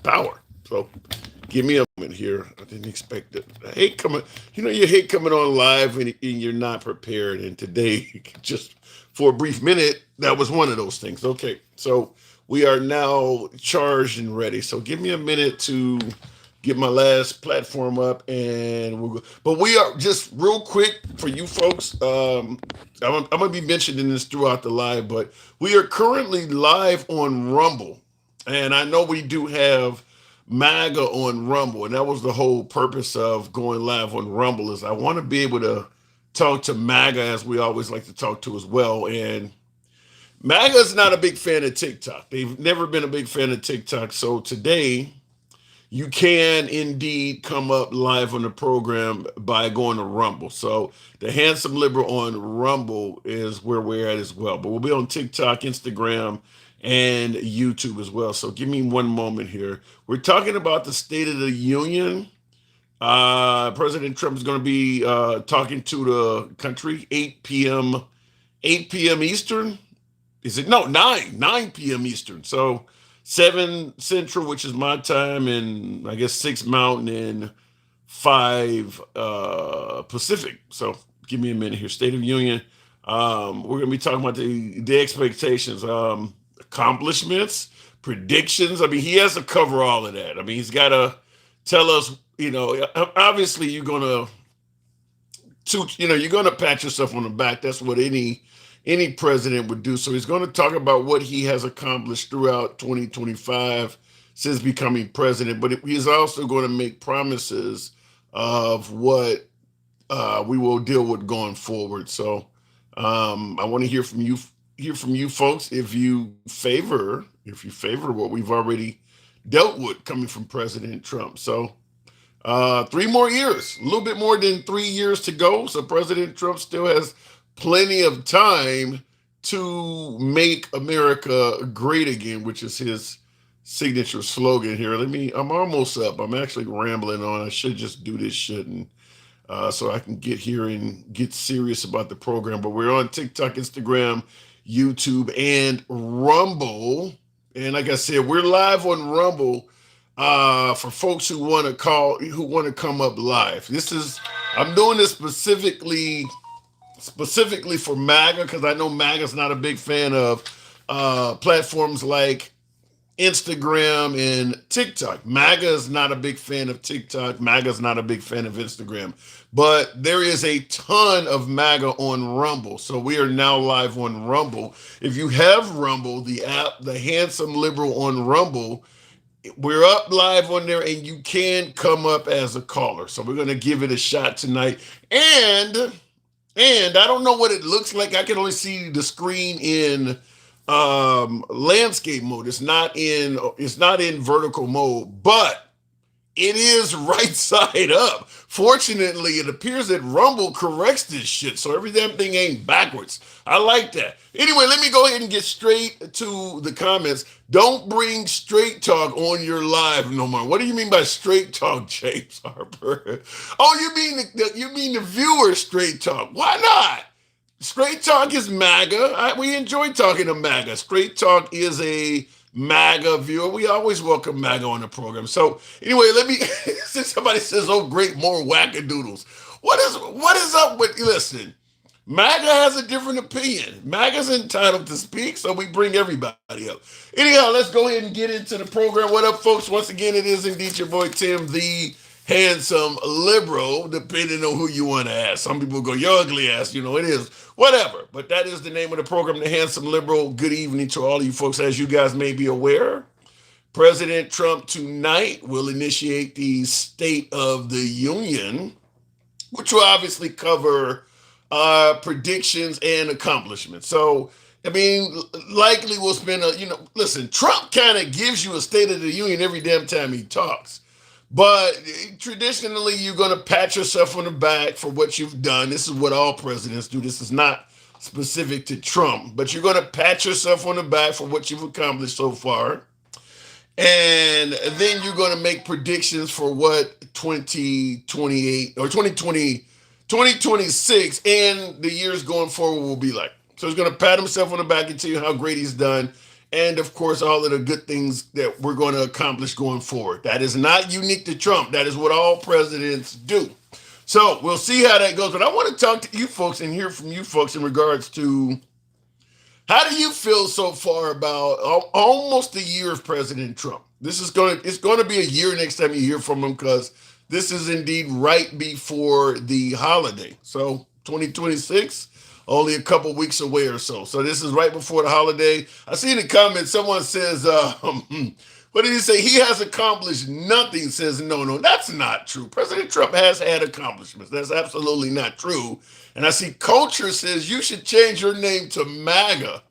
power. So give me a moment here. I didn't expect it. I hate coming. You hate coming on live and you're not prepared. And today, just for a brief minute, that was one of those things. Okay, so we are now charged and ready. So give me a minute to get my last platform up, and we'll go. But we are just real quick for you folks. I'm gonna be mentioning this throughout the live, but we are currently live on Rumble, and I know we do have MAGA on Rumble, and that was the whole purpose of going live on Rumble. Is I want to be able to talk to MAGA as we always like to talk to as well, and MAGA's not a big fan of TikTok. They've never been a big fan of TikTok. So today, you can indeed come up live on the program by going to Rumble. So the Handsome Liberal on Rumble is where we're at as well. But we'll be on TikTok, Instagram, and YouTube as well. So give me one moment here. We're talking about the State of the Union. President Trump is going to be talking to the country 8 p.m. Eastern. Is it no 9 p.m. Eastern? So 7 Central, which is my time, and I guess 6 Mountain and 5 Pacific. So give me a minute here. State of Union. We're gonna be talking about the expectations, accomplishments, predictions. I mean, he has to cover all of that. I mean, he's got to tell us. Obviously, you're gonna pat yourself on the back. That's what any president would do. So he's going to talk about what he has accomplished throughout 2025 since becoming president, but he's also going to make promises of what we will deal with going forward. So I want to hear from you folks if you favor what we've already dealt with coming from President Trump. So 3 more years, a little bit more than 3 years to go. So President Trump still has plenty of time to make America great again, which is his signature slogan here. I'm almost up. I'm actually rambling on. I should just do this shit and so I can get here and get serious about the program. But we're on TikTok, Instagram, YouTube, and Rumble. And like I said, we're live on Rumble for folks who want to come up live. I'm doing this specifically for MAGA because I know MAGA's not a big fan of platforms like Instagram and TikTok. MAGA is not a big fan of TikTok. MAGA is not a big fan of Instagram. But there is a ton of MAGA on Rumble. So we are now live on Rumble. If you have Rumble, the app, the Handsome Liberal on Rumble, we're up live on there and you can come up as a caller. So we're going to give it a shot tonight. And I don't know what it looks like. I can only see the screen in landscape mode. It's not in vertical mode, but it is right side up. Fortunately, it appears that Rumble corrects this shit, so every damn thing ain't backwards. I like that. Anyway, let me go ahead and get straight to the comments. Don't bring straight talk on your live no more. What do you mean by straight talk, James Harper? Oh, you mean the viewer straight talk? Why not? Straight talk is MAGA. We enjoy talking to MAGA. Straight talk is a MAGA viewer. We always welcome MAGA on the program. So anyway, since somebody says, "Oh, great, more wackadoodles." What is up with? Listen, MAGA has a different opinion. MAGA's entitled to speak, so we bring everybody up. Anyhow, let's go ahead and get into the program. What up, folks? Once again, it is indeed your boy Tim, the Handsome Liberal, depending on who you want to ask. Some people go, "Your ugly ass," it is. Whatever. But that is the name of the program, the Handsome Liberal. Good evening to all of you folks. As you guys may be aware, President Trump tonight will initiate the State of the Union, which will obviously cover predictions and accomplishments. So, I mean, likely we'll spend listen, Trump kind of gives you a State of the Union every damn time he talks. But traditionally, you're going to pat yourself on the back for what you've done. This is what all presidents do. This is not specific to Trump, but you're going to pat yourself on the back for what you've accomplished so far. And then you're going to make predictions for what 2028 or 2026 and the years going forward will be like. So he's going to pat himself on the back and tell you how great he's done. and of course, all of the good things that we're going to accomplish going forward. That is not unique to Trump. That is what all presidents do. So we'll see how that goes. But I want to talk to you folks and hear from you folks in regards to how do you feel so far about almost a year of President Trump? It's going to be a year next time you hear from him because this is indeed right before the holiday. So 2026, only a couple weeks away or so. So this is right before the holiday. I see in the comments someone says, what did he say? He has accomplished nothing. Says no, that's not true. President Trump has had accomplishments. That's absolutely not true. And I see Culture says you should change your name to MAGA.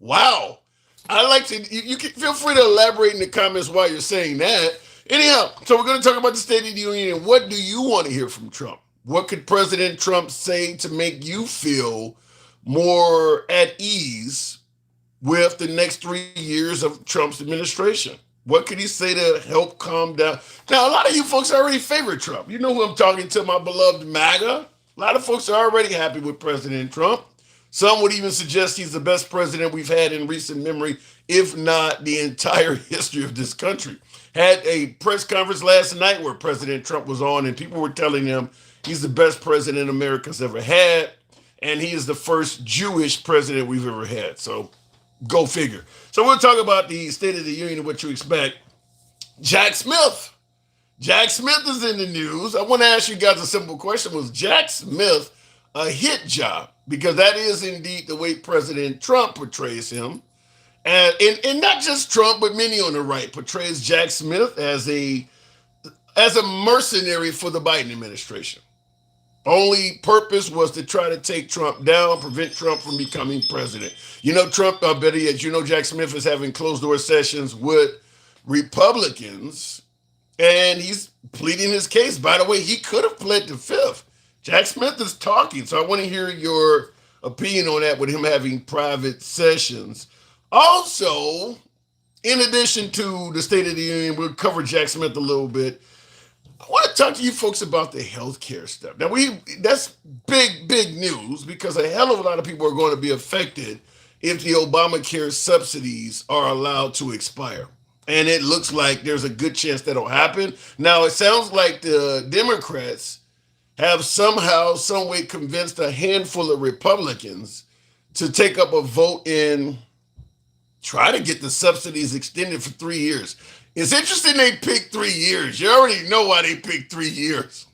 Wow. I like to, you can feel free to elaborate in the comments why you're saying that. Anyhow, so we're going to talk about the State of the Union and what do you want to hear from Trump? What could President Trump say to make you feel more at ease with the next 3 years of Trump's administration? What could he say to help calm down? Now, a lot of you folks already favor Trump. You know who I'm talking to, my beloved MAGA. A lot of folks are already happy with President Trump. Some would even suggest he's the best president we've had in recent memory, if not the entire history of this country. Had a press conference last night where President Trump was on, and people were telling him he's the best president America's ever had, and he is the first Jewish president we've ever had. So go figure. So we'll talk about the State of the Union and what you expect. Jack Smith. Jack Smith is in the news. I want to ask you guys a simple question. Was Jack Smith a hit job? Because that is indeed the way President Trump portrays him. And not just Trump, but many on the right portrays Jack Smith as a mercenary for the Biden administration. Only purpose was to try to take Trump down, prevent Trump from becoming president. You know, Trump, better yet, you know, Jack Smith is having closed door sessions with Republicans, and he's pleading his case. By the way, he could have pled the fifth. Jack Smith is talking, so I want to hear your opinion on that with him having private sessions. Also, in addition to the State of the Union, we'll cover Jack Smith a little bit. I want to talk to you folks about the healthcare stuff. Now, that's big news because a hell of a lot of people are going to be affected if the Obamacare subsidies are allowed to expire. And it looks like there's a good chance that'll happen. Now, it sounds like the Democrats have somehow, some way convinced a handful of Republicans to take up a vote and try to get the subsidies extended for 3 years. It's interesting they picked 3 years. You already know why they picked 3 years.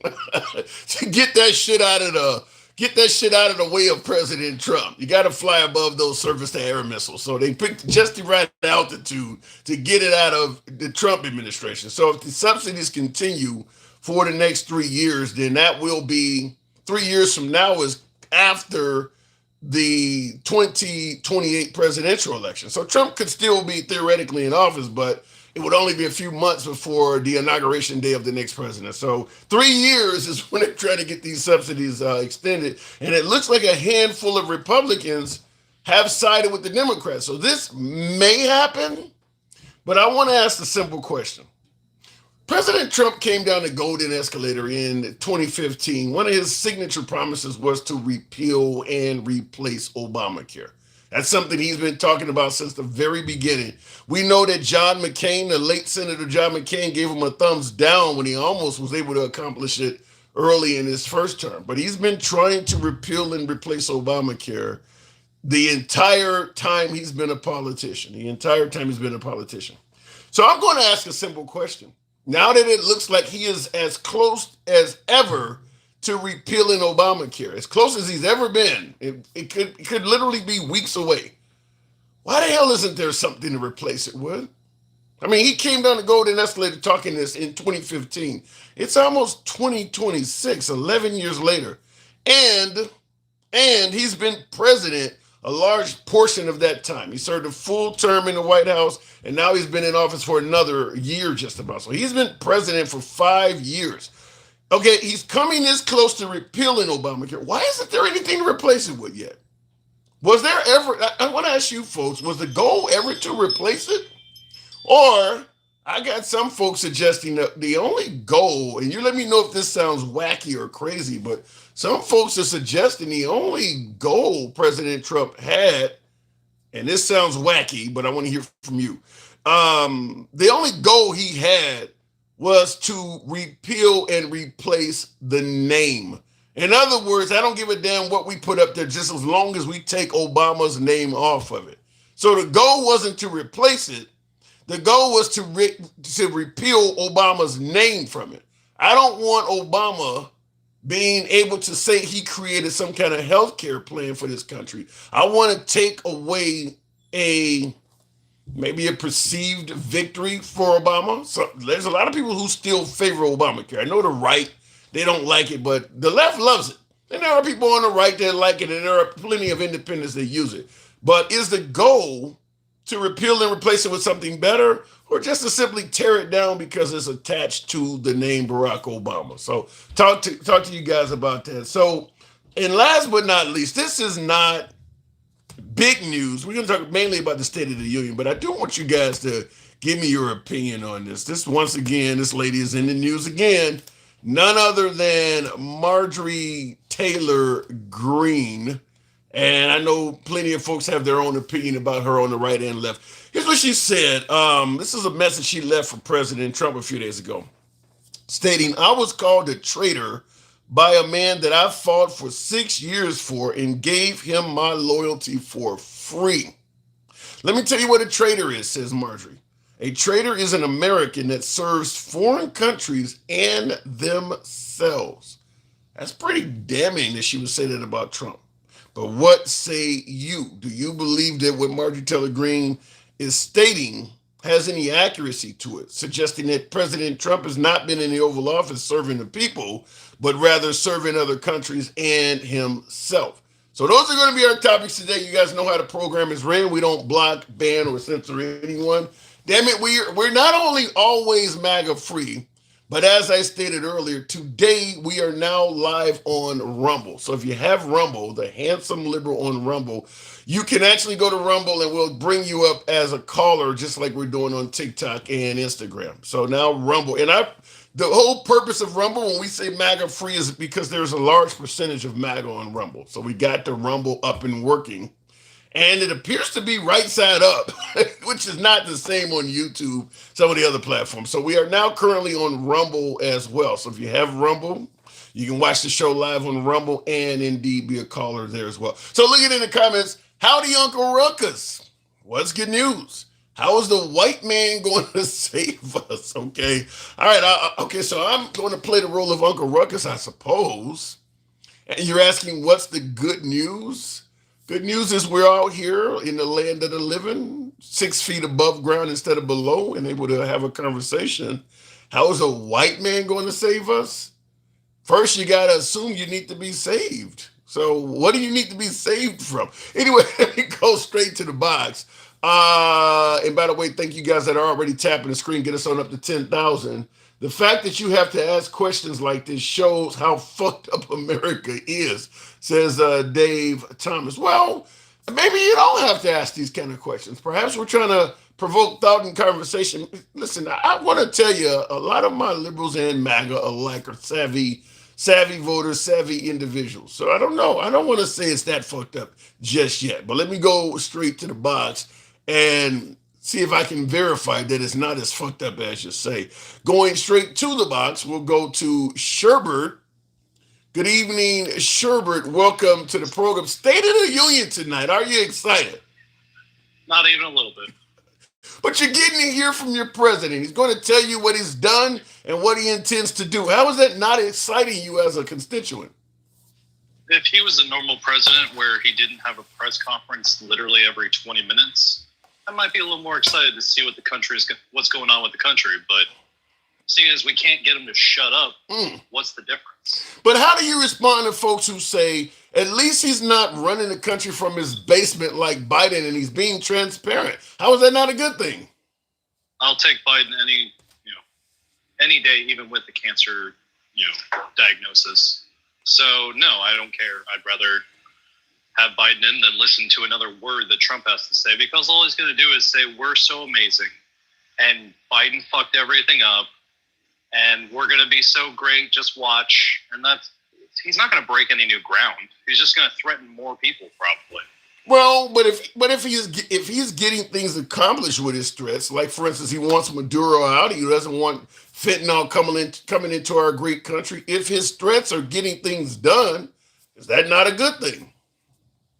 To get that shit out of the way of President Trump. You got to fly above those surface-to-air missiles. So they picked just the right altitude to get it out of the Trump administration. So if the subsidies continue for the next 3 years, then that will be 3 years from now is after the 2028 presidential election. So Trump could still be theoretically in office, but it would only be a few months before the inauguration day of the next president. So 3 years is when they're trying to get these subsidies extended. And it looks like a handful of Republicans have sided with the Democrats. So this may happen, but I want to ask a simple question. President Trump came down the golden escalator in 2015. One of his signature promises was to repeal and replace Obamacare. That's something he's been talking about since the very beginning. We know that John McCain, the late Senator John McCain, gave him a thumbs down when he almost was able to accomplish it early in his first term. But he's been trying to repeal and replace Obamacare the entire time he's been a politician. So I'm going to ask a simple question. Now that it looks like he is as close as ever to repealing Obamacare, as close as he's ever been, it could literally be weeks away. Why the hell isn't there something to replace it with? I mean, he came down the golden escalator talking this in 2015. It's almost 2026, 11 years later. And he's been president a large portion of that time. He served a full term in the White House, and now he's been in office for another year just about. So he's been president for 5 years. Okay, he's coming this close to repealing Obamacare. Why isn't there anything to replace it with yet? Was there ever, I want to ask you folks, was the goal ever to replace it? Or I got some folks suggesting that the only goal, and you let me know if this sounds wacky or crazy, but some folks are suggesting the only goal President Trump had and this sounds wacky, but I want to hear from you. The only goal he had was to repeal and replace the name. In other words, I don't give a damn what we put up there, just as long as we take Obama's name off of it. So the goal wasn't to replace it. The goal was to repeal Obama's name from it. I don't want Obama being able to say he created some kind of health care plan for this country. I want to take away a maybe a perceived victory for Obama. So there's a lot of people who still favor Obamacare. I know the right, they don't like it, but the left loves it. And there are people on the right that like it, and there are plenty of independents that use it. But is the goal to repeal and replace it with something better, or just to simply tear it down because it's attached to the name Barack Obama? So talk to you guys about that. So, and last but not least, this is not big news. We're going to talk mainly about the State of the Union, but I do want you guys to give me your opinion on this. This, once again, this lady is in the news again. None other than Marjorie Taylor Greene. And I know plenty of folks have their own opinion about her on the right and left. Here's what she said. This is a message she left for President Trump a few days ago, stating, "I was called a traitor by a man that I fought for 6 years for and gave him my loyalty for free. Let me tell you what a traitor is," says Marjorie. "A traitor is an American that serves foreign countries and themselves." That's pretty damning that she would say that about Trump. But what say you? Do you believe that what Marjorie Taylor Greene is stating has any accuracy to it, suggesting that President Trump has not been in the Oval Office serving the people, but rather serving other countries and himself? So those are going to be our topics today. You guys know how the program is ran. We don't block, ban, or censor anyone. Damn it, we're not only always MAGA free, but as I stated earlier, today we are now live on Rumble. So if you have Rumble, the handsome liberal on Rumble, you can actually go to Rumble and we'll bring you up as a caller, just like we're doing on TikTok and Instagram. So now Rumble, and the whole purpose of Rumble, when we say MAGA free, is because there's a large percentage of MAGA on Rumble. So we got the Rumble up and working. And it appears to be right side up, which is not the same on YouTube, some of the other platforms. So we are now currently on Rumble as well. So if you have Rumble, you can watch the show live on Rumble and indeed be a caller there as well. So look at in the comments. Howdy, Uncle Ruckus. What's good news? How is the white man going to save us? Okay. All right. Okay. So I'm going to play the role of Uncle Ruckus, I suppose. And you're asking, what's the good news? Good news is we're out here in the land of the living, 6 feet above ground instead of below, and able to have a conversation. How is a white man going to save us? First, you got to assume you need to be saved. So what do you need to be saved from? Anyway, let me go straight to the box. And by the way, thank you guys that are already tapping the screen. Get us on up to 10,000. The fact that you have to ask questions like this shows how fucked up America is, says Dave Thomas. Well, maybe you don't have to ask these kind of questions. Perhaps we're trying to provoke thought and conversation. Listen, I want to tell you, a lot of my liberals and MAGA alike are savvy voters, savvy individuals. So I don't know. I don't want to say it's that fucked up just yet. But let me go straight to the box and see if I can verify that it's not as fucked up as you say. Going straight to the box, we'll go to Sherbert. Good evening, Sherbert. Welcome to the program. State of the Union tonight. Are you excited? Not even a little bit. But you're getting to hear from your president. He's going to tell you what he's done and what he intends to do. How is that not exciting you as a constituent? If he was a normal president where he didn't have a press conference literally every 20 minutes, I might be a little more excited to see what's going on with the country. But seeing as we can't get him to shut up, what's the difference? But how do you respond to folks who say, at least he's not running the country from his basement like Biden and he's being transparent? How is that not a good thing? I'll take Biden any day, even with the cancer, diagnosis. So no, I don't care. I'd rather have Biden in than listen to another word that Trump has to say, because all he's going to do is say, we're so amazing and Biden fucked everything up and we're going to be so great. Just watch. And he's not going to break any new ground. He's just going to threaten more people probably. Well, but if he's getting things accomplished with his threats, like for instance, he wants Maduro out. He doesn't want fentanyl coming into our great country. If his threats are getting things done, is that not a good thing?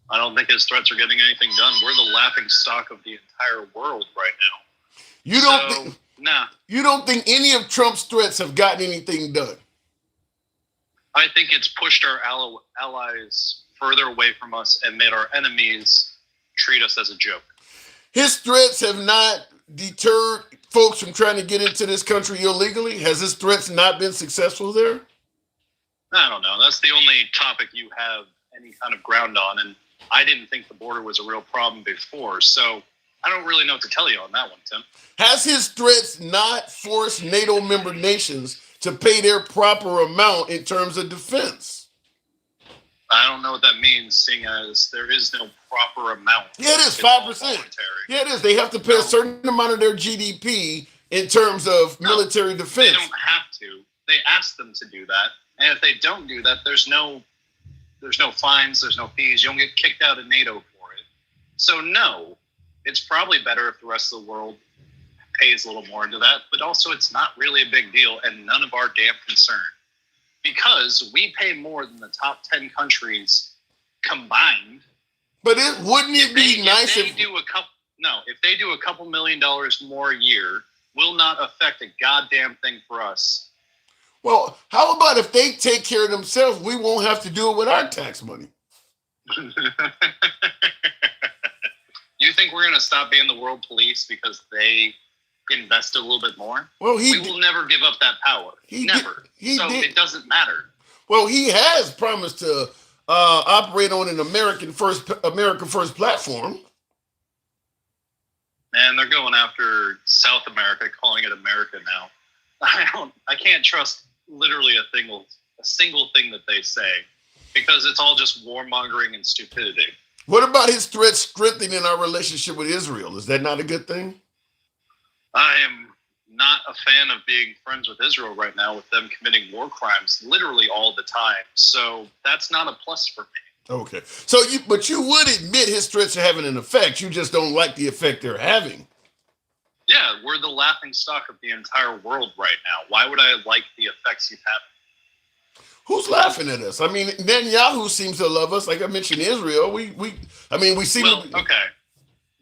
I don't think his threats are getting anything done. We're the laughing stock of the entire world right You now. don't So, think nah, you don't think any of Trump's threats have gotten anything done? I think it's pushed our allies further away from us and made our enemies treat us as a joke. His threats have not deterred folks from trying to get into this country illegally. Has his threats not been successful there? I don't know. That's the only topic you have any kind of ground on. And I didn't think the border was a real problem before. So I don't really know what to tell you on that one, Tim. Has his threats not forced NATO member nations to pay their proper amount in terms of defense? I don't know what that means, seeing as there is no proper amount. Yeah, it is It's all 5%. voluntary. Yeah, it is. They have to pay a certain amount of their GDP in terms of military They defense. don't have to. They ask them to do that. And if they don't do that, there's no fines, there's no fees. You don't get kicked out of NATO for it. So no, it's probably better if the rest of the world pays a little more into that. But also, it's not really a big deal and none of our damn concern. Because we pay more than the top 10 countries combined. But wouldn't it be nice if they do a couple $1 million more a year, will not affect a goddamn thing for us. Well, how about if they take care of themselves, we won't have to do it with our tax money? You think we're going to stop being the world police because they invest a little bit more? Well, we will never give up that power. Never. It doesn't matter. Well, he has promised to operate on an America First platform. Man, they're going after South America, calling it America now. I can't trust literally a single thing that they say, because it's all just warmongering and stupidity. What about his threats strengthening our relationship with Israel? Is that not a good thing? I am not a fan of being friends with Israel right now, with them committing war crimes literally all the time. So that's not a plus for me. Okay. But you would admit his threats are having an effect. You just don't like the effect they're having. Yeah, we're the laughing stock of the entire world right now. Why would I like the effects he's having? Who's laughing at us? I mean, Netanyahu seems to love us. Like I mentioned, Israel. We seem to be... Okay.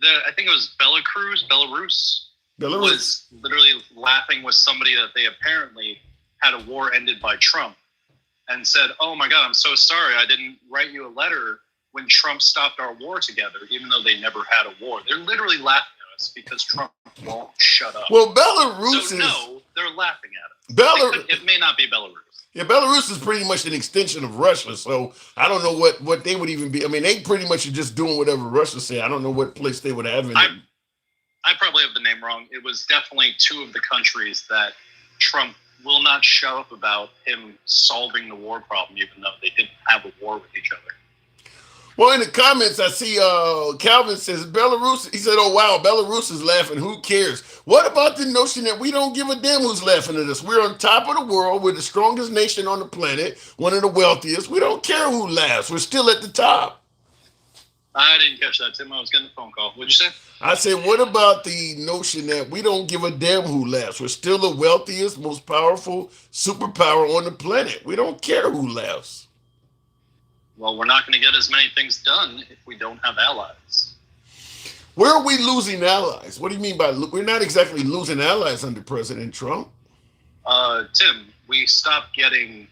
I think it was Belarus was literally laughing with somebody that they apparently had a war ended by Trump, and said, "Oh my God, I'm so sorry. I didn't write you a letter when Trump stopped our war together, even though they never had a war." They're literally laughing at us because Trump won't shut up. Well, Belarus no, they're laughing at us. It may not be Belarus. Yeah, Belarus is pretty much an extension of Russia, so I don't know what they would even be. I mean, they pretty much are just doing whatever Russia say. I don't know what place they would have in it. I probably have the name wrong. It was definitely two of the countries that Trump will not shut up about him solving the war problem, even though they didn't have a war with each other. Well, in the comments, I see Calvin says, Belarus, he said, "Oh, wow, Belarus is laughing. Who cares?" What about the notion that we don't give a damn who's laughing at us? We're on top of the world. We're the strongest nation on the planet, one of the wealthiest. We don't care who laughs. We're still at the top. I didn't catch that, Tim. I was getting a phone call. What'd you say? I said, what about the notion that we don't give a damn who laughs? We're still the wealthiest, most powerful superpower on the planet. We don't care who laughs. Well, we're not going to get as many things done if we don't have allies. Where are we losing allies? What do you mean by we're not exactly losing allies under President Trump? Tim, we stopped getting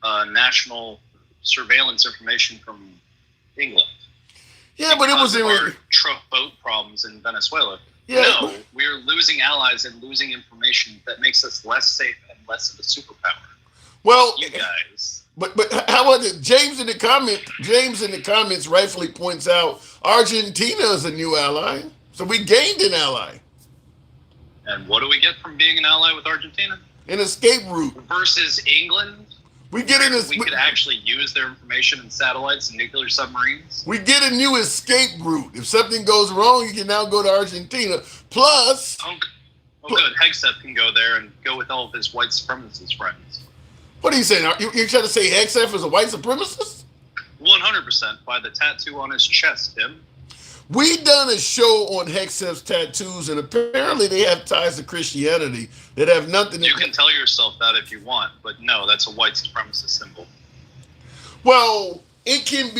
national surveillance information from England. Yeah, but it was in our truck boat problems in Venezuela. Yeah, no, we're losing allies and losing information that makes us less safe and less of a superpower. Well, you guys. But how about it? James in the comments rightfully points out Argentina is a new ally, so we gained an ally. And what do we get from being an ally with Argentina? An escape route versus England. We could actually use their information in satellites and nuclear submarines. We get a new escape route. If something goes wrong, you can now go to Argentina. Plus, good. Hegseth can go there and go with all of his white supremacist friends. What are you saying? You're trying to say Hegseth is a white supremacist? 100% by the tattoo on his chest, Tim. We done a show on Hexef's tattoos, and apparently they have ties to Christianity that have nothing to You can tell yourself that if you want, but no, that's a white supremacist symbol. Well, it can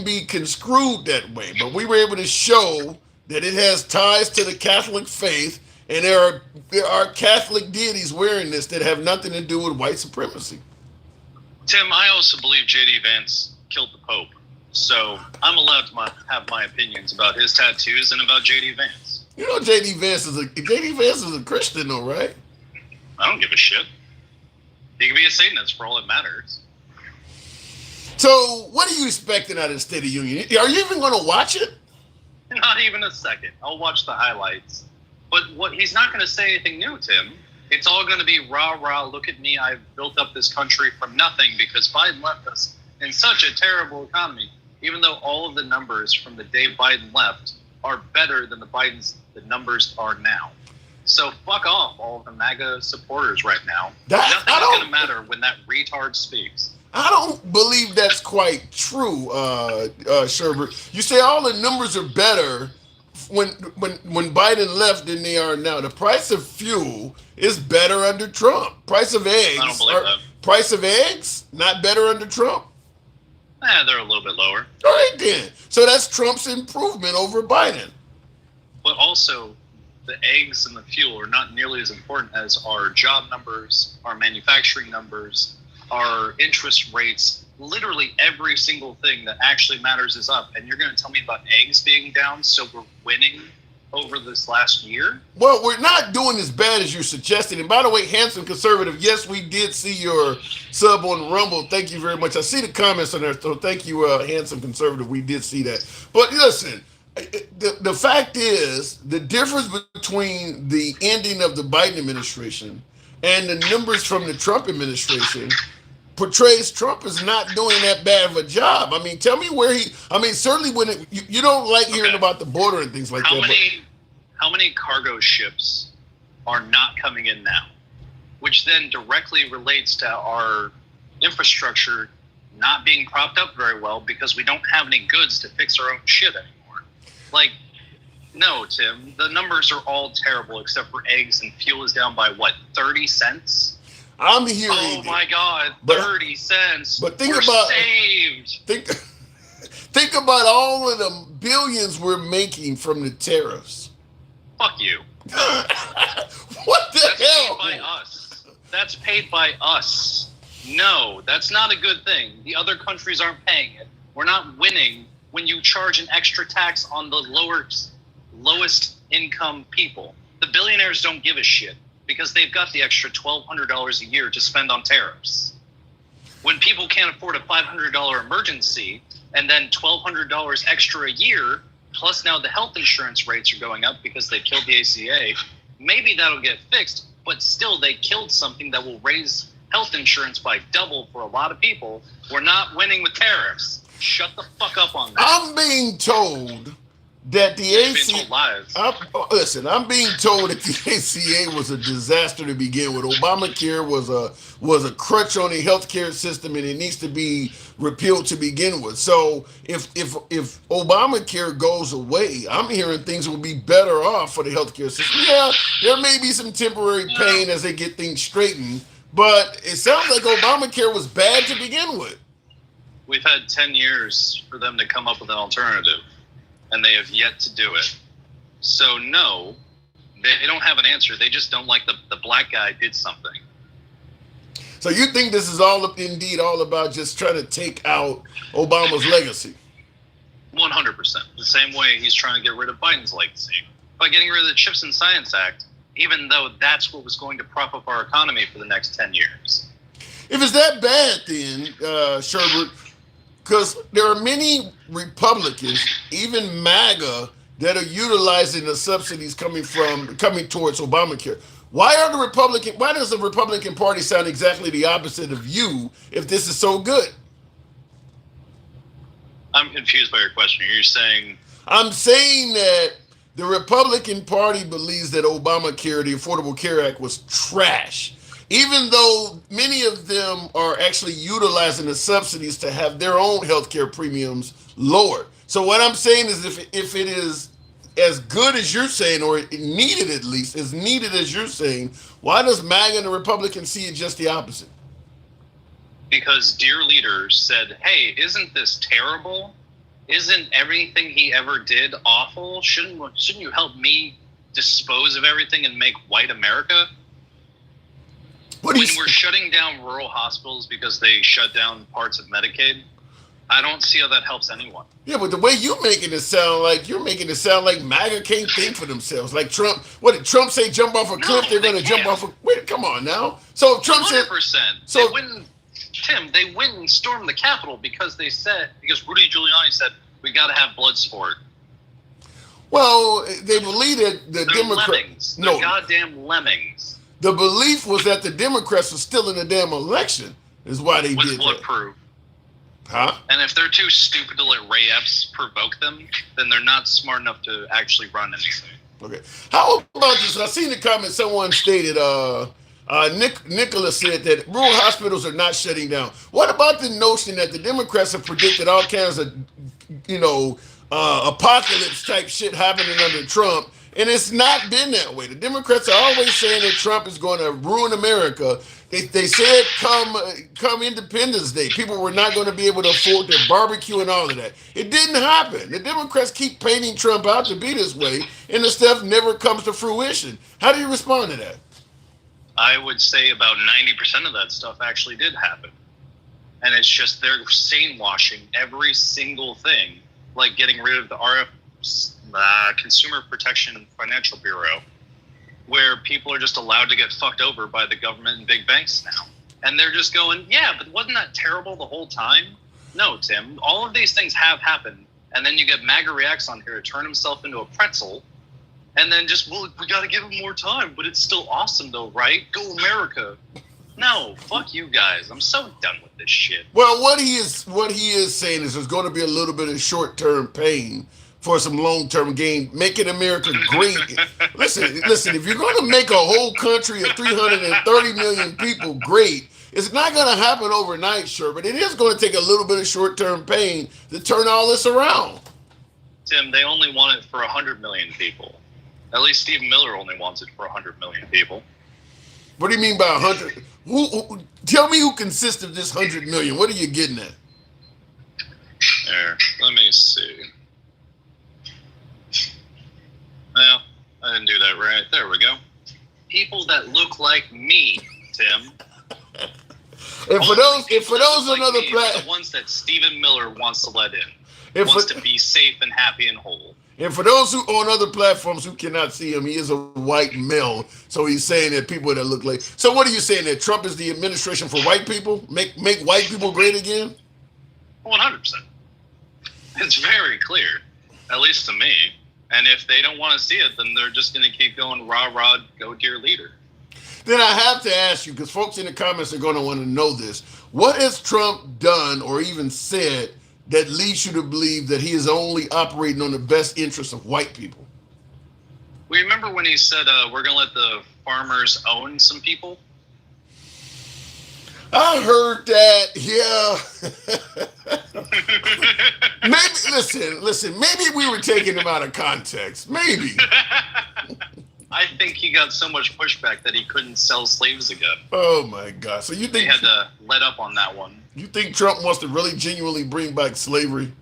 be construed that way, but we were able to show that it has ties to the Catholic faith, and there are Catholic deities wearing this that have nothing to do with white supremacy. Tim, I also believe J.D. Vance killed the Pope, so I'm allowed to have my opinions about his tattoos and about J.D. Vance. You know, J.D. Vance is a Christian, though, right? I don't give a shit. He can be a Satanist for all it matters. So, what are you expecting out of the State of the Union? Are you even going to watch it? Not even a second. I'll watch the highlights. But he's not going to say anything new, Tim. It's all going to be rah, rah, look at me, I've built up this country from nothing because Biden left us in such a terrible economy, even though all of the numbers from the day Biden left are better than the numbers are now. So fuck off, all of the MAGA supporters right now. Nothing's going to matter when that retard speaks. I don't believe that's quite true, Sherbert. You say all the numbers are better when Biden left than they are now. The price of fuel is better under Trump. Price of eggs. I don't believe that. Price of eggs not better under Trump. They're a little bit lower. All right then. So that's Trump's improvement over Biden. But also, the eggs and the fuel are not nearly as important as our job numbers, our manufacturing numbers, our interest rates. Literally every single thing that actually matters is up. And you're going to tell me about eggs being down, so we're winning over this last year? Well, we're not doing as bad as you're suggesting. And by the way, Handsome Conservative, yes, we did see your sub on Rumble. Thank you very much. I see the comments on there, so thank you, Handsome Conservative. We did see that. But listen, the fact is, the difference between the ending of the Biden administration and the numbers from the Trump administration portrays Trump as not doing that bad of a job. I mean, tell me where certainly when you don't like hearing about the border and things like that. How many cargo ships are not coming in now? Which then directly relates to our infrastructure not being propped up very well because we don't have any goods to fix our own shit anymore. Like, no, Tim, the numbers are all terrible except for eggs, and fuel is down by what, 30 cents? I'm hearing. Oh my God, 30 cents. But we're saved. Think about all of the billions we're making from the tariffs. Fuck you. What the hell? Paid by us. That's paid by us. No, that's not a good thing. The other countries aren't paying it. We're not winning when you charge an extra tax on the lowest income people. The billionaires don't give a shit, because they've got the extra $1,200 a year to spend on tariffs. When people can't afford a $500 emergency and then $1,200 extra a year, plus now the health insurance rates are going up because they killed the ACA, maybe that'll get fixed, but still they killed something that will raise health insurance by double for a lot of people. We're not winning with tariffs. Shut the fuck up on that. I'm being told that the ACA. Listen, I'm being told that the ACA was a disaster to begin with. Obamacare was a crutch on the healthcare system, and it needs to be repealed to begin with. So if Obamacare goes away, I'm hearing things will be better off for the healthcare system. Yeah, there may be some temporary pain as they get things straightened, but it sounds like Obamacare was bad to begin with. We've had 10 years for them to come up with an alternative, and they have yet to do it. So no, they don't have an answer. They just don't like the black guy did something. So you think this is all about just trying to take out Obama's legacy? 100%. The same way he's trying to get rid of Biden's legacy by getting rid of the CHIPS and Science Act, even though that's what was going to prop up our economy for the next 10 years. If it's that bad, then, Sherbert, because there are many Republicans, even MAGA, that are utilizing the subsidies coming towards Obamacare. Why does the Republican Party sound exactly the opposite of you if this is so good? I'm confused by your question. You're saying... I'm saying that the Republican Party believes that Obamacare, the Affordable Care Act, was trash. even though many of them are actually utilizing the subsidies to have their own healthcare premiums lowered. So what I'm saying is, if it is as good as you're saying, or needed at least as needed as you're saying, why does MAGA and the Republicans see it just the opposite? Because dear leader said, "Hey, isn't this terrible? Isn't everything he ever did awful? Shouldn't you help me dispose of everything and make white America?" What do When you we're shutting down rural hospitals because they shut down parts of Medicaid, I don't see how that helps anyone. Yeah, but the way you're making it sound like MAGA can't think for themselves. Like Trump, what did Trump say? Jump off a cliff? They're they going to jump can't. off a. Wait, come on now. So if Trump said, 100%. so They went and stormed the Capitol because Rudy Giuliani said we got to have blood sport. well, they believe that the They're Democrats. lemmings. They're goddamn lemmings. The belief was that the Democrats were still in the damn election. Is why they With did what that. proof? Huh? And if they're too stupid to let Ray Epps provoke them, then they're not smart enough to actually run anything. Okay. How about this? I seen the comment. Someone stated, Nicholas said that rural hospitals are not shutting down. What about the notion that the Democrats have predicted all kinds of, apocalypse type shit happening under Trump, and it's not been that way. The Democrats are always saying that Trump is going to ruin America. They said come Independence Day, people were not going to be able to afford their barbecue and all of that. It didn't happen. The Democrats keep painting Trump out to be this way, and the stuff never comes to fruition. How do you respond to that? I would say about 90% of that stuff actually did happen. And it's just they're sane-washing every single thing, like getting rid of the Consumer Protection and Financial Bureau, where people are just allowed to get fucked over by the government and big banks now. And they're just going, yeah, but wasn't that terrible the whole time? No, Tim, all of these things have happened. And then you get MAGA Reacts on here to turn himself into a pretzel. And then we got to give him more time, but it's still awesome though, right? Go America. No, fuck you guys. I'm so done with this shit. Well, what he is saying is there's going to be a little bit of short-term pain for some long-term gain, making America great. Listen, if you're going to make a whole country of 330 million people great, it's not going to happen overnight, sure, but it is going to take a little bit of short-term pain to turn all this around. Tim, they only want it for 100 million people. At least Stephen Miller only wants it for 100 million people. What do you mean by 100? Tell me who consists of this 100 million. What are you getting at? There, let me see. Well, I didn't do that right. There we go. People that look like me, Tim. And for those on other the platforms, ones that Stephen Miller wants to let in, wants to be safe and happy and whole. And for those who on other platforms who cannot see him, he is a white male. So he's saying that people that look like. So what are you saying, that Trump is the administration for white people? Make white people great again? 100%. It's very clear, at least to me. And if they don't want to see it, then they're just going to keep going, rah, rah, go dear leader. Then I have to ask you, because folks in the comments are going to want to know this. What has Trump done or even said that leads you to believe that he is only operating on the best interests of white people? We remember when he said we're going to let the farmers own some people? I heard that, yeah. Maybe, listen, maybe we were taking him out of context. Maybe. I think he got so much pushback that he couldn't sell slaves again. Oh my God. So you think they had to let up on that one? You think Trump wants to really genuinely bring back slavery?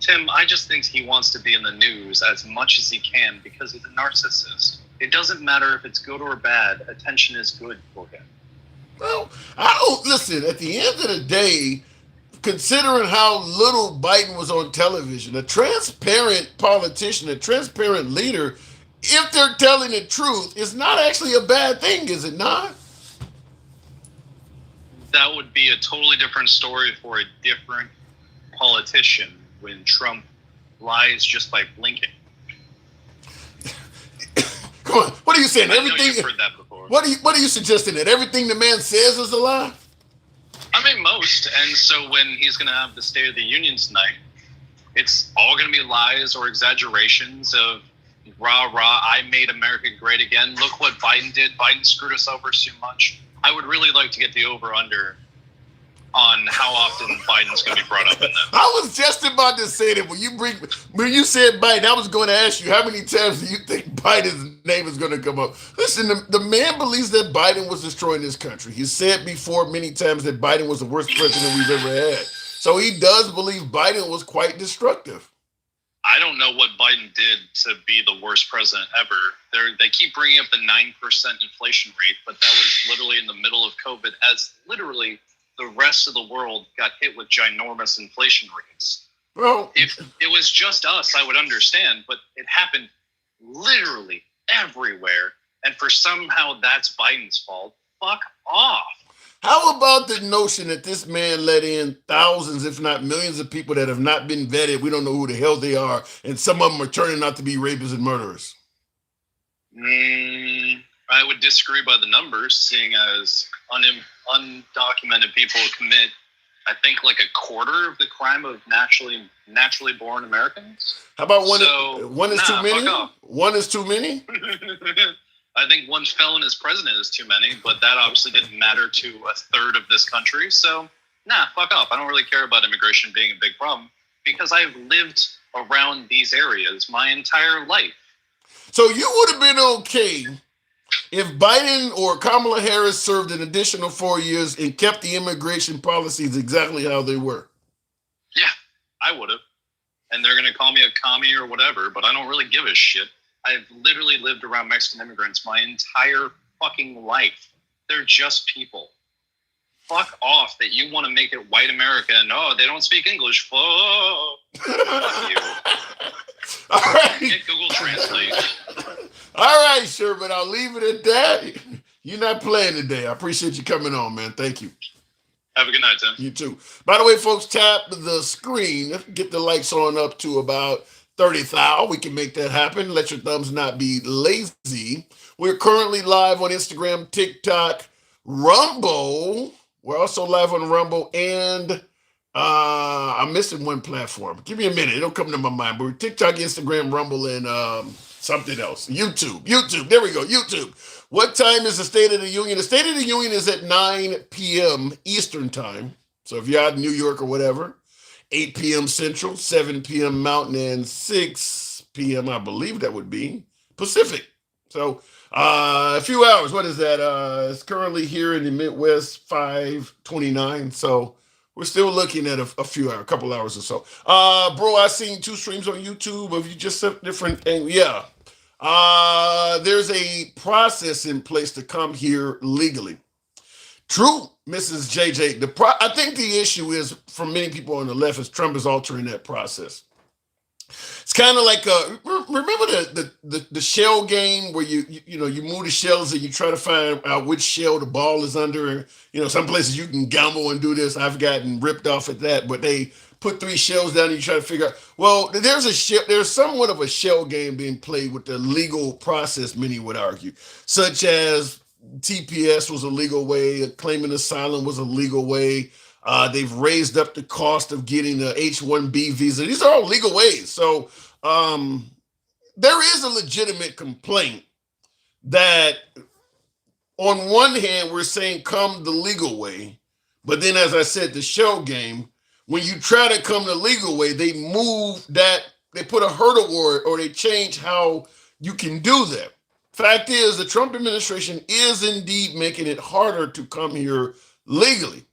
Tim, I just think he wants to be in the news as much as he can because he's a narcissist. It doesn't matter if it's good or bad. Attention is good for him. Well, I don't listen. At the end of the day, considering how little Biden was on television, a transparent politician, a transparent leader, if they're telling the truth, is not actually a bad thing, is it not? That would be a totally different story for a different politician when Trump lies just by blinking. Come on, what are you saying? I know Everything. you've heard that before. What are you suggesting, that everything the man says is a lie? I mean, most. And so when he's going to have the State of the Union tonight, it's all going to be lies or exaggerations of rah rah, I made America great again. Look what Biden did. Biden screwed us over so much. I would really like to get the over under on how often Biden's going to be brought up in that. I was just about to say that when you said Biden, I was going to ask you how many times do you think Biden's name is going to come up? Listen, the man believes that Biden was destroying this country. He said before many times that Biden was the worst president we've ever had. So he does believe Biden was quite destructive. I don't know what Biden did to be the worst president ever. They keep bringing up the 9% inflation rate, but that was literally in the middle of COVID, as literally the rest of the world got hit with ginormous inflation rates. Well, if it was just us, I would understand, but it happened literally everywhere. And for somehow that's Biden's fault. Fuck off. how about the notion that this man let in thousands, if not millions, of people that have not been vetted? We don't know who the hell they are, and some of them are turning out to be rapists and murderers. I would disagree by the numbers, seeing as undocumented people commit, I think, like a quarter of the crime of naturally born Americans. How about one? So, one is too many. fuck off. One is too many. I think one felon as president is too many, but that obviously didn't matter to a third of this country. So, fuck off. I don't really care about immigration being a big problem because I've lived around these areas my entire life. So you would have been okay if Biden or Kamala Harris served an additional 4 years and kept the immigration policies exactly how they were. Yeah, I would have. And they're going to call me a commie or whatever, but I don't really give a shit. I've literally lived around Mexican immigrants my entire fucking life. They're just people. Fuck off that you want to make it white America and they don't speak English. Fuck you. All right. Get Google Translate. All right, Sherman, I'll leave it at that. You're not playing today. I appreciate you coming on, man. Thank you. Have a good night, Tim. You too. By the way, folks, tap the screen. Get the likes on up to about 30,000. We can make that happen. Let your thumbs not be lazy. We're currently live on Instagram, TikTok, Rumble. We're also live on Rumble, and I'm missing one platform. Give me a minute. It'll come to my mind. But we're TikTok, Instagram, Rumble, and something else. YouTube. There we go. YouTube. What time is the State of the Union? The State of the Union is at 9 p.m. Eastern time. So if you're out in New York or whatever, 8 p.m. Central, 7 p.m. Mountain, and 6 p.m., I believe that would be Pacific. So a few hours. What is that? It's currently here in the Midwest, 5:29. So we're still looking at a few hours, a couple hours or so. Bro, I seen 2 streams on YouTube of you just a different angle. Yeah. There's a process in place to come here legally. True, Mrs. JJ. I think the issue is, for many people on the left, is Trump is altering that process. It's kind of like remember the shell game where you move the shells and you try to find out which shell the ball is under. Some places you can gamble and do this. I've gotten ripped off at that, but they put 3 shells down and you try to figure out. Well, there's somewhat of a shell game being played with the legal process, many would argue, such as TPS was a legal way, claiming asylum was a legal way. They've raised up the cost of getting a H-1B visa. These are all legal ways. So there is a legitimate complaint that on one hand, we're saying come the legal way. But then, as I said, the shell game, when you try to come the legal way, they move that, they put a hurdle or they change how you can do that. Fact is, the Trump administration is indeed making it harder to come here legally.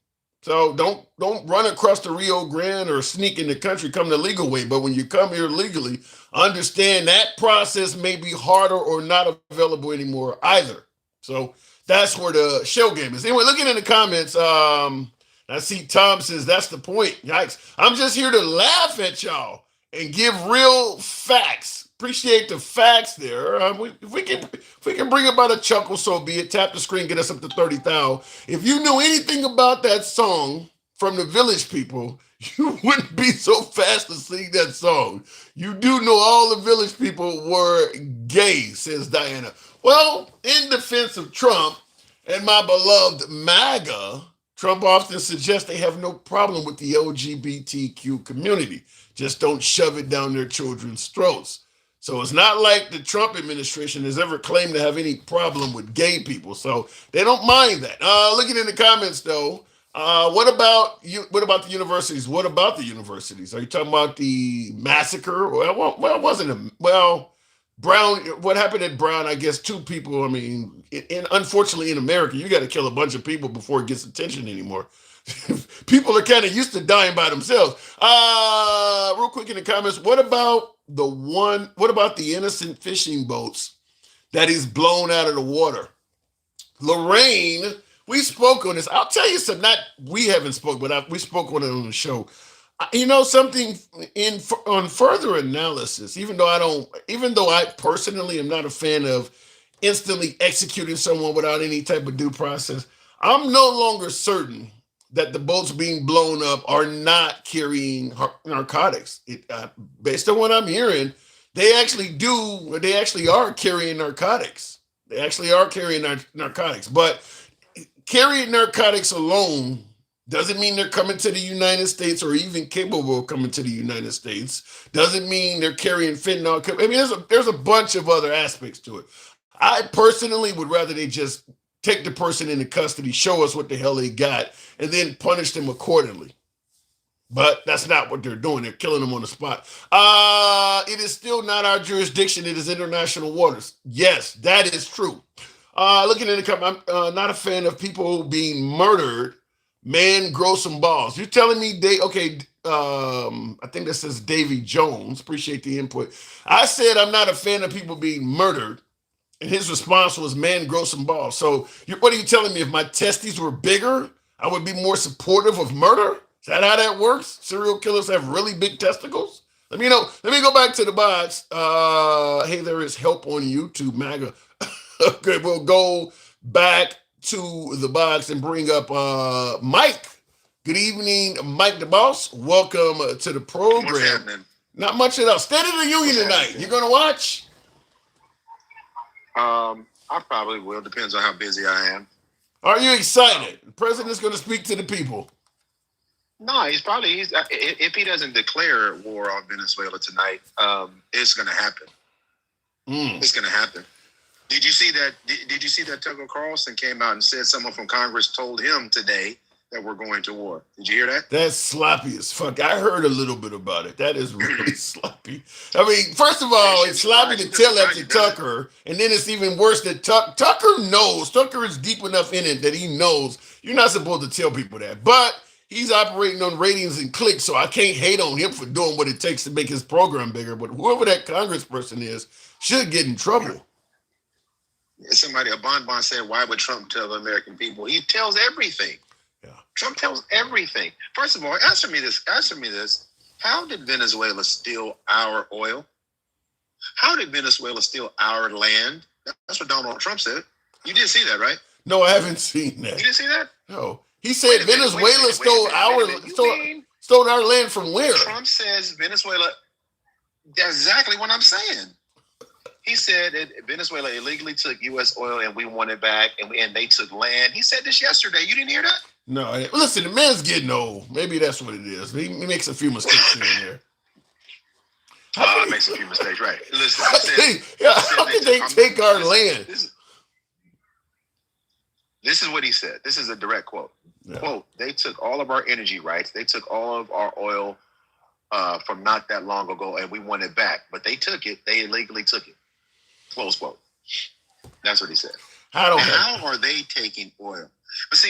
So don't run across the Rio Grande or sneak in the country, come the legal way. But when you come here legally, understand that process may be harder or not available anymore either. So that's where the shell game is. Anyway, looking in the comments, I see Tom says that's the point. Yikes. I'm just here to laugh at y'all and give real facts. Appreciate the facts there. If we can bring about a chuckle, so be it. Tap the screen, get us up to 30,000. If you knew anything about that song from the Village People, you wouldn't be so fast to sing that song. You do know all the Village People were gay, says Diana. Well, in defense of Trump and my beloved MAGA, Trump often suggests they have no problem with the LGBTQ community. Just don't shove it down their children's throats. So it's not like the Trump administration has ever claimed to have any problem with gay people. So they don't mind that. Looking in the comments though, what about you? What about the universities? What about the universities? Are you talking about the massacre? Well, it wasn't a well. Brown, what happened at Brown? I guess two people. I mean, unfortunately in America, you got to kill a bunch of people before it gets attention anymore. People are kind of used to dying by themselves. Real quick in the comments, what about the one? What about the innocent fishing boats that is blown out of the water? Lorraine, we spoke on this. I'll tell you something. Not we haven't spoke, but we spoke on it on the show. You know something on further analysis. Even though I personally am not a fan of instantly executing someone without any type of due process, I'm no longer certain that the boats being blown up are not carrying narcotics. Based on what I'm hearing, they actually do. They actually are carrying narcotics. They actually are carrying narcotics. But carrying narcotics alone doesn't mean they're coming to the United States or even capable of coming to the United States. Doesn't mean they're carrying fentanyl. I mean, there's a bunch of other aspects to it. I personally would rather they just take the person into custody, show us what the hell they got, and then punish them accordingly. But that's not what they're doing. They're killing them on the spot. It is still not our jurisdiction. It is international waters. Yes, that is true. Looking at the comment, I'm not a fan of people being murdered. Man, grow some balls. You're telling me I think that says Davy Jones. Appreciate the input. I said I'm not a fan of people being murdered. And his response was, man, grow some balls. So what are you telling me? If my testes were bigger, I would be more supportive of murder? Is that how that works? Serial killers have really big testicles? Let me know. Let me go back to the box. Hey, there is help on YouTube, MAGA. Okay, we'll go back to the box and bring up Mike. Good evening, Mike the Boss. Welcome to the program. What's happening? Not much at all. State of the Union tonight. You're going to watch? I probably will. Depends on how busy I am. Are you excited? The president's going to speak to the people. No, he's if he doesn't declare war on Venezuela tonight, it's going to happen. It's going to happen. Did you see that? Did you see that Tucker Carlson came out and said someone from Congress told him today that we're going to war? Did you hear that? That's sloppy as fuck. I heard a little bit about it. That is really sloppy. I mean, first of all, it's sloppy to tell that to Tucker, and then it's even worse that Tucker knows. Tucker is deep enough in it that he knows you're not supposed to tell people that. But he's operating on ratings and clicks, so I can't hate on him for doing what it takes to make his program bigger. But whoever that congressperson is should get in trouble. Somebody, a bonbon said, why would Trump tell the American people? He tells everything. Yeah. Trump tells everything. First of all, answer me this. How did Venezuela steal our oil? How did Venezuela steal our land? That's what Donald Trump said. You didn't see that, right? No, I haven't seen that. You didn't see that? No. He said Venezuela stole our land from where? Trump says Venezuela. That's exactly what I'm saying. He said that Venezuela illegally took U.S. oil and we won it back, and they took land. He said this yesterday. You didn't hear that? No. Listen, the man's getting old. Maybe that's what it is. He makes a few mistakes here and there. He makes a few mistakes, right? Listen, how can they take our land? This is what he said. This is a direct quote. Yeah. Quote, they took all of our energy rights. They took all of our oil from not that long ago, and we won it back. But they took it. They illegally took it. Close quote. That's what he said. How are they taking oil?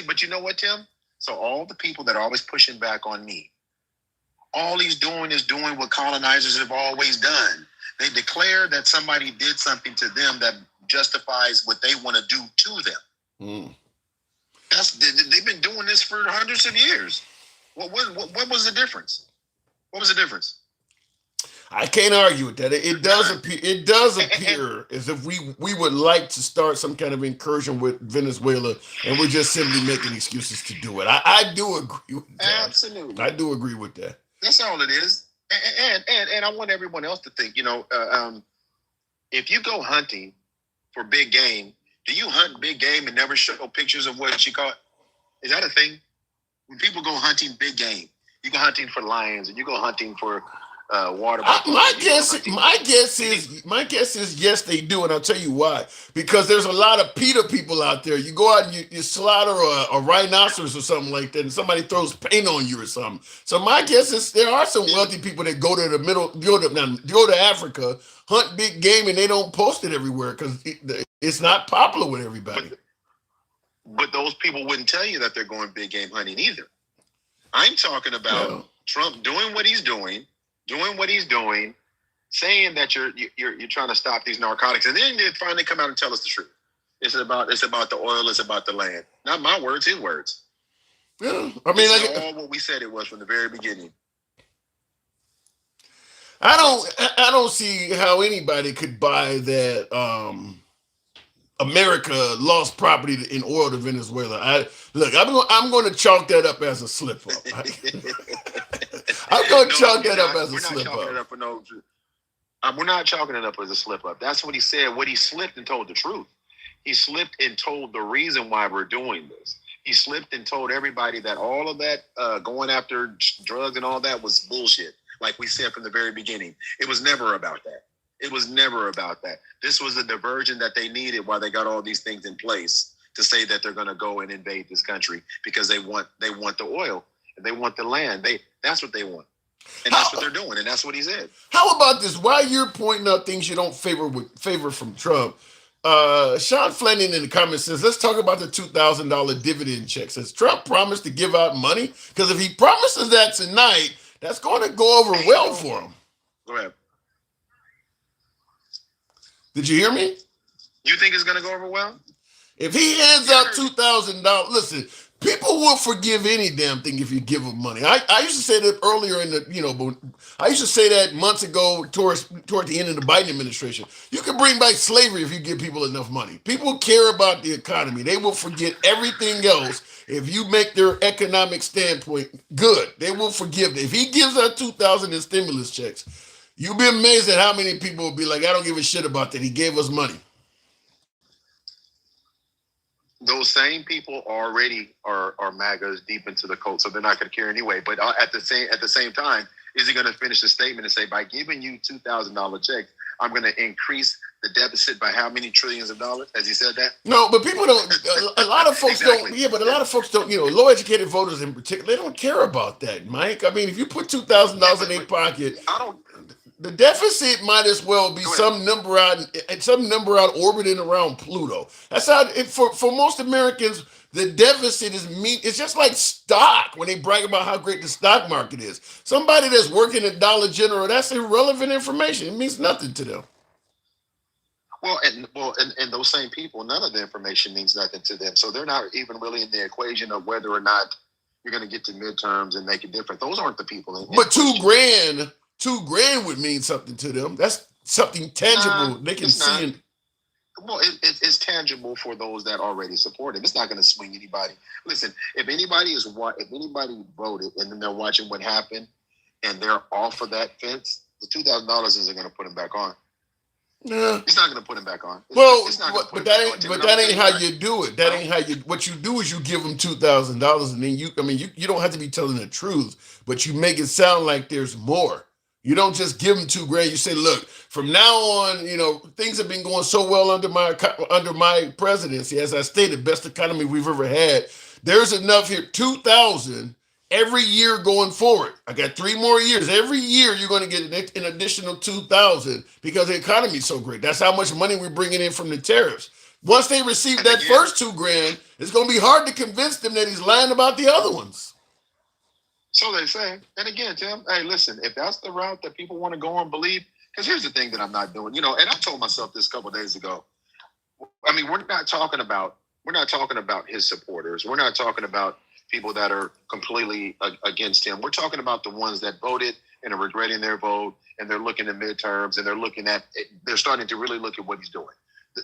But you know what, Tim? So all the people that are always pushing back on me, all he's doing is doing what colonizers have always done. They declare that somebody did something to them that justifies what they want to do to them. They've been doing this for hundreds of years. What was the difference? What was the difference? I can't argue with that. It does appear as if we would like to start some kind of incursion with Venezuela, and we're just simply making excuses to do it. I do agree with that. Absolutely, I do agree with that. That's all it is. And I want everyone else to think. If you go hunting for big game, do you hunt big game and never show pictures of what you caught? Is that a thing? When people go hunting big game, you go hunting for lions and you go hunting for water buffalo. My guess is yes, they do, and I'll tell you why. Because there's a lot of PETA people out there. You go out and you slaughter a rhinoceros or something like that, and somebody throws paint on you or something. So my guess is there are some wealthy people that go to the middle, go to Africa, hunt big game, and they don't post it everywhere because it's not popular with everybody. But those people wouldn't tell you that they're going big game hunting either. I'm talking about Trump doing what he's doing, saying that you're trying to stop these narcotics, and then they finally come out and tell us the truth. It's about the oil, it's about the land. Not my words, his words. Yeah, I mean, it's all what we said it was from the very beginning. I don't see how anybody could buy that. America lost property in oil to Venezuela. I'm going to chalk that up as a slip up. I'm going to chalk that up as a slip up. We're not chalking it up as a slip up. That's what he said. What he slipped and told the truth. He slipped and told the reason why we're doing this. He slipped and told everybody that all of that going after drugs and all that was bullshit. Like we said from the very beginning, it was never about that. It was never about that. This was a diversion that they needed while they got all these things in place to say that they're going to go and invade this country because they want the oil and they want the land. That's what they want. And that's what they're doing. And that's what he said. How about this? While you're pointing out things you don't favor from Trump, Sean Fleming in the comments says, let's talk about the $2,000 dividend check. Says Trump promised to give out money? Because if he promises that tonight, that's going to go over well for him. Go ahead. Did you hear me? You think it's going to go over well? If he hands out $2,000, listen, people will forgive any damn thing if you give them money. I used to say that earlier but I used to say that months ago toward the end of the Biden administration. You can bring back slavery if you give people enough money. People care about the economy. They will forget everything else if you make their economic standpoint good. They will forgive it. If he gives out $2,000 in stimulus checks, you'll be amazed at how many people will be like, I don't give a shit about that. He gave us money. Those same people already are MAGAs deep into the cult, so they're not going to care anyway. But at the same time, is he going to finish the statement and say, by giving you $2,000 checks, I'm going to increase the deficit by how many trillions of dollars? Has he said that? No, but people don't. A lot of folks don't. Yeah, but a lot of folks don't. Low-educated voters in particular, they don't care about that, Mike. I mean, if you put $2,000 in their pocket, the deficit might as well be some number out orbiting around Pluto. That's how for most Americans, the deficit it's just like stock when they brag about how great the stock market is. Somebody that's working at Dollar General, that's irrelevant information. It means nothing to them. Well, and those same people, none of the information means nothing to them. So they're not even really in the equation of whether or not you're going to get to midterms and make a difference. Those aren't the people. But $2,000 would mean something to them. That's something tangible they can see. Well, it's tangible for those that already support him. It's not going to swing anybody. Listen, if anybody voted and then they're watching what happened and they're off of that fence, the $2,000 isn't going to put them back on. Yeah. It's not going to put him back on. But that ain't how you do it. That ain't how you. What you do is you give them $2,000, and then you don't have to be telling the truth, but you make it sound like there's more. You don't just give them $2,000. You say, look, from now on, things have been going so well under my presidency, as I stated, best economy we've ever had. There's enough here, $2,000 every year going forward. I got 3 more years. Every year you're going to get an additional $2,000 because the economy is so great. That's how much money we're bringing in from the tariffs. Once they receive that first $2,000, it's going to be hard to convince them that he's lying about the other ones. So they say. And again, Tim, hey, listen, if that's the route that people want to go and believe, because here's the thing that I'm not doing, and I told myself this a couple of days ago. I mean, we're not talking about his supporters. We're not talking about people that are completely against him. We're talking about the ones that voted and are regretting their vote, and they're looking at midterms, and they're starting to really look at what he's doing.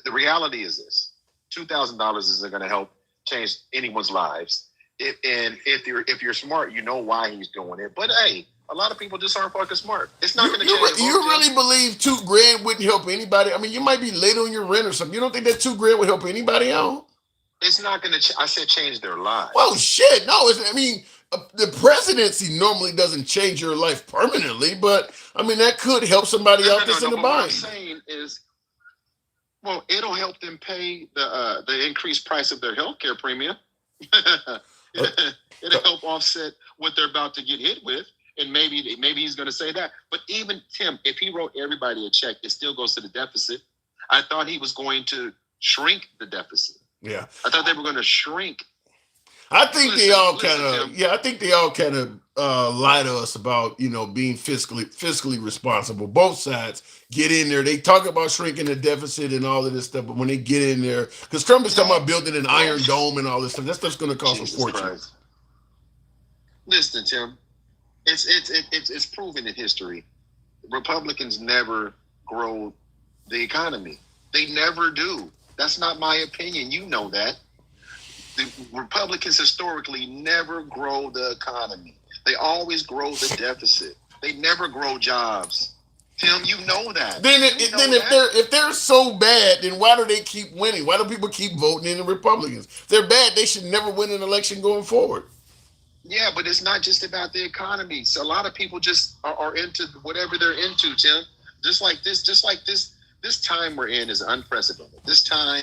The reality is this: $2,000 isn't going to help change anyone's lives. If you're smart, you know why he's doing it. But hey, a lot of people just aren't fucking smart. It's not going to change. You really believe $2,000 wouldn't help anybody? I mean, you might be late on your rent or something. You don't think that $2,000 would help anybody out? It's not going to. I said change their lives. Well, shit, no. The presidency normally doesn't change your life permanently, but I mean that could help somebody out that's in the But what I'm bind. saying is, well, it'll help them pay the increased price of their healthcare premium. It'll help offset what they're about to get hit with, and maybe he's going to say that. But even Tim, if he wrote everybody a check, it still goes to the deficit. I thought he was going to shrink the deficit. Yeah, I thought they were going to shrink. I think they all kind of. Yeah, I think they all kind of lie to us about being fiscally responsible. Both sides get in there. They talk about shrinking the deficit and all of this stuff, but when they get in there, because Trump is talking about building an Iron Dome and all this stuff, that stuff's going to cost a fortune. Christ. Listen, Tim, it's proven in history. Republicans never grow the economy. They never do. That's not my opinion. You know that. The Republicans historically never grow the economy. They always grow the deficit. They never grow jobs. Tim, you know that. If they're so bad, then why do they keep winning? Why do people keep voting in the Republicans? If they're bad, they should never win an election going forward. Yeah, but it's not just about the economy. So a lot of people just are into whatever they're into, Tim. Just like this time we're in is unprecedented. This time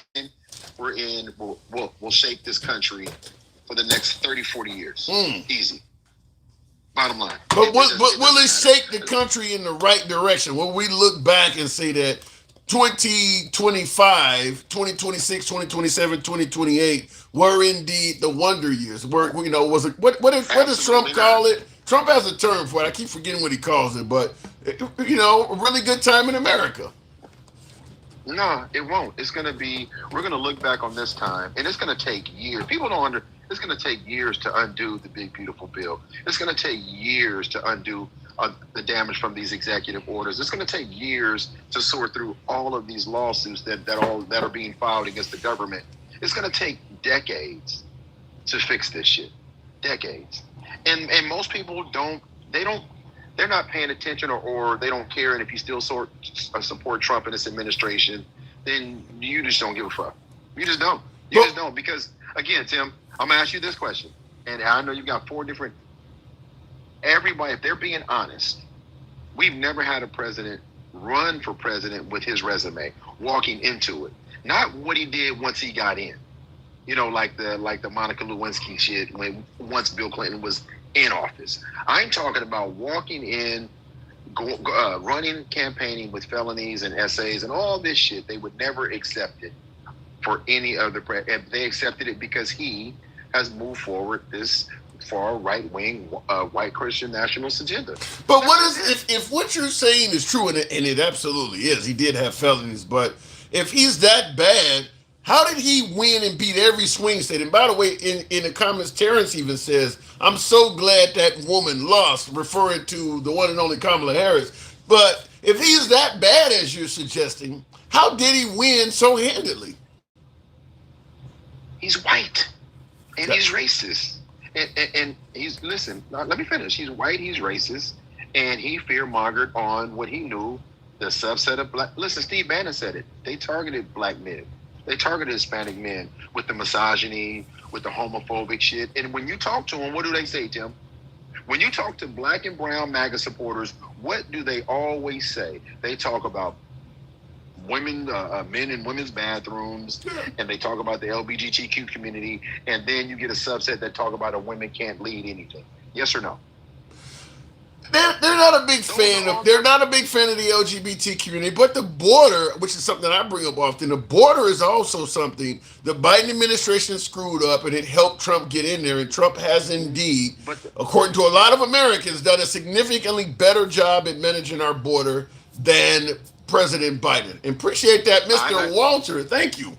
we're in will shape this country for the next 30, 40 years. Easy. Bottom line. But will it shake the country in the right direction? Will we look back and say that 2025, 2026, 2027, 2028 were indeed the wonder years? What does Trump call it? Trump has a term for it. I keep forgetting what he calls it, but a really good time in America. No, it won't. We're going to look back on this time, and it's going to take years. It's going to take years to undo the big, beautiful bill. It's going to take years to undo the damage from these executive orders. It's going to take years to sort through all of these lawsuits that are being filed against the government. It's going to take decades to fix this shit. Decades. And most people they're not paying attention or they don't care. And if you still support Trump and his administration, then you just don't give a fuck. You just don't. You just don't. Because, again, Tim, I'm going to ask you this question. And I know you've got 4 different. Everybody, if they're being honest, we've never had a president run for president with his resume, walking into it. Not what he did once he got in. Like the Monica Lewinsky shit once Bill Clinton was in office. I'm talking about walking in, running, campaigning with felonies and essays and all this shit. They would never accept it for any other president. They accepted it because he has moved forward this far right-wing white Christian nationalist agenda. But if what you're saying is true, and it absolutely is, he did have felonies, but if he's that bad, how did he win and beat every swing state? And by the way, in the comments, Terrence even says, I'm so glad that woman lost, referring to the one and only Kamala Harris. But if he's that bad as you're suggesting, how did he win so handily? He's white, and he's racist. And he's, listen, let me finish. He's white, he's racist, and he fear-mongered on what he knew, the subset of black. Listen, Steve Bannon said it. They targeted black men. They targeted Hispanic men with the misogyny, with the homophobic shit. And when you talk to them, what do they say, Tim? When you talk to black and brown MAGA supporters, what do they always say? They talk about women, men in women's bathrooms, and they talk about the LGBTQ community, and then you get a subset that talk about a women can't lead anything. Yes or no? They're not a big fan of the LGBT community, but the border, which is something I bring up often, the border is also something the Biden administration screwed up, and it helped Trump get in there. And Trump has indeed, according to a lot of Americans, done a significantly better job at managing our border than President Biden. And appreciate that, Mr. Walter. Thank you.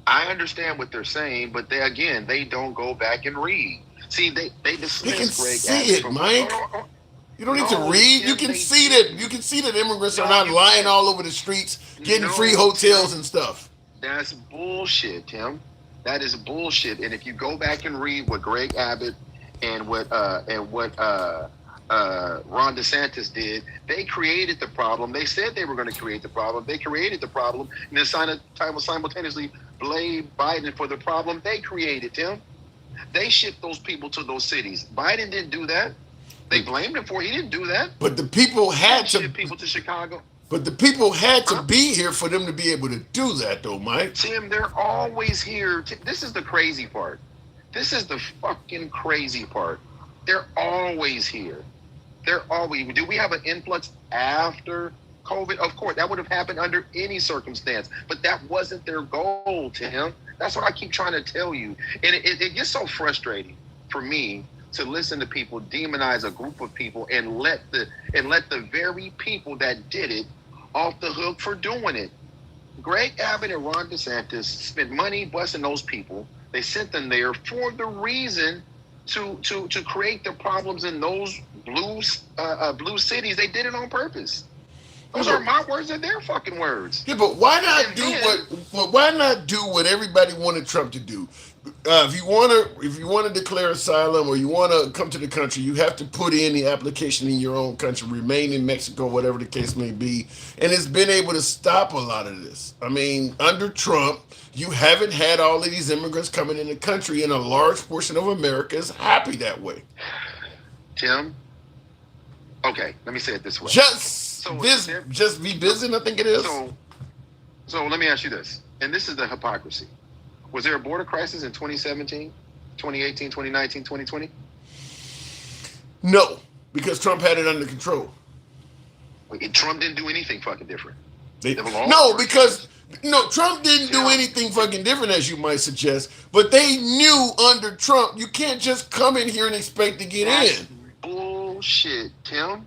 I understand what they're saying, but they don't go back and read. See, they dismiss you can Greg see it, Mike. You don't need to read. You can see that. You can see that immigrants are not lying all over the streets, getting free hotels and stuff. That's bullshit, Tim. That is bullshit. And if you go back and read what Greg Abbott and what Ron DeSantis did, they created the problem. They said they were going to create the problem. They created the problem, and then simultaneously blame Biden for the problem they created, Tim. They shipped those people to those cities. Biden didn't do that. They blamed him for it. He didn't do that. But the people had to ship people to Chicago. But the people had to be here for them to be able to do that, though, Mike. Tim, they're always here. This is the crazy part. This is the fucking crazy part. They're always here. They're always. Do we have an influx after COVID? Of course, that would have happened under any circumstance. But that wasn't their goal, Tim. That's what I keep trying to tell you. And it gets so frustrating for me to listen to people demonize a group of people and let the very people that did it off the hook for doing it. Greg Abbott and Ron DeSantis spent money busting those people. They sent them there for the reason to create the problems in those blue cities. They did it on purpose. Those are my words and their fucking words. Yeah, but why not do what everybody wanted Trump to do? If you want to declare asylum or you want to come to the country, you have to put in the application in your own country, remain in Mexico, whatever the case may be. And it's been able to stop a lot of this. I mean, under Trump, you haven't had all of these immigrants coming in the country, and a large portion of America is happy that way. Tim, okay, let me say it this way. Just be busy, I think it is. So let me ask you this, and this is the hypocrisy. Was there a border crisis in 2017, 2018, 2019, 2020? No, because Trump had it under control. Trump didn't do anything fucking different. Trump didn't do anything fucking different, as you might suggest. But they knew under Trump, you can't just come in here and expect to get in. Bullshit, Tim.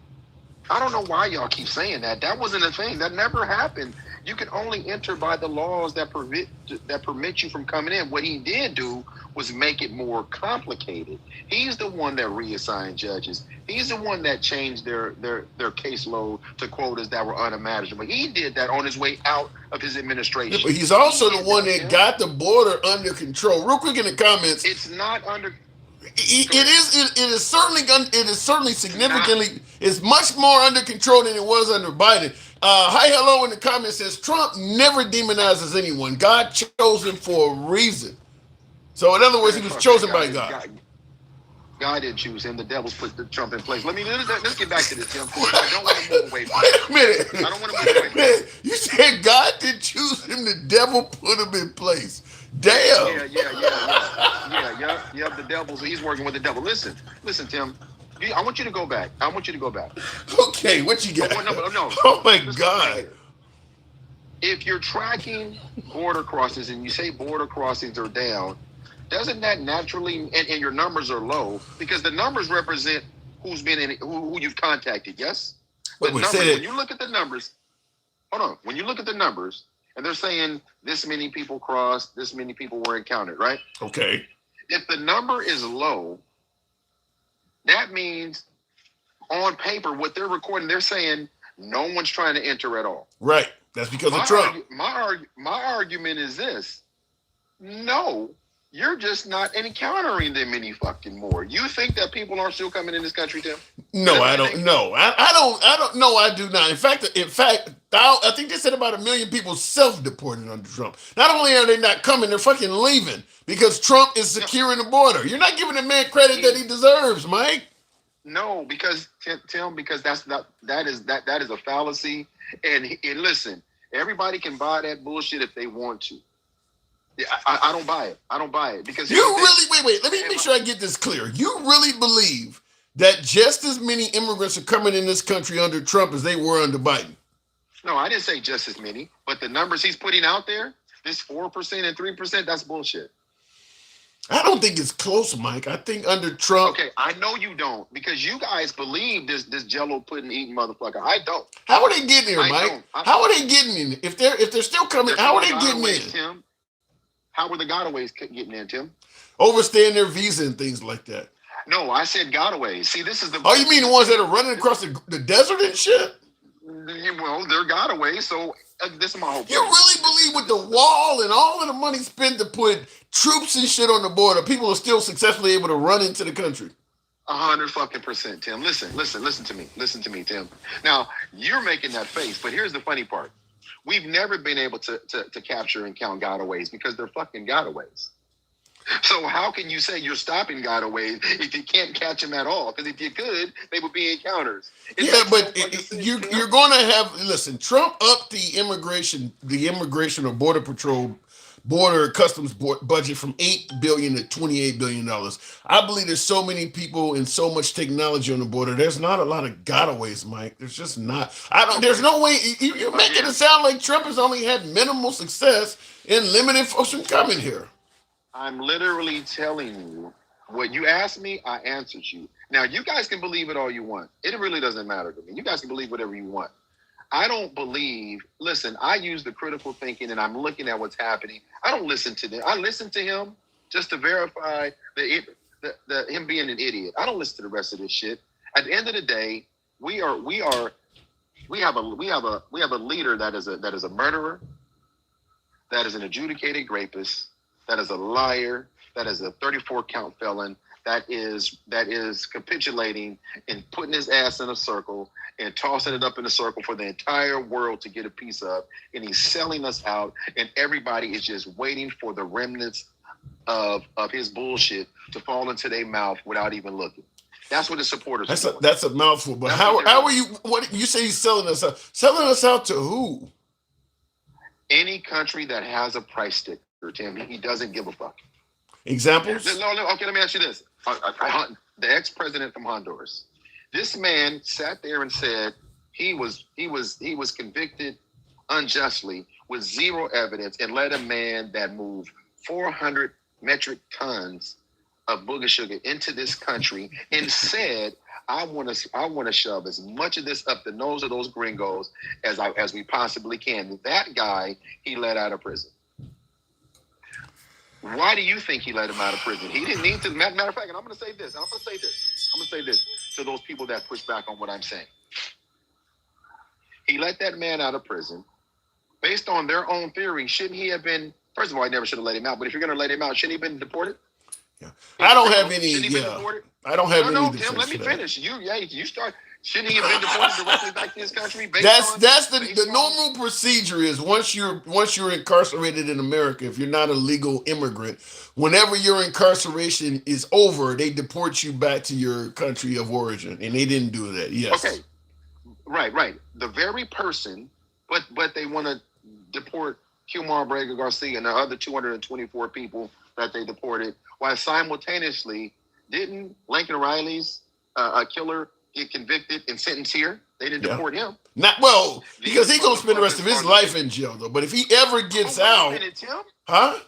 I don't know why y'all keep saying that. That wasn't a thing. That never happened. You can only enter by the laws that permit you from coming in. What he did do was make it more complicated. He's the one that reassigned judges. He's the one that changed their caseload to quotas that were unimaginable. He did that on his way out of his administration. Yeah, but he's also the one that got the border under control. Real quick in the comments. It's not under. It is certainly significantly. It's much more under control than it was under Biden. Hi, hello in the comments says Trump never demonizes anyone. God chose him for a reason. So in other words, he was chosen by God. God didn't choose him. The devil's put Trump in place. Let's get back to this, Tim. I don't want to move away from it. Wait a minute. I don't want to move away from it. You said God didn't choose him. The devil put him in place. Damn. Yeah. The devil. He's working with the devil. Listen, Tim. I want you to go back. Okay, what you got? No. Oh my God. If you're tracking border crossings and you say border crossings are down, doesn't that naturally, and your numbers are low, because the numbers represent who's been in, who you've contacted, yes? When you look at the numbers, when you look at the numbers, and they're saying this many people crossed, this many people were encountered, right? Okay. If the number is low, that means on paper, what they're recording, they're saying no one's trying to enter at all. Right. That's because of Trump. My argument is this. No, you're just not encountering them any fucking more. You think that people are still coming in this country, Tim? No, I don't know. I don't know. I do not. In fact, I think they said about 1 million people self-deported under Trump. Not only are they not coming, they're fucking leaving because Trump is securing the border. You're not giving the man credit that he deserves, Mike. No, because Tim, because that is a fallacy. And listen, everybody can buy that bullshit if they want to. I don't buy it because you really wait. Let me make sure I get this clear. You really believe that just as many immigrants are coming in this country under Trump as they were under Biden? No, I didn't say just as many, but the numbers he's putting out there, this 4% and 3%, that's bullshit. I don't think it's close, Mike. I think under Trump. Okay, I know you don't because you guys believe this Jello pudding eating motherfucker. I don't. How are they getting here, Mike? How are they getting in? If they're still coming, how are they getting in? Tim? How were the gotaways getting in, Tim? Overstaying their visa and things like that. No, I said gotaways. See, this is the. Oh, you mean the ones that are running across the desert and shit? Well, they're gotaways, so this is my whole point. You really believe with the wall and all of the money spent to put troops and shit on the border, people are still successfully able to run into the country? 100%, Tim. Listen to me, Tim. Now, you're making that face, but here's the funny part. We've never been able to capture and count gotaways because they're fucking gotaways. So how can you say you're stopping gotaways if you can't catch them at all? Because if you could, they would be encounters. But you're going to have, listen, Trump upped the immigration or border patrol, border customs budget from $8 billion to $28 billion. I believe there's so many people and so much technology on the border. There's not a lot of gotaways, Mike. There's just not. There's no way. You're making it sound like Trump has only had minimal success in limiting folks from coming here. I'm literally telling you what you asked me, I answered you. Now, you guys can believe it all you want. It really doesn't matter to me. You guys can believe whatever you want. I don't believe, listen, I use the critical thinking and I'm looking at what's happening. I don't listen to them. I listen to him just to verify him being an idiot. I don't listen to the rest of this shit. At the end of the day, we have a leader that is a murderer, that is an adjudicated rapist, that is a liar, that is a 34-count felon, that is capitulating and putting his ass in a circle and tossing it up in a circle for the entire world to get a piece of, and he's selling us out, and everybody is just waiting for the remnants of his bullshit to fall into their mouth without even looking. That's what his supporters are doing. That's a mouthful. But how are you? What you say? He's selling us out? Selling us out to who? Any country that has a price sticker, Tim, he doesn't give a fuck. Examples? No. Okay, let me ask you this: the ex-president from Honduras. This man sat there and said he was convicted unjustly with zero evidence, and let a man that moved 400 metric tons of booger sugar into this country and said, I want to shove as much of this up the nose of those gringos as we possibly can. That guy he let out of prison. Why do you think he let him out of prison? He didn't need to. Matter of fact, and I'm going to say this to those people that push back on what I'm saying. He let that man out of prison based on their own theory. Shouldn't he have been? First of all, I never should have let him out. But if you're going to let him out, shouldn't he have been deported? Yeah. I don't have any. I don't have any. No, Tim, let me finish. You start. Shouldn't he have been deported directly back to his country? That's the normal procedure is once you're incarcerated in America, if you're not a legal immigrant, whenever your incarceration is over, they deport you back to your country of origin, and they didn't do that. Yes. Okay. Right. The very person, but they want to deport Kilmar Brega Garcia and the other 224 people that they deported, while simultaneously didn't Lincoln Riley's killer get convicted and sentenced here? They didn't deport him. Not well, because he's gonna spend the rest of his life in jail though. But if he ever gets out, huh?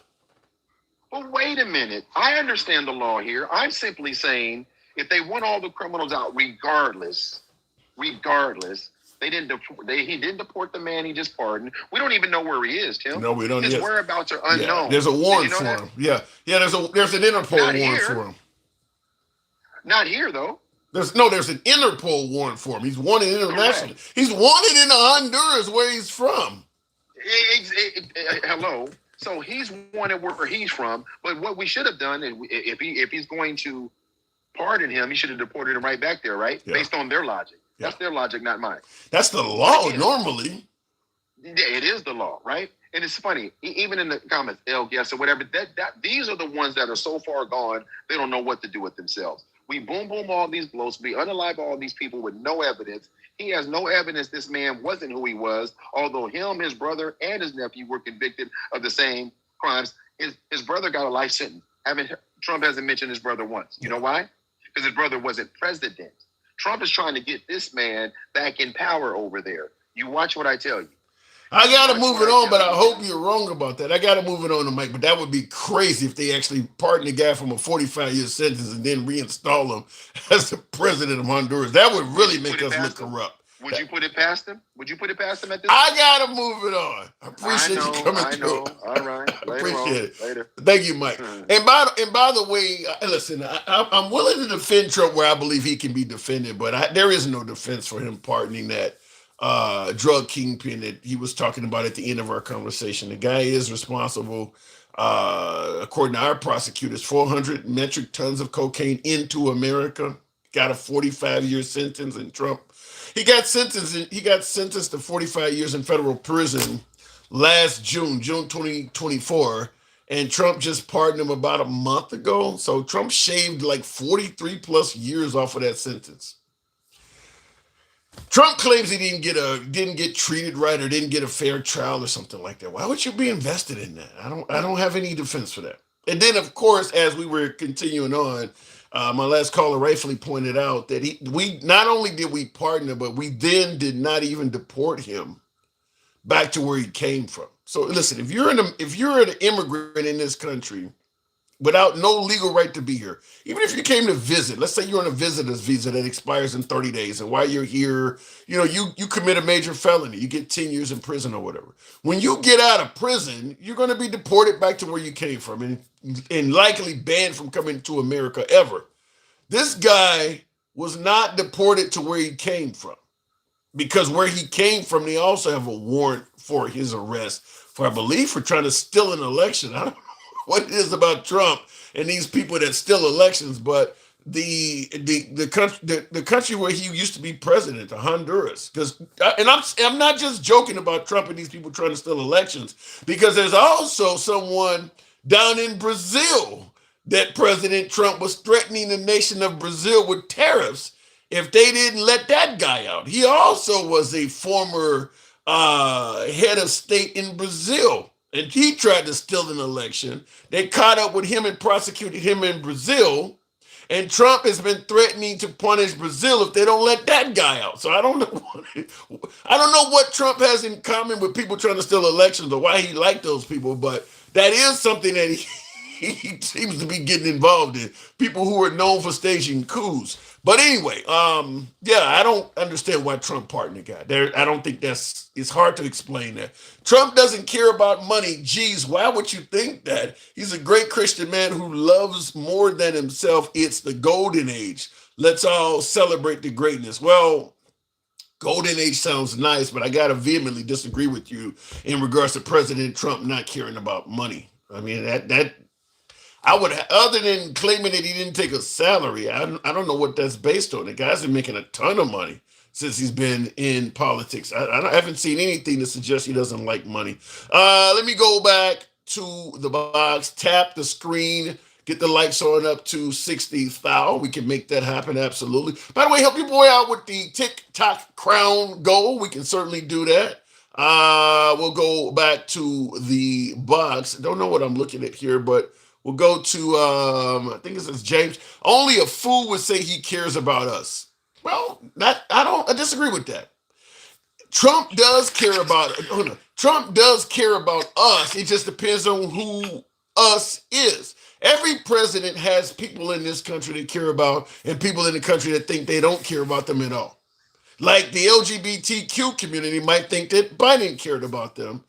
Well, wait a minute. I understand the law here. I'm simply saying if they want all the criminals out, regardless, they didn't deport. He didn't deport the man he just pardoned. We don't even know where he is, Tim. No, we don't. His whereabouts are unknown. Yeah, there's a warrant for him. Yeah. There's an Interpol warrant for him. Not here though. There's an Interpol warrant for him. He's wanted internationally. Correct. He's wanted in Honduras, where he's from. Hello. So he's wanted where he's from. But what we should have done, if he's going to pardon him, he should have deported him right back there, right? Yeah. Based on their logic. Yeah. That's their logic, not mine. That's the law normally. Yeah, it is the law, right? And it's funny, even in the comments, yes or whatever. These are the ones that are so far gone, they don't know what to do with themselves. We boom all these blows. We unalive all these people with no evidence. He has no evidence this man wasn't who he was, although him, his brother, and his nephew were convicted of the same crimes. His brother got a life sentence. Trump hasn't mentioned his brother once. You know why? Because his brother wasn't president. Trump is trying to get this man back in power over there. You watch what I tell you. I got to move it on, but I hope you're wrong about that. I got to move it on to Mike, but that would be crazy if they actually pardon the guy from a 45-year sentence and then reinstall him as the president of Honduras. That would really make us look corrupt. Would you put it past him? Would you put it past him at this point? I got to move it on. I appreciate you coming through. All right. I appreciate it. Later. Thank you, Mike. And by the way, listen, I'm willing to defend Trump where I believe he can be defended, but there is no defense for him pardoning that drug kingpin that he was talking about at the end of our conversation. The guy is responsible, according to our prosecutors, 400 metric tons of cocaine into America. got a 45-year sentence, and Trump he got sentenced to 45 years in federal prison last June 2024, and Trump just pardoned him about a month ago. So Trump shaved like 43 plus years off of that sentence. Trump claims he didn't get treated right or didn't get a fair trial or something like that. Why would you be invested in that? I don't have any defense for that. And then of course, as we were continuing on, my last caller rightfully pointed out that we not only did we pardon him, but we then did not even deport him back to where he came from. So listen, if you're an immigrant in this country without no legal right to be here. Even if you came to visit, let's say you're on a visitor's visa that expires in 30 days, and while you're here, you commit a major felony, you get 10 years in prison or whatever. When you get out of prison, you're going to be deported back to where you came from and likely banned from coming to America ever. This guy was not deported to where he came from because where he came from, they also have a warrant for his arrest for, I believe, for trying to steal an election. I don't know what it is about Trump and these people that steal elections, but the country where he used to be president, Honduras, because and I'm not just joking about Trump and these people trying to steal elections, because there's also someone down in Brazil that President Trump was threatening the nation of Brazil with tariffs if they didn't let that guy out. He also was a former head of state in Brazil, and he tried to steal an election. They caught up with him and prosecuted him in Brazil. And Trump has been threatening to punish Brazil if they don't let that guy out. So I don't know. I don't know what Trump has in common with people trying to steal elections or why he liked those people, but that is something that he seems to be getting involved in. People who are known for staging coups. But anyway, yeah, I don't understand why Trump pardoned the guy. I don't think it's hard to explain that. Trump doesn't care about money. Geez, why would you think that? He's a great Christian man who loves more than himself. It's the golden age. Let's all celebrate the greatness. Well, golden age sounds nice, but I gotta vehemently disagree with you in regards to President Trump not caring about money. I mean, that I would, other than claiming that he didn't take a salary, I don't know what that's based on. The guy's been making a ton of money since he's been in politics. I haven't seen anything to suggest he doesn't like money. Let me go back to the box, tap the screen, get the likes on up to 60,000. We can make that happen, absolutely. By the way, help your boy out with the TikTok crown goal. We can certainly do that. We'll go back to the box. Don't know what I'm looking at here, but we'll go to, I think it says James. Only a fool would say he cares about us. Well, I disagree with that. Trump does care about, hold on. Trump does care about us. It just depends on who us is. Every president has people in this country that care about and people in the country that think they don't care about them at all. Like the LGBTQ community might think that Biden cared about them,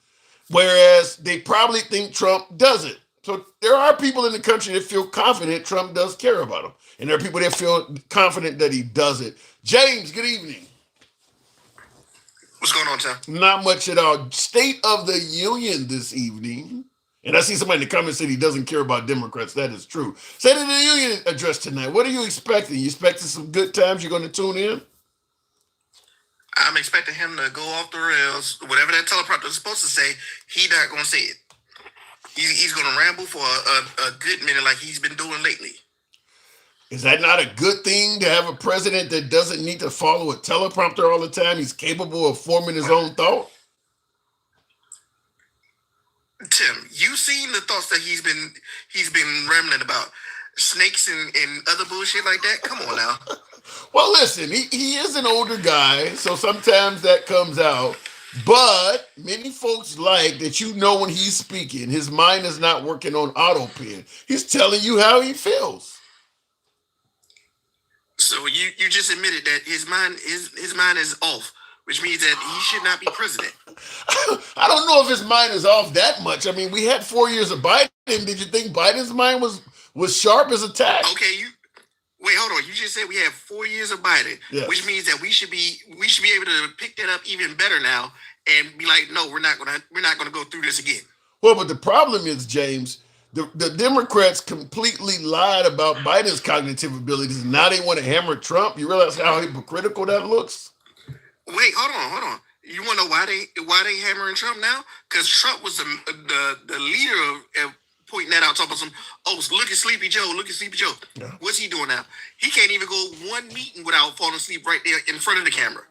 whereas they probably think Trump doesn't. So there are people in the country that feel confident Trump does care about them. And there are people that feel confident that he doesn't. James, good evening. What's going on, Tim? Not much at all. State of the Union this evening. And I see somebody in the comments said he doesn't care about Democrats. That is true. State of the Union address tonight. What are you expecting? You expecting some good times? You're going to tune in? I'm expecting him to go off the rails. Whatever that teleprompter is supposed to say, he's not going to say it. He's going to ramble for a good minute like he's been doing lately. Is that not a good thing to have a president that doesn't need to follow a teleprompter all the time? He's capable of forming his own thought? Tim, you seen the thoughts that he's been rambling about snakes and other bullshit like that? Come on now. Well, listen, he is an older guy, so sometimes that comes out. But many folks like that when he's speaking, his mind is not working on auto pen. He's telling you how he feels. So you just admitted that his mind is off, which means that he should not be president. I don't know if his mind is off that much. I mean, we had 4 years of Biden. Did you think Biden's mind was sharp as a tack? Okay, wait, hold on. You just said we have 4 years of Biden, Yes. which means that we should be able to pick that up even better now and be like, no, we're not gonna go through this again. Well, but the problem is, James, the Democrats completely lied about Biden's cognitive abilities. Now they want to hammer Trump. You realize how hypocritical that looks? Wait, hold on. You want to know why they hammering Trump now? Because Trump was the leader of pointing that out, talking about look at Sleepy Joe, look at Sleepy Joe. Yeah. What's he doing now? He can't even go one meeting without falling asleep right there in front of the camera.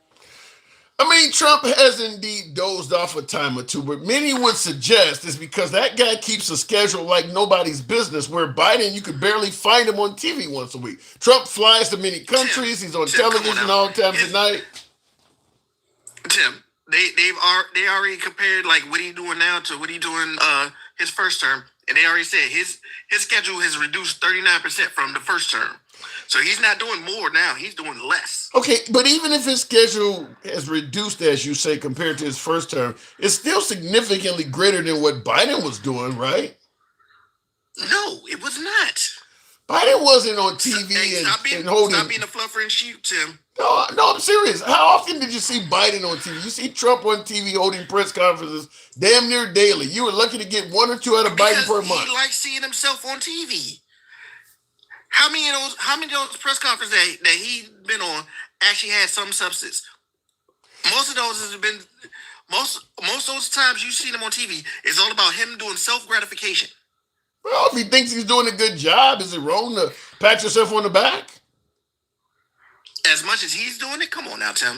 I mean, Trump has indeed dozed off a time or two, but many would suggest it's because that guy keeps a schedule like nobody's business, where Biden, you could barely find him on TV once a week. Trump flies to many countries. He's on television all times of night. Tim, they already compared like what he doing now to what he doing his first term, and they already said his schedule has reduced 39% from the first term. So he's not doing more now; he's doing less. Okay, but even if his schedule has reduced, as you say, compared to his first term, it's still significantly greater than what Biden was doing, right? No, it was not. Biden wasn't on TV and holding. Stop being a fluffer and shoot, Tim. No, I'm serious. How often did you see Biden on TV? You see Trump on TV holding press conferences damn near daily. You were lucky to get one or two out of Biden per month. He likes seeing himself on TV. How many of those press conferences that he been on actually had some substance? Most of those have been most of those times you see him on TV, it's all about him doing self-gratification. Well, if he thinks he's doing a good job, is it wrong to pat yourself on the back? As much as he's doing it, come on now, Tim.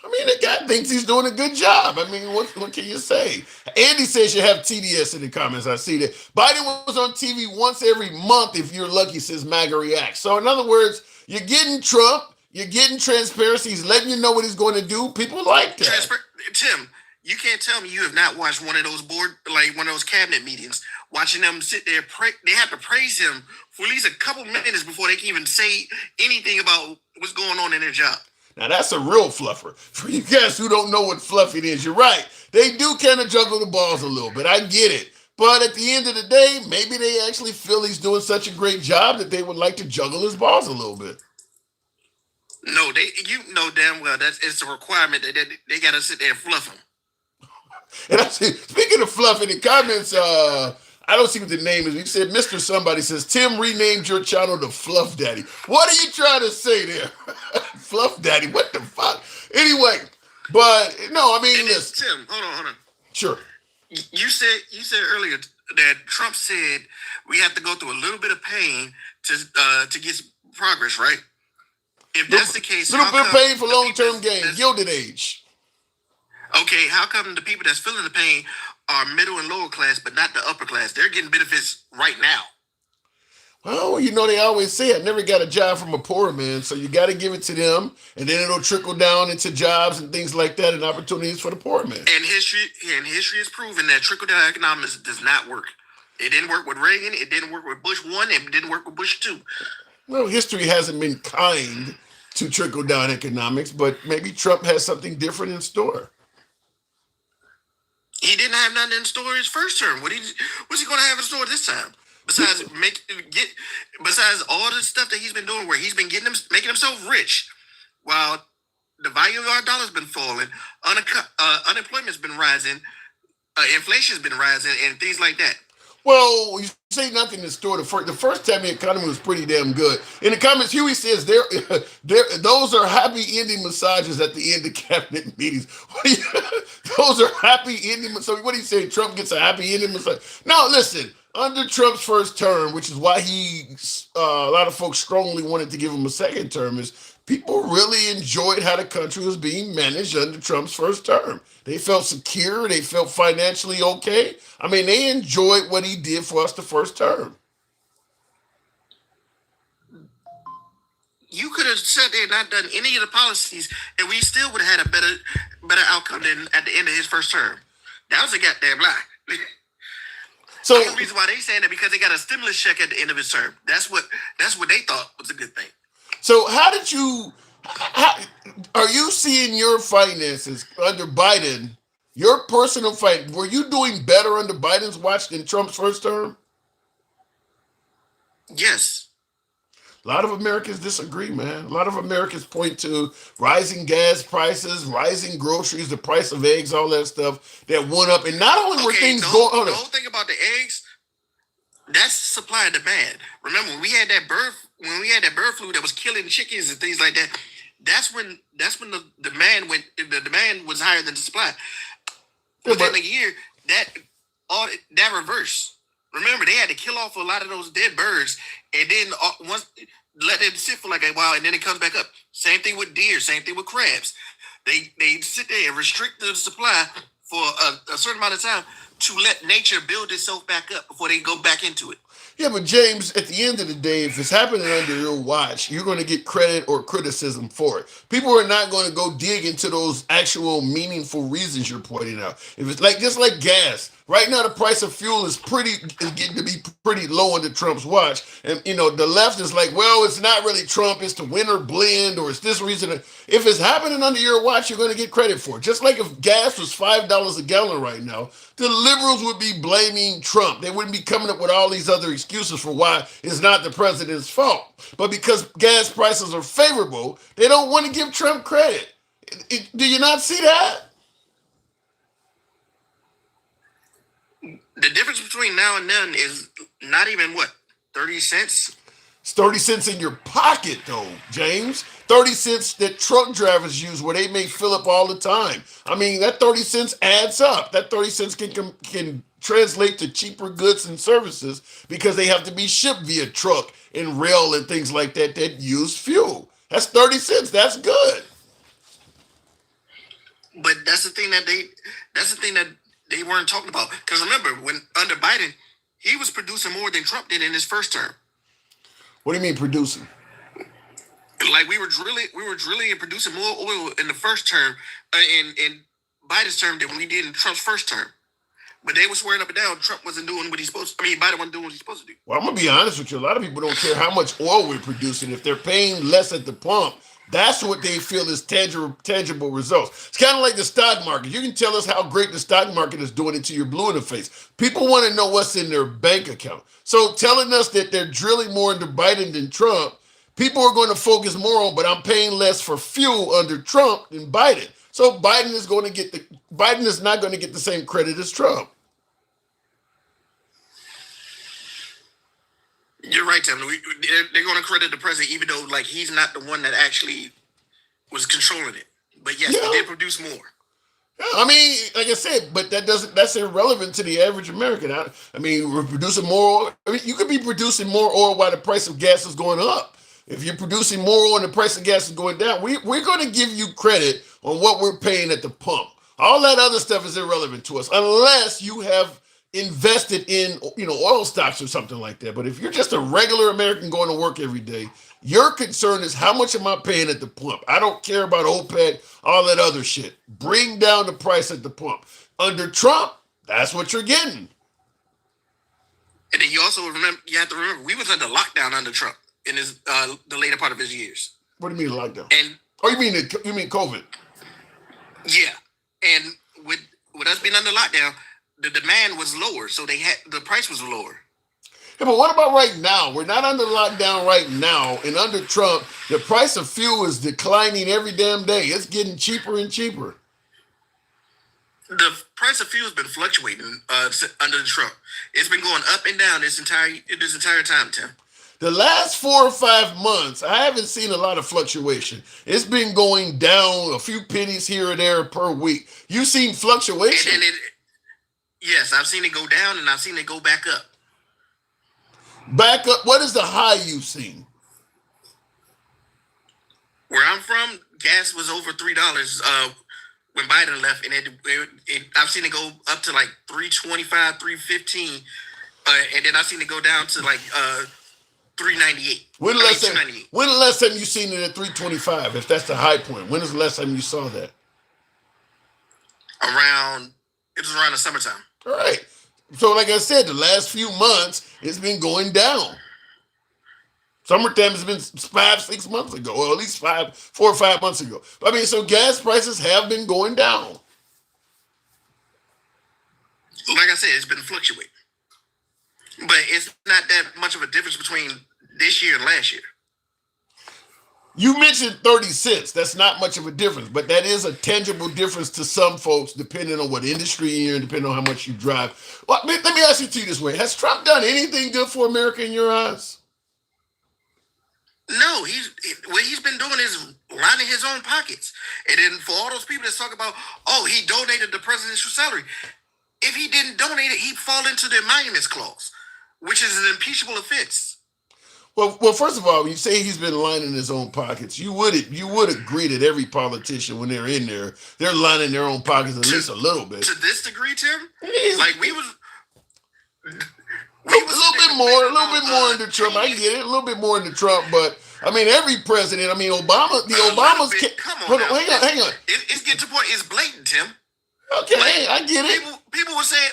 I mean, the guy thinks he's doing a good job. I mean, what can you say? Andy says you have TDS in the comments. I see that. Biden was on TV once every month, if you're lucky, says MAGA Reacts. So, in other words, you're getting Trump, you're getting transparency. He's letting you know what he's going to do. People like that. Tim, you can't tell me you have not watched one of those one of those cabinet meetings, watching them sit there. They have to praise him for at least a couple minutes before they can even say anything about what's going on in their job. Now, that's a real fluffer. For you guys who don't know what fluff it is, you're right. They do kind of juggle the balls a little bit. I get it. But at the end of the day, maybe they actually feel he's doing such a great job that they would like to juggle his balls a little bit. No, you know damn well it's a requirement that they got to sit there and fluff him. And I see, speaking of fluff, in the comments, I don't see what the name is. He said, Mr. Somebody says, Tim renamed your channel to Fluff Daddy. What are you trying to say there? Fluff Daddy, what the fuck? Anyway, but no, I mean, listen. Tim, hold on. Sure. You said earlier that Trump said we have to go through a little bit of pain to get progress, right? If that's the case, little bit of pain for long-term gain, gilded age. Okay, how come the people that's feeling the pain are middle and lower class, but not the upper class? They're getting benefits right now. Well, you know, they always say I never got a job from a poor man, so you got to give it to them, and then it'll trickle down into jobs and things like that and opportunities for the poor man. And history has proven that trickle-down economics does not work. It didn't work with Reagan. It didn't work with Bush 1. It didn't work with Bush 2. Well, history hasn't been kind to trickle-down economics, but maybe Trump has something different in store. He didn't have nothing in store his first term. What's he going to have in store this time? Besides all the stuff that he's been doing, where he's been making himself rich, while the value of our dollar's been falling, unemployment's been rising, inflation's been rising, and things like that. Well, you say nothing in store. The first time the economy was pretty damn good. In the comments, Huey says those are happy ending massages at the end of cabinet meetings. Those are happy ending. So what do you say? Trump gets a happy ending massage? No, listen. Under Trump's first term, which is why a lot of folks strongly wanted to give him a second term, is people really enjoyed how the country was being managed under Trump's first term. They felt secure. They felt financially okay. I mean, they enjoyed what he did for us the first term. You could have sat there and not done any of the policies, and we still would have had a better outcome than at the end of his first term. That was a goddamn lie. So the only reason why they saying that because they got a stimulus check at the end of his term. That's what they thought was a good thing. So how are you seeing your finances under Biden, your personal fight? Were you doing better under Biden's watch than Trump's first term? Yes. A lot of Americans disagree, man. A lot of Americans point to rising gas prices, rising groceries, the price of eggs, all that stuff that went up. And not only were things going on. The whole thing about the eggs, That's supply and demand. Remember when we had that bird flu that was killing chickens and things like that. That's when the demand was higher than the supply. Yeah, Within but a year, that reversed. Remember, they had to kill off a lot of those dead birds, and then once let them sit for like a while, and then it comes back up. Same thing with deer. Same thing with crabs. They sit there and restrict the supply for a certain amount of time to let nature build itself back up before they go back into it. Yeah, but James, at the end of the day, if it's happening under your watch, you're going to get credit or criticism for it. People are not going to go dig into those actual meaningful reasons you're pointing out. If it's like just like gas, right now the price of fuel is getting to be pretty low under Trump's watch, and the left is like, well, it's not really Trump, it's the winter blend, or it's this reason. If it's happening under your watch, you're going to get credit for it. Just like if gas was $5 a gallon right now, the liberals would be blaming Trump. They wouldn't be coming up with all these other excuses for why it's not the president's fault. But because gas prices are favorable, they don't want to give Trump credit. Do you not see that? The difference between now and then is not even what 30 cents. It's 30 cents in your pocket, though, James. 30 cents that truck drivers use where they may fill up all the time. I mean, that 30 cents adds up. That 30 cents can translate to cheaper goods and services because they have to be shipped via truck and rail and things like that use fuel. That's 30 cents. That's good. But that's the thing that they weren't talking about. Because remember, when under Biden, he was producing more than Trump did in his first term. What do you mean producing? Like we were drilling and producing more oil in the first term, in Biden's term than we did in Trump's first term. But they were swearing up and down Trump wasn't doing what he's supposed to. Biden wasn't doing what he's supposed to do. Well, I'm gonna be honest with you. A lot of people don't care how much oil we're producing. If they're paying less at the pump, that's what they feel is tangible results. It's kind of like the stock market. You can tell us how great the stock market is doing until you're blue in the face. People want to know what's in their bank account. So telling us that they're drilling more into Biden than Trump, people are going to focus more on, but I'm paying less for fuel under Trump than Biden. So Biden is not going to get the same credit as Trump. You're right, Tim. They're going to credit the president, even though like he's not the one that actually was controlling it. But yes, he did produce more. Yeah, I mean, like I said, but that's irrelevant to the average American. I mean, we're producing more oil. I mean, you could be producing more oil while the price of gas is going up. If you're producing more oil and the price of gas is going down, we're going to give you credit on what we're paying at the pump. All that other stuff is irrelevant to us unless you have invested in oil stocks or something like that. But if you're just a regular American going to work every day, your concern is how much am I paying at the pump? I don't care about OPEC, all that other shit. Bring down the price at the pump. Under Trump, that's what you're getting. And then you have to remember, we was under lockdown under Trump in his the later part of his years. What do you mean lockdown? And you mean COVID? Yeah, and with us being under lockdown, the demand was lower, so the price was lower. Yeah, but what about right now? We're not under lockdown right now, and under Trump, the price of fuel is declining every damn day. It's getting cheaper and cheaper. The price of fuel has been fluctuating under Trump. It's been going up and down this entire time, Tim. The last 4 or 5 months, I haven't seen a lot of fluctuation. It's been going down a few pennies here or there per week. You've seen fluctuation? Yes, I've seen it go down and I've seen it go back up. Back up? What is the high you've seen? Where I'm from, gas was over $3 when Biden left, and I've seen it go up to like $3.25, $3.15, and then I've seen it go down to like $3.98. When the last time you seen it at $3.25? If that's the high point, when is the last time you saw that? It was around the summertime. All right. So, like I said, the last few months it's been going down. Summertime has been 5-6 months ago, or at least 4 or 5 months ago. I mean, so gas prices have been going down. Like I said, it's been fluctuating. But it's not that much of a difference between this year and last year. You mentioned 30 cents. That's not much of a difference, but that is a tangible difference to some folks, depending on what industry you're in, depending on how much you drive. Well, let me ask it to you this way: has Trump done anything good for America in your eyes? No, what he's been doing is lining his own pockets. And then for all those people that talk about, oh, he donated the presidential salary. If he didn't donate it, he'd fall into the emoluments clause, which is an impeachable offense. Well, first of all, when you say he's been lining his own pockets, you would agree that every politician, when they're in there, they're lining their own pockets at least a little bit. To this degree, Tim, He's, like we was a little bit more into Trump. I get it, a little bit more into Trump, but I mean, every president. I mean, Obama's. Come on, hold now. on, hang on. It's getting to the point. It's blatant, Tim. Okay, Like, I get it. People would say,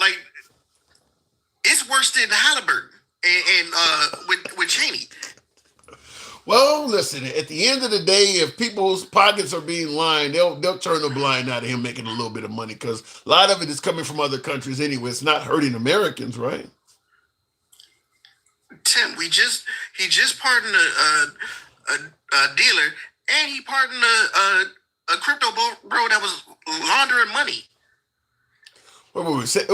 like, it's worse than Halliburton and with Cheney. Well, listen. At the end of the day, if people's pockets are being lined, they'll turn a blind eye to him making a little bit of money because a lot of it is coming from other countries anyway. It's not hurting Americans, right? Tim, he just pardoned a dealer, and he pardoned a crypto bro that was laundering money. Well, listen.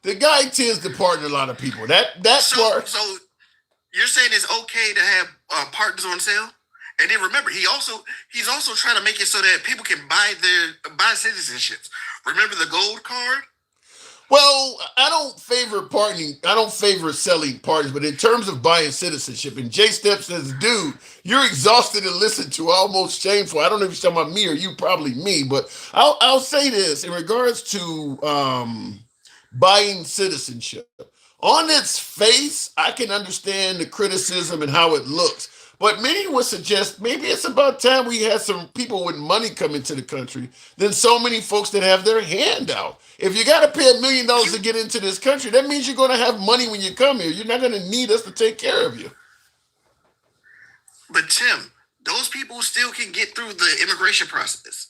The guy tends to pardon a lot of people. That part. So you're saying it's okay to have partners on sale? And then remember, he's also trying to make it so that people can buy citizenships. Remember the gold card? Well, I don't favor pardoning. I don't favor selling pardons, but in terms of buying citizenship, and Jay Stepp says, dude, you're exhausted to listen to, almost shameful. I don't know if you're talking about me or you, probably me, but I'll say this in regards to buying citizenship. On its face, I can understand the criticism and how it looks. But many would suggest maybe it's about time we had some people with money come into the country than so many folks that have their hand out. If you got to pay $1 million to get into this country, that means you're going to have money when you come here. You're not going to need us to take care of you. But Tim, those people still can get through the immigration process.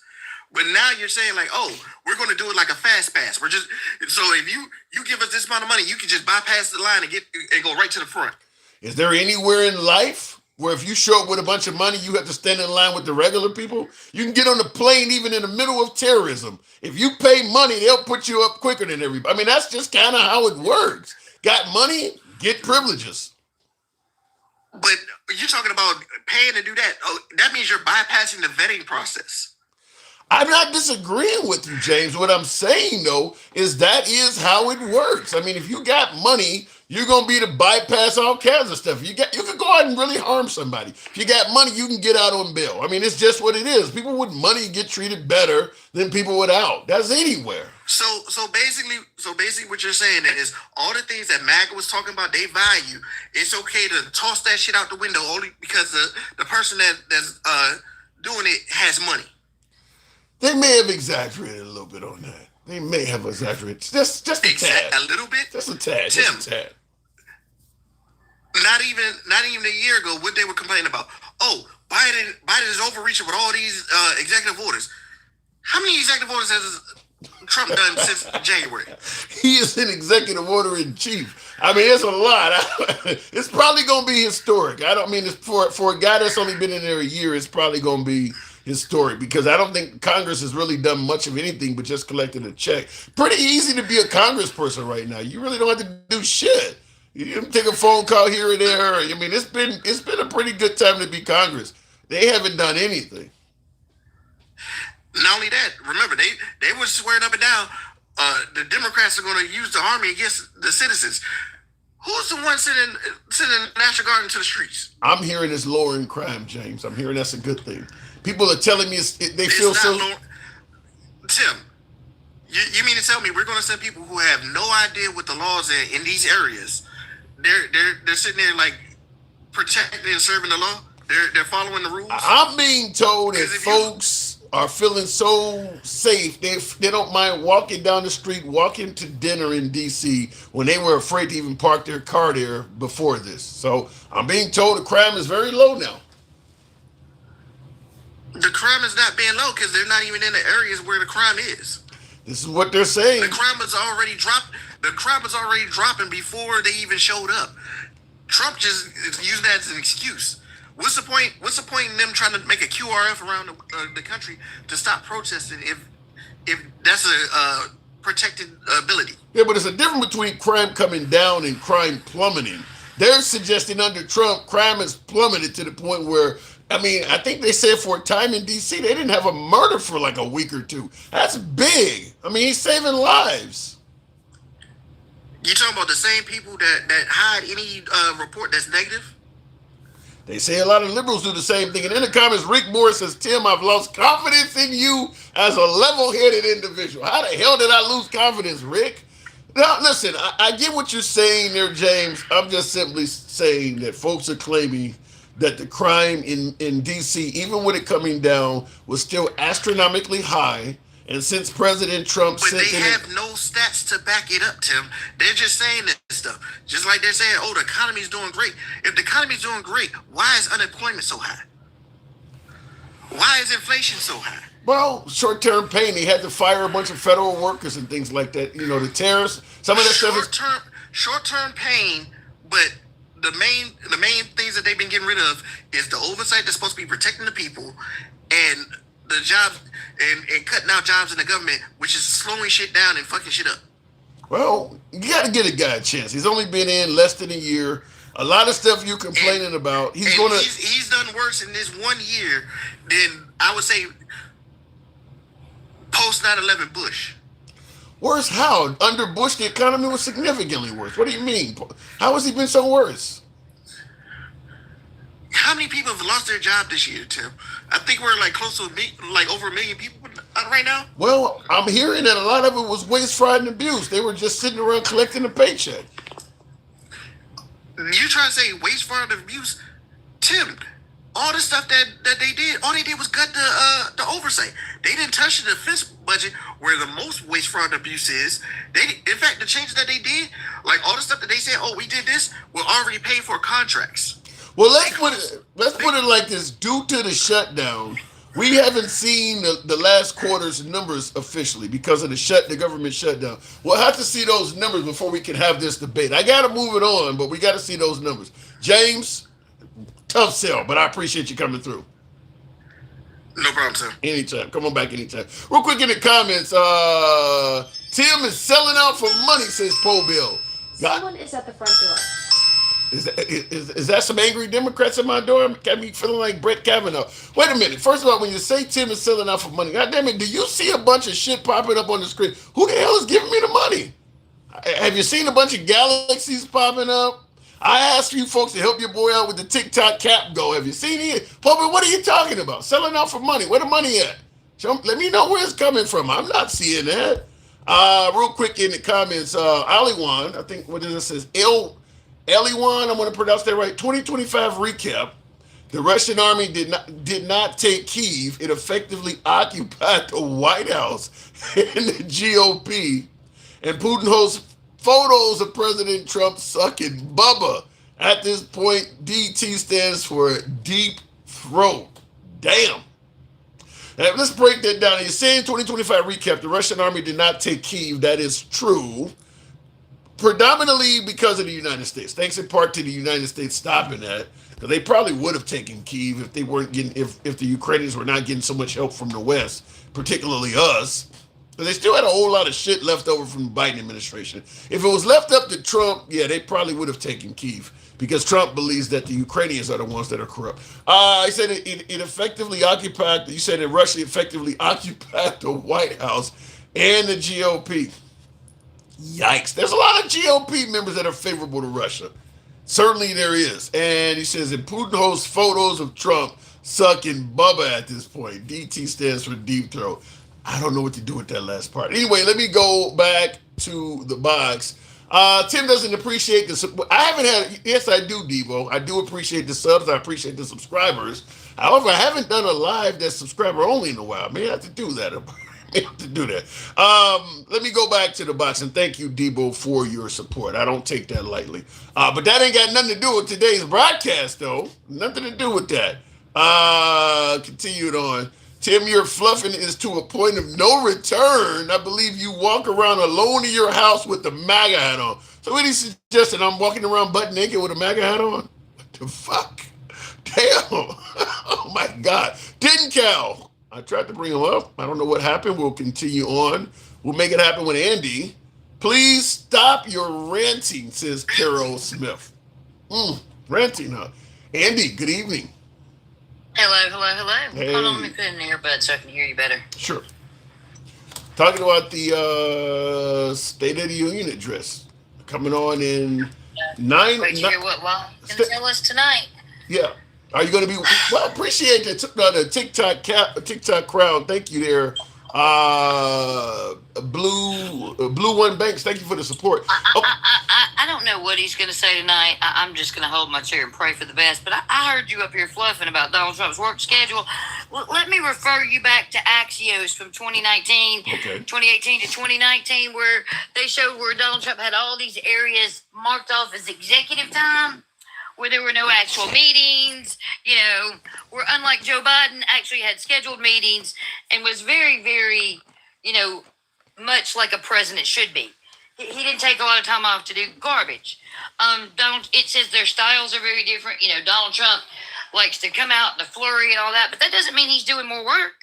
But now you're saying like, oh, we're going to do it like a fast pass. We're just so if you give us this amount of money, you can just bypass the line and go right to the front. Is there anywhere in life where if you show up with a bunch of money, you have to stand in line with the regular people? You can get on the plane even in the middle of terrorism. If you pay money, they'll put you up quicker than everybody. I mean, that's just kind of how it works. Got money, get privileges. But you're talking about paying to do that. Oh, that means you're bypassing the vetting process. I'm not disagreeing with you, James. What I'm saying, though, is that is how it works. I mean, if you got money, you're going to be able to bypass all kinds of stuff. You can go out and really harm somebody. If you got money, you can get out on bail. I mean, it's just what it is. People with money get treated better than people without. That's anywhere. So basically what you're saying is all the things that MAGA was talking about, they value. It's okay to toss that shit out the window only because the person that's doing it has money. They may have exaggerated a little bit on that. They may have exaggerated just a tad. A little bit? Just a tad. Tim, just a tad. Not even a year ago, what they were complaining about. Oh, Biden is overreaching with all these executive orders. How many executive orders has Trump done since January? He is an executive order in chief. I mean, it's a lot. It's probably going to be historic. I don't mean for a guy that's only been in there a year. It's probably going to be historic because I don't think Congress has really done much of anything but just collected a check. Pretty easy to be a congressperson right now. You really don't have to do shit. You can take a phone call here or there. I mean, it's been a pretty good time to be Congress. They haven't done anything. Not only that, remember they were swearing up and down. The Democrats are going to use the army against the citizens. Who's the one sending the National Guard into the streets? I'm hearing it's lowering crime, James. I'm hearing that's a good thing. People are telling me they feel so. Tim, you mean to tell me we're going to send people who have no idea what the laws are in these areas? They're sitting there like protecting and serving the law. They're following the rules. I'm being told that folks are feeling so safe they don't mind walking down the street, walking to dinner in D.C. when they were afraid to even park their car there before this. So I'm being told the crime is very low now. The crime is not being low because they're not even in the areas where the crime is. This is what they're saying. The crime is already dropped. The crime is already dropping before they even showed up. Trump just used that as an excuse. What's the point? What's the point in them trying to make a QRF around the country to stop protesting if that's a protected ability? Yeah, but it's a difference between crime coming down and crime plummeting. They're suggesting under Trump, crime has plummeted to the point where, I mean, I think they said for a time in D.C. they didn't have a murder for like a week or two. That's big. I mean, he's saving lives. You talking about the same people that hide any report that's negative? They say a lot of liberals do the same thing. And in the comments, Rick Moore says, Tim, I've lost confidence in you as a level-headed individual. How the hell did I lose confidence, Rick? Now, listen, I get what you're saying there, James. I'm just simply saying that folks are claiming that the crime in D.C., even with it coming down, was still astronomically high. And since President Trump But sent they have no stats to back it up, Tim. They're just saying this stuff. Just like they're saying, oh, the economy's doing great. If the economy's doing great, why is unemployment so high? Why is inflation so high? well, short-term pain. They had to fire a bunch of federal workers and things like that. You know, the tariffs, some of that stuff is Short-term pain, but the main things that they've been getting rid of is the oversight that's supposed to be protecting the people and the jobs and cutting out jobs in the government, which is slowing shit down and fucking shit up. well, you got to get a guy a chance. He's only been in less than a year. A lot of stuff you're complaining about. He's going to. He's done worse in this 1 year than I would say post 9/11 Bush. Worse how? Under Bush, the economy was significantly worse. What do you mean? How has he been so worse? How many people have lost their job this year, Tim? I think we're like close to like over 1 million people right now. Well, I'm hearing that a lot of it was waste, fraud, and abuse. They were just sitting around collecting a paycheck. You trying to say waste, fraud, and abuse, Tim? All the stuff that they did, all they did was gut the oversight. They didn't touch the defense budget where the most waste, fraud, and abuse is. In fact, the changes that they did, like all the stuff that they said, oh, we did this, were already paid for contracts. Well, let's put it like this. Due to the shutdown, we haven't seen the last quarter's numbers officially because of the government shutdown. We'll have to see those numbers before we can have this debate. I got to move it on, but we got to see those numbers. James, tough sell, but I appreciate you coming through. No problem, sir. Anytime. Come on back anytime. Real quick in the comments, Tim is selling out for money, says Poe Bill. Someone is at the front door. Is that some angry Democrats at my door? Got me feeling like Brett Kavanaugh. Wait a minute. First of all, when you say Tim is selling out for money, God damn it, do you see a bunch of shit popping up on the screen? Who the hell is giving me the money? Have you seen a bunch of galaxies popping up? I asked you folks to help your boy out with the TikTok cap go. Have you seen it? Pope, what are you talking about? Selling out for money. Where the money at? Let me know where it's coming from. I'm not seeing that. Real quick in the comments, Aliwan, I think what it says, Eliwan, I'm going to pronounce that right. 2025 recap. The Russian army did not take Kyiv. It effectively occupied the White House and the GOP. And Putin hosts photos of President Trump sucking Bubba. At this point, DT stands for deep throat. Damn. Now, let's break that down. You're saying 2025 recap, the Russian army did not take Kyiv. That is true. Predominantly because of the United States. Thanks in part to the United States stopping that. Because they probably would have taken Kyiv if they weren't getting, if the Ukrainians were not getting so much help from the West, particularly us. But they still had a whole lot of shit left over from the Biden administration. If it was left up to Trump, yeah, they probably would have taken Kyiv because Trump believes that the Ukrainians are the ones that are corrupt. He said it effectively occupied, you said that Russia effectively occupied the White House and the GOP. Yikes. There's a lot of GOP members that are favorable to Russia. Certainly there is. And he says that Putin hosts photos of Trump sucking Bubba at this point. DT stands for deep throat. I don't know what to do with that last part. Anyway, let me go back to the box. Tim doesn't appreciate the support. I haven't had, yes, I do, Devo. I do appreciate the subs. I appreciate the subscribers. However, I haven't done a live that's subscriber only in a while. May have to do that. Let me go back to the box and thank you, Debo, for your support. I don't take that lightly. But that ain't got nothing to do with today's broadcast, though. Nothing to do with that. Continued on. Tim, your fluffing is to a point of no return. I believe you walk around alone in your house with the MAGA hat on. So what he suggested, I'm walking around butt naked with a MAGA hat on? What the fuck? Damn. Oh my God. Didn't Cal. I tried to bring him up. I don't know what happened. We'll continue on. We'll make it happen with Andy. Please stop your ranting, says Carol Smith. Ranting, huh? Andy, good evening. Hello, hello, hello. Hey. Hold on, let me put in the earbud so I can hear you better. Sure. Talking about the State of the Union address coming on in Wait to hear what Wally's going to tell us tonight. Yeah. Are you going to be? Well, appreciate the TikTok crowd. Thank you there. Blue One Banks. Thank you for the support. I don't know what he's going to say tonight. I'm just going to hold my chair and pray for the best. But I heard you up here fluffing about Donald Trump's work schedule. Let me refer you back to Axios from 2019, 2018 to 2019, where they showed where Donald Trump had all these areas marked off as executive time, where there were no actual meetings, where unlike Joe Biden actually had scheduled meetings and was very, very, much like a president should be. He didn't take a lot of time off to do garbage. It says their styles are very different. Donald Trump likes to come out in a flurry and all that, but that doesn't mean he's doing more work.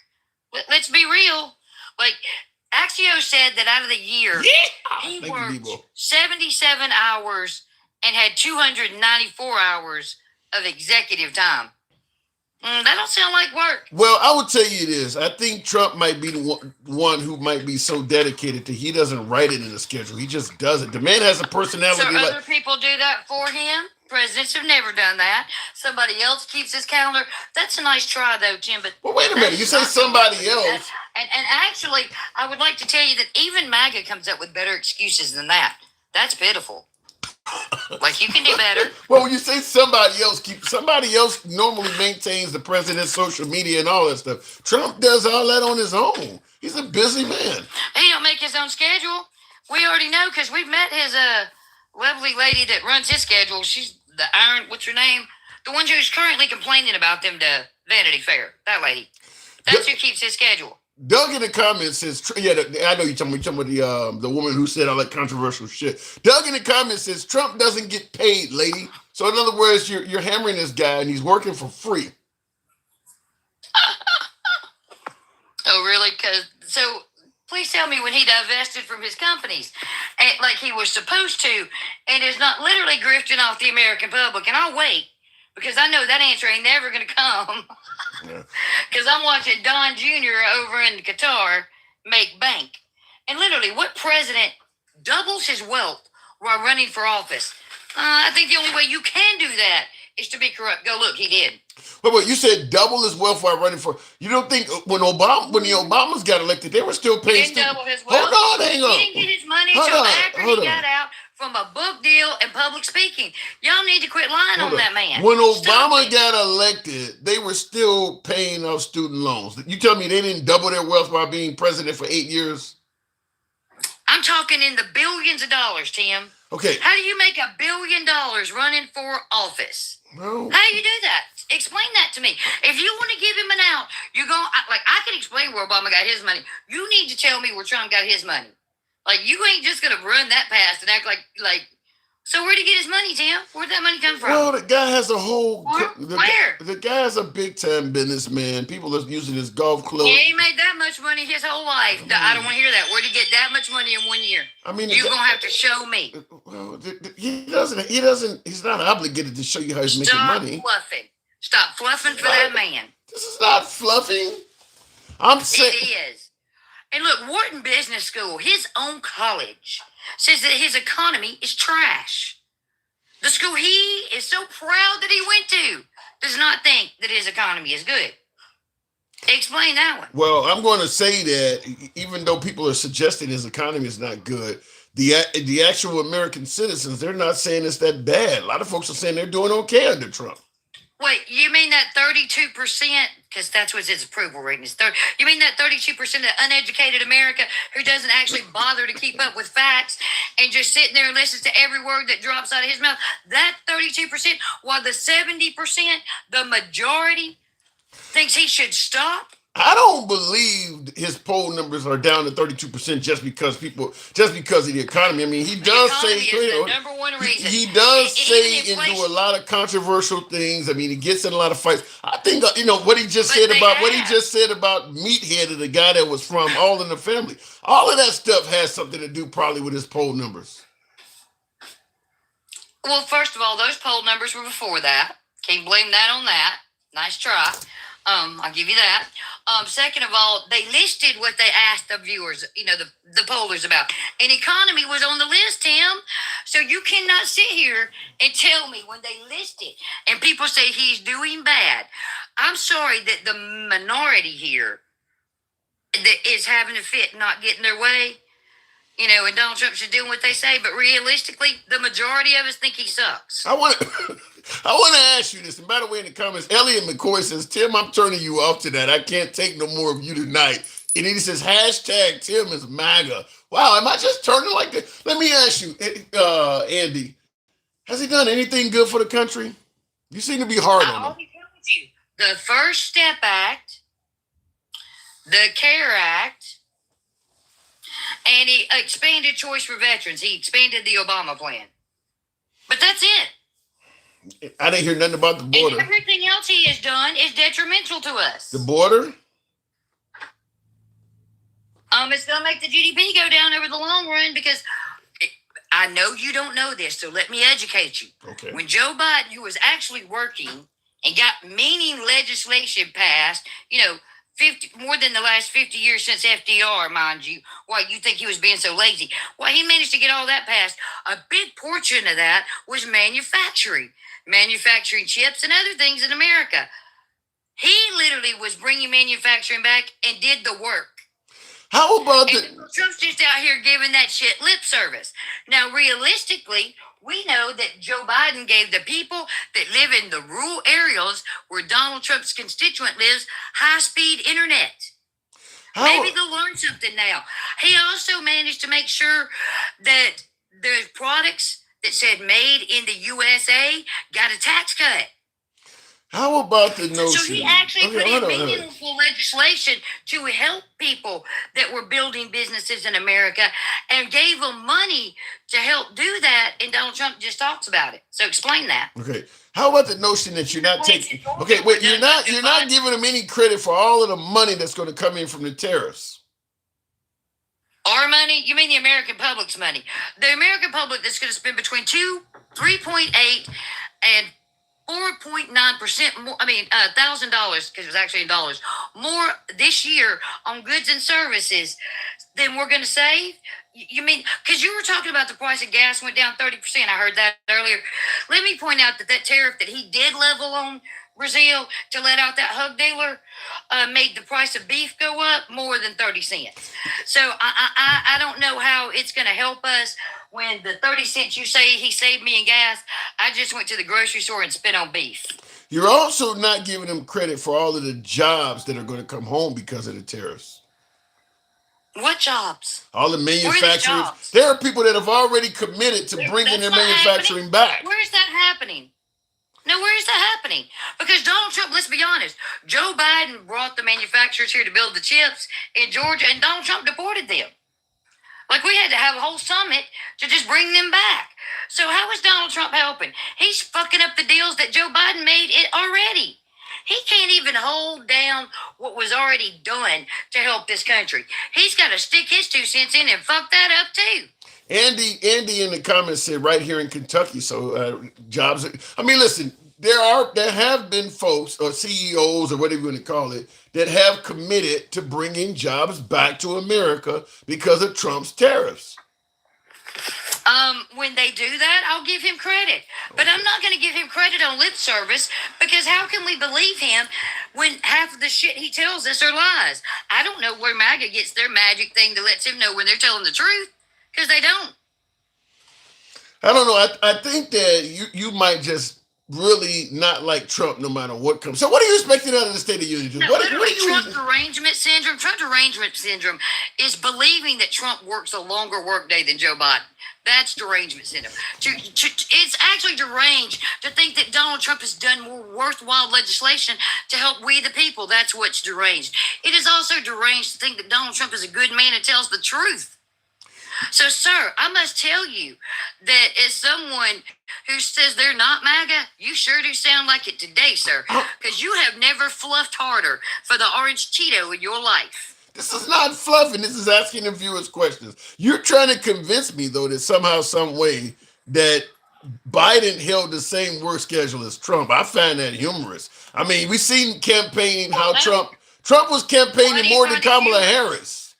Let's be real. Like, Axios said that out of the year, he worked 77 hours and had 294 hours of executive time. That don't sound like work. Well, I would tell you this. I think Trump might be the one who might be so dedicated to he doesn't write it in the schedule. He just does it. The man has a personality. So other people do that for him? Presidents have never done that. Somebody else keeps his calendar. That's a nice try, though, Tim. But well, wait a minute. You say somebody else. And actually, I would like to tell you that even MAGA comes up with better excuses than that. That's pitiful. Like, you can do better. Well, when you say somebody else normally maintains the president's social media and all that stuff. Trump does all that on his own. He's a busy man. He don't make his own schedule. We already know because we've met his lovely lady that runs his schedule. She's the what's her name? The one who's currently complaining about them to Vanity Fair. That lady. That's who keeps his schedule. Doug in the comments says, I know you're talking about the woman who said all that controversial shit. Doug in the comments says, Trump doesn't get paid, lady. So in other words, you're hammering this guy and he's working for free. Oh, really? So please tell me when he divested from his companies, like he was supposed to, and is not literally grifting off the American public. And I'll wait, because I know that answer ain't never going to come. Because I'm watching Don Jr. over in Qatar make bank. And literally, what president doubles his wealth while running for office? I think the only way you can do that is to be corrupt. Go look, he did. Wait, you said double his wealth while running for. You don't think when the Obamas got elected, they were still paying? Didn't double his wealth. Hold on, hang on. He didn't get his money until after he got out from a book deal and public speaking. Y'all need to quit lying on that man. When Obama got elected, they were still paying off student loans. You tell me they didn't double their wealth while being president for 8 years? I'm talking in the billions of dollars, Tim. Okay. How do you make $1 billion running for office? No. How do you do that? Explain that to me. If you want to give him an out, I can explain where Obama got his money. You need to tell me where Trump got his money. Like, you ain't just gonna run that past and act like. So where'd he get his money, Tim? Where'd that money come from? Well, the guy has a whole. Where? The guy's a big time businessman. People are using his golf club. Yeah, he made that much money his whole life. I don't want to hear that. Where'd he get that much money in 1 year? I mean, you're gonna have to show me. Well, he doesn't. He's not obligated to show you how he's making money. Stop fluffing for that man. This is not fluffing. I'm saying it is. And look, Wharton Business School, his own college, says that his economy is trash. The school he is so proud that he went to does not think that his economy is good. Explain that one. Well, I'm going to say that even though people are suggesting his economy is not good, the actual American citizens, they're not saying it's that bad. A lot of folks are saying they're doing okay under Trump. Wait, you mean that 32%? Because that's what his approval rating is. You mean that 32% of uneducated America who doesn't actually bother to keep up with facts and just sitting there and listens to every word that drops out of his mouth? That 32%, while the 70%, the majority, thinks he should stop? I don't believe his poll numbers are down to 32% just because of the economy. I mean, he The does economy say is the number one reason. he does say Even and do a inflation. lot of controversial things. I mean, he gets in a lot of fights. I think what he just But said they about what he have. just said about Meathead, the guy that was from All in the Family. All of that stuff has something to do probably with his poll numbers. Well, first of all, those poll numbers were before that. Can't blame that on that. Nice try. I'll give you that. Second of all, they listed what they asked the viewers, the pollers about. And economy was on the list, Tim. So you cannot sit here and tell me when they list it and people say he's doing bad. I'm sorry that the minority here that is having a fit, not getting their way, and Donald Trump's just doing what they say. But realistically, the majority of us think he sucks. I want to ask you this. And by the way, in the comments, Elliot McCoy says, Tim, I'm turning you off to that. I can't take no more of you tonight. And he says, hashtag Tim is MAGA. Wow, am I just turning like that? Let me ask you, Andy, has he done anything good for the country? You seem to be hard I on him. already told you. The First Step Act, the CARE Act, and he expanded choice for veterans. He expanded the Obama plan. But that's it. I didn't hear nothing about the border. And everything else he has done is detrimental to us. The border? It's going to make the GDP go down over the long run because I know you don't know this, so let me educate you. Okay. When Joe Biden, who was actually working and got meaning legislation passed, 50 more than the last 50 years since FDR, mind you. Why you think he was being so lazy? Well, he managed to get all that passed. A big portion of that was manufacturing chips and other things in America. He literally was bringing manufacturing back and did the work. How about and Trump's just out here giving that shit lip service. Now, realistically, we know that Joe Biden gave the people that live in the rural areas where Donald Trump's constituent lives high-speed internet. Maybe they'll learn something now. He also managed to make sure that the products that said made in the USA got a tax cut. How about the notion? So he actually put in meaningful legislation to help people that were building businesses in America and gave them money to help do that. And Donald Trump just talks about it. So explain that. Okay. How about the notion that you're not taking? Okay, wait. You're not giving them any credit for all of the money that's going to come in from the tariffs. Our money? You mean the American public's money? The American public that's going to spend between 3.8 and 4.9% more, $1,000, because it was actually in dollars, more this year on goods and services than we're going to save? You mean, because you were talking about the price of gas went down 30%. I heard that earlier. Let me point out that tariff that he did level on Brazil to let out that hug dealer made the price of beef go up more than 30 cents. So I don't know how it's going to help us when the 30 cents you say he saved me in gas, I just went to the grocery store and spent on beef. You're also not giving him credit for all of the jobs that are going to come home because of the tariffs. What jobs? All the manufacturers. There are people that have already committed to bringing their manufacturing back. Where is that happening? No, where is that happening? Because Donald Trump, let's be honest, Joe Biden brought the manufacturers here to build the chips in Georgia, and Donald Trump deported them. Like, we had to have a whole summit to just bring them back. So how is Donald Trump helping? He's fucking up the deals that Joe Biden made it already. He can't even hold down what was already done to help this country. He's got to stick his 2 cents in and fuck that up too. Andy in the comments said right here in Kentucky. So jobs. Listen, there have been folks or CEOs or whatever you want to call it that have committed to bringing jobs back to America because of Trump's tariffs. When they do that, I'll give him credit. But I'm not going to give him credit on lip service because how can we believe him when half of the shit he tells us are lies? I don't know where MAGA gets their magic thing that lets him know when they're telling the truth because they don't. I don't know. I think that you might just really not like Trump no matter what comes. So what are you expecting out of the State of the Union? No, What literally, are you? Trump derangement syndrome. Trump derangement syndrome is believing that Trump works a longer workday than Joe Biden. That's derangement syndrome. It's actually deranged to think that Donald Trump has done more worthwhile legislation to help we the people. That's what's deranged. It is also deranged to think that Donald Trump is a good man and tells the truth. So, sir, I must tell you that as someone who says they're not MAGA, you sure do sound like it today, sir, because you have never fluffed harder for the orange Cheeto in your life. This is not fluffing. This is asking the viewers questions. You're trying to convince me, though, that somehow, some way, that Biden held the same work schedule as Trump. I find that humorous. I mean, we've seen campaigning how Trump was campaigning more than Kamala Harris.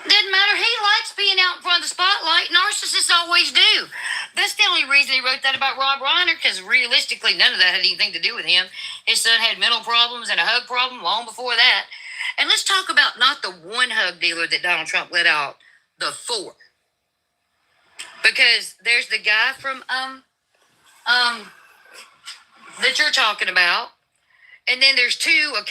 Doesn't matter. He likes being out in front of the spotlight. Narcissists always do. That's the only reason he wrote that about Rob Reiner, because realistically, none of that had anything to do with him. His son had mental problems and a hug problem long before that. And let's talk about not the one hug dealer that Donald Trump let out, the 4. Because there's the guy from that you're talking about, and then there's 2, a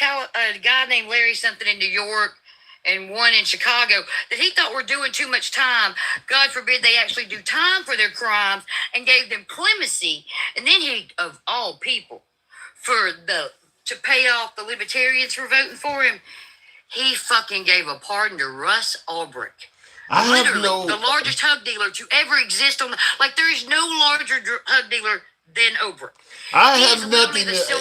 guy named Larry something in New York, and 1 in Chicago, that he thought were doing too much time. God forbid they actually do time for their crimes, and gave them clemency. And then he, of all people, to pay off the libertarians for voting for him, he fucking gave a pardon to Russ Ulbricht. Literally, the largest hug dealer to ever exist on the, like, there is no larger hug dealer than Ulbricht. I have nothing to say.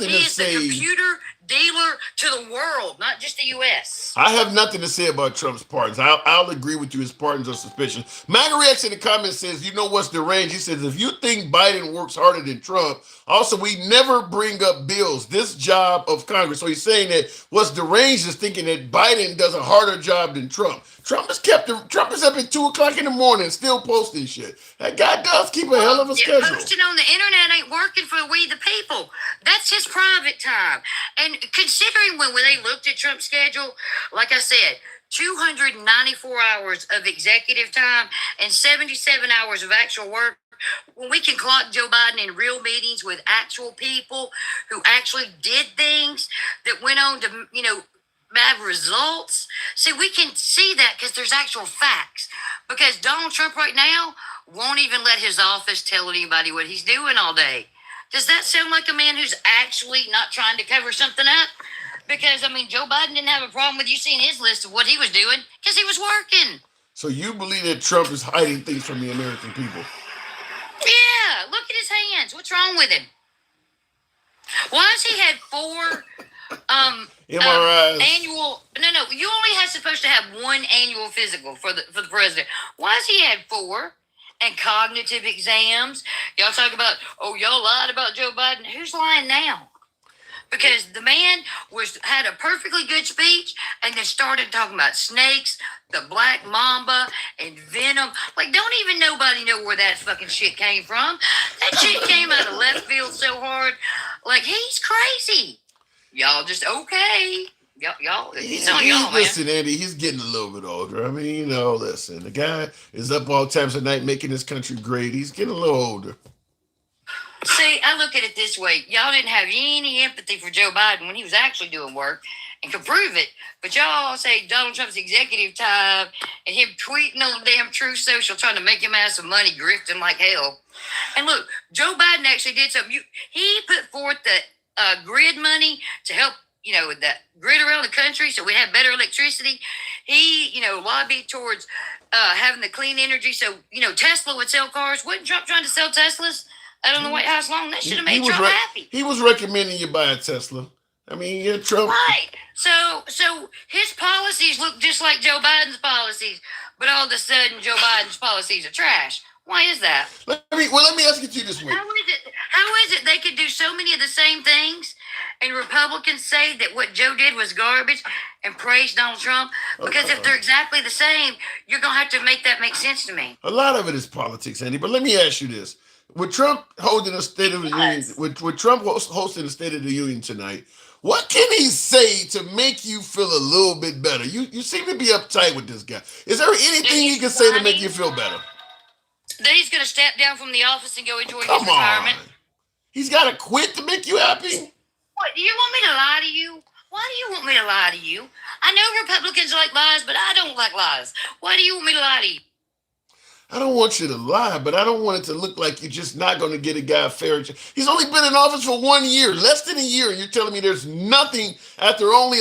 He is the computer dealer to the world, not just the U.S. I have nothing to say about Trump's pardons. I'll agree with you. His pardons are suspicious. MAGA Reacts in the comments says, you know what's deranged? He says, if you think Biden works harder than Trump, also, we never bring up bills, this job of Congress. So he's saying that what's deranged is thinking that Biden does a harder job than Trump. Trump is up at 2 o'clock in the morning still posting shit. That guy does keep a hell of a schedule. Posting on the internet ain't working for we the people. That's his private time. And considering when they looked at Trump's schedule, like I said, 294 hours of executive time and 77 hours of actual work, when we can clock Joe Biden in real meetings with actual people who actually did things that went on to, have results. See, we can see that because there's actual facts. Because Donald Trump right now won't even let his office tell anybody what he's doing all day. Does that sound like a man who's actually not trying to cover something up? Because, Joe Biden didn't have a problem with you seeing his list of what he was doing because he was working. So you believe that Trump is hiding things from the American people? Yeah, look at his hands. What's wrong with him? Why has he had 4 MRIs? annual? No. You only supposed to have 1 annual physical for the president. Why has he had 4? And cognitive exams? Y'all talk about, y'all lied about Joe Biden. Who's lying now? Because the man had a perfectly good speech and then started talking about snakes, the black mamba, and venom. Like, don't even nobody know where that fucking shit came from. That shit came out of left field so hard. Like, he's crazy. Y'all just okay. Y'all, it's on y'all, man. Listen, Andy, he's getting a little bit older. Listen, the guy is up all times of night making this country great. He's getting a little older. See, I look at it this way. Y'all didn't have any empathy for Joe Biden when he was actually doing work and could prove it. But y'all say Donald Trump's executive time and him tweeting on damn Truth Social trying to make him have some money, grifting like hell. And look, Joe Biden actually did something. He put forth the grid money to help, the grid around the country so we have better electricity. He, lobbied towards having the clean energy so, Tesla would sell cars. Wasn't Trump trying to sell Teslas out on the White House lawn? That should have made Trump happy. He was recommending you buy a Tesla. Trump. Right. So his policies look just like Joe Biden's policies, but all of a sudden Joe Biden's policies are trash. Why is that? Let me ask it to you this way. How is it they could do so many of the same things and Republicans say that what Joe did was garbage and praise Donald Trump? Because if they're exactly the same, you're going to have to make that make sense to me. A lot of it is politics, Andy, but let me ask you this. With Trump holding a State of the Union, with Trump hosting the State of the Union tonight, what can he say to make you feel a little bit better? You seem to be uptight with this guy. Is there anything he can say to make you feel better? Then he's going to step down from the office and go enjoy his Come on. retirement. He's got to quit to make you happy? What, do you want me to lie to you? Why do you want me to lie to you? I know Republicans like lies, but I don't like lies. Why do you want me to lie to you? I don't want you to lie, but I don't want it to look like you're just not going to get a guy a fair chance. He's only been in office for 1 year, less than a year, and you're telling me there's nothing after only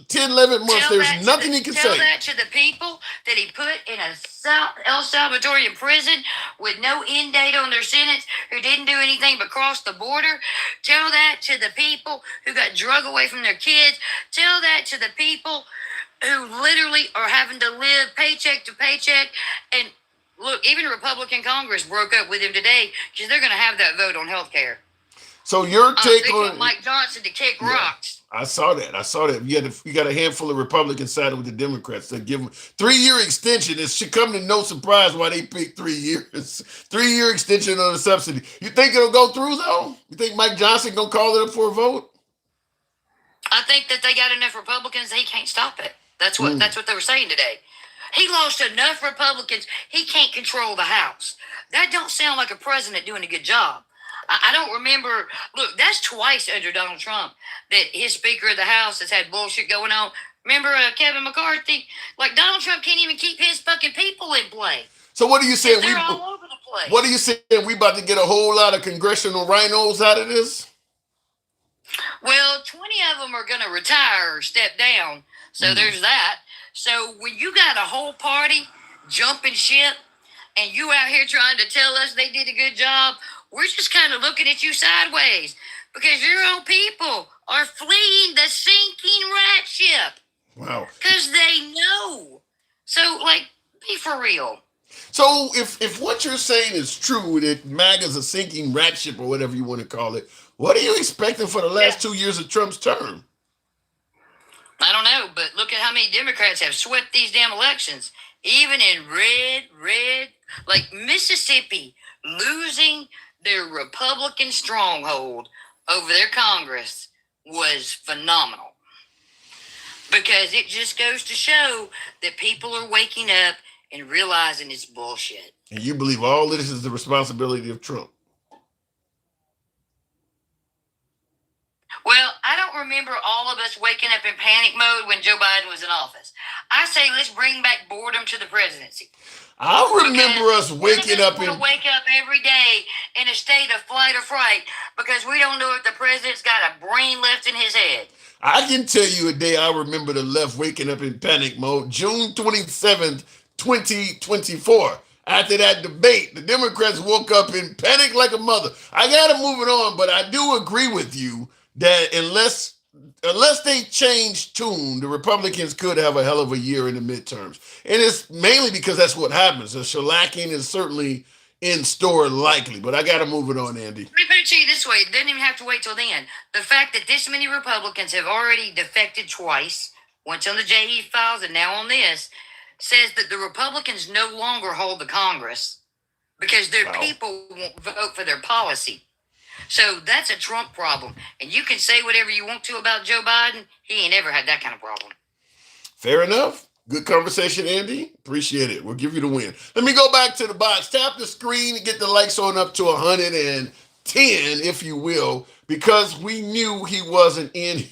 10, 11 months, there's nothing he can say. Tell that to the people that he put in a El Salvadorian prison with no end date on their sentence, who didn't do anything but cross the border. Tell that to the people who got drug away from their kids. Tell that to the people who literally are having to live paycheck to paycheck. And look, even Republican Congress broke up with him today because they're going to have that vote on health care. So your take they on want Mike Johnson to kick rocks. I saw that. You got a handful of Republicans siding with the Democrats that give them 3-year extension. It should come to no surprise why they picked 3 years. 3-year extension on the subsidy. You think it'll go through though? You think Mike Johnson gonna call it up for a vote? I think that they got enough Republicans that he can't stop it. That's what they were saying today. He lost enough Republicans. He can't control the House. That don't sound like a president doing a good job. I don't remember. Look, that's twice under Donald Trump that his Speaker of the House has had bullshit going on. Remember Kevin McCarthy? Like, Donald Trump can't even keep his fucking people in play. So what are you saying? They're all over the place. What are you saying? We about to get a whole lot of congressional rhinos out of this? Well, 20 of them are going to retire or step down. So there's that. So when you got a whole party jumping ship and you out here trying to tell us they did a good job, we're just kind of looking at you sideways because your own people are fleeing the sinking rat ship. Wow. Because they know. So, like, be for real. So if what you're saying is true, that MAGA's a sinking rat ship or whatever you want to call it, what are you expecting for the last 2 years of Trump's term? I don't know, but look at how many Democrats have swept these damn elections. Even in red, like Mississippi losing their Republican stronghold over their Congress was phenomenal. Because it just goes to show that people are waking up and realizing it's bullshit. And you believe all this is the responsibility of Trump? Well, I don't remember all of us waking up in panic mode when Joe Biden was in office. I say let's bring back boredom to the presidency. I remember us waking up and wake up every day in a state of flight or fright because we don't know if the president's got a brain left in his head. I can tell you a day I remember the left waking up in panic mode, June 27th, 2024. After that debate, the Democrats woke up in panic like a mother. I got to move it on, but I do agree with you that unless they change tune, the Republicans could have a hell of a year in the midterms. And it's mainly because that's what happens. The shellacking is certainly in store likely, but I got to move it on, Andy. Let me put it to you this way. It doesn't even have to wait till then. The fact that this many Republicans have already defected twice, once on the JE files and now on this, says that the Republicans no longer hold the Congress because their people won't vote for their policy. So that's a Trump problem. And you can say whatever you want to about Joe Biden. He ain't ever had that kind of problem. Fair enough. Good conversation, Andy. Appreciate it. We'll give you the win. Let me go back to the box. Tap the screen and get the likes on up to 110, if you will, because we knew he wasn't in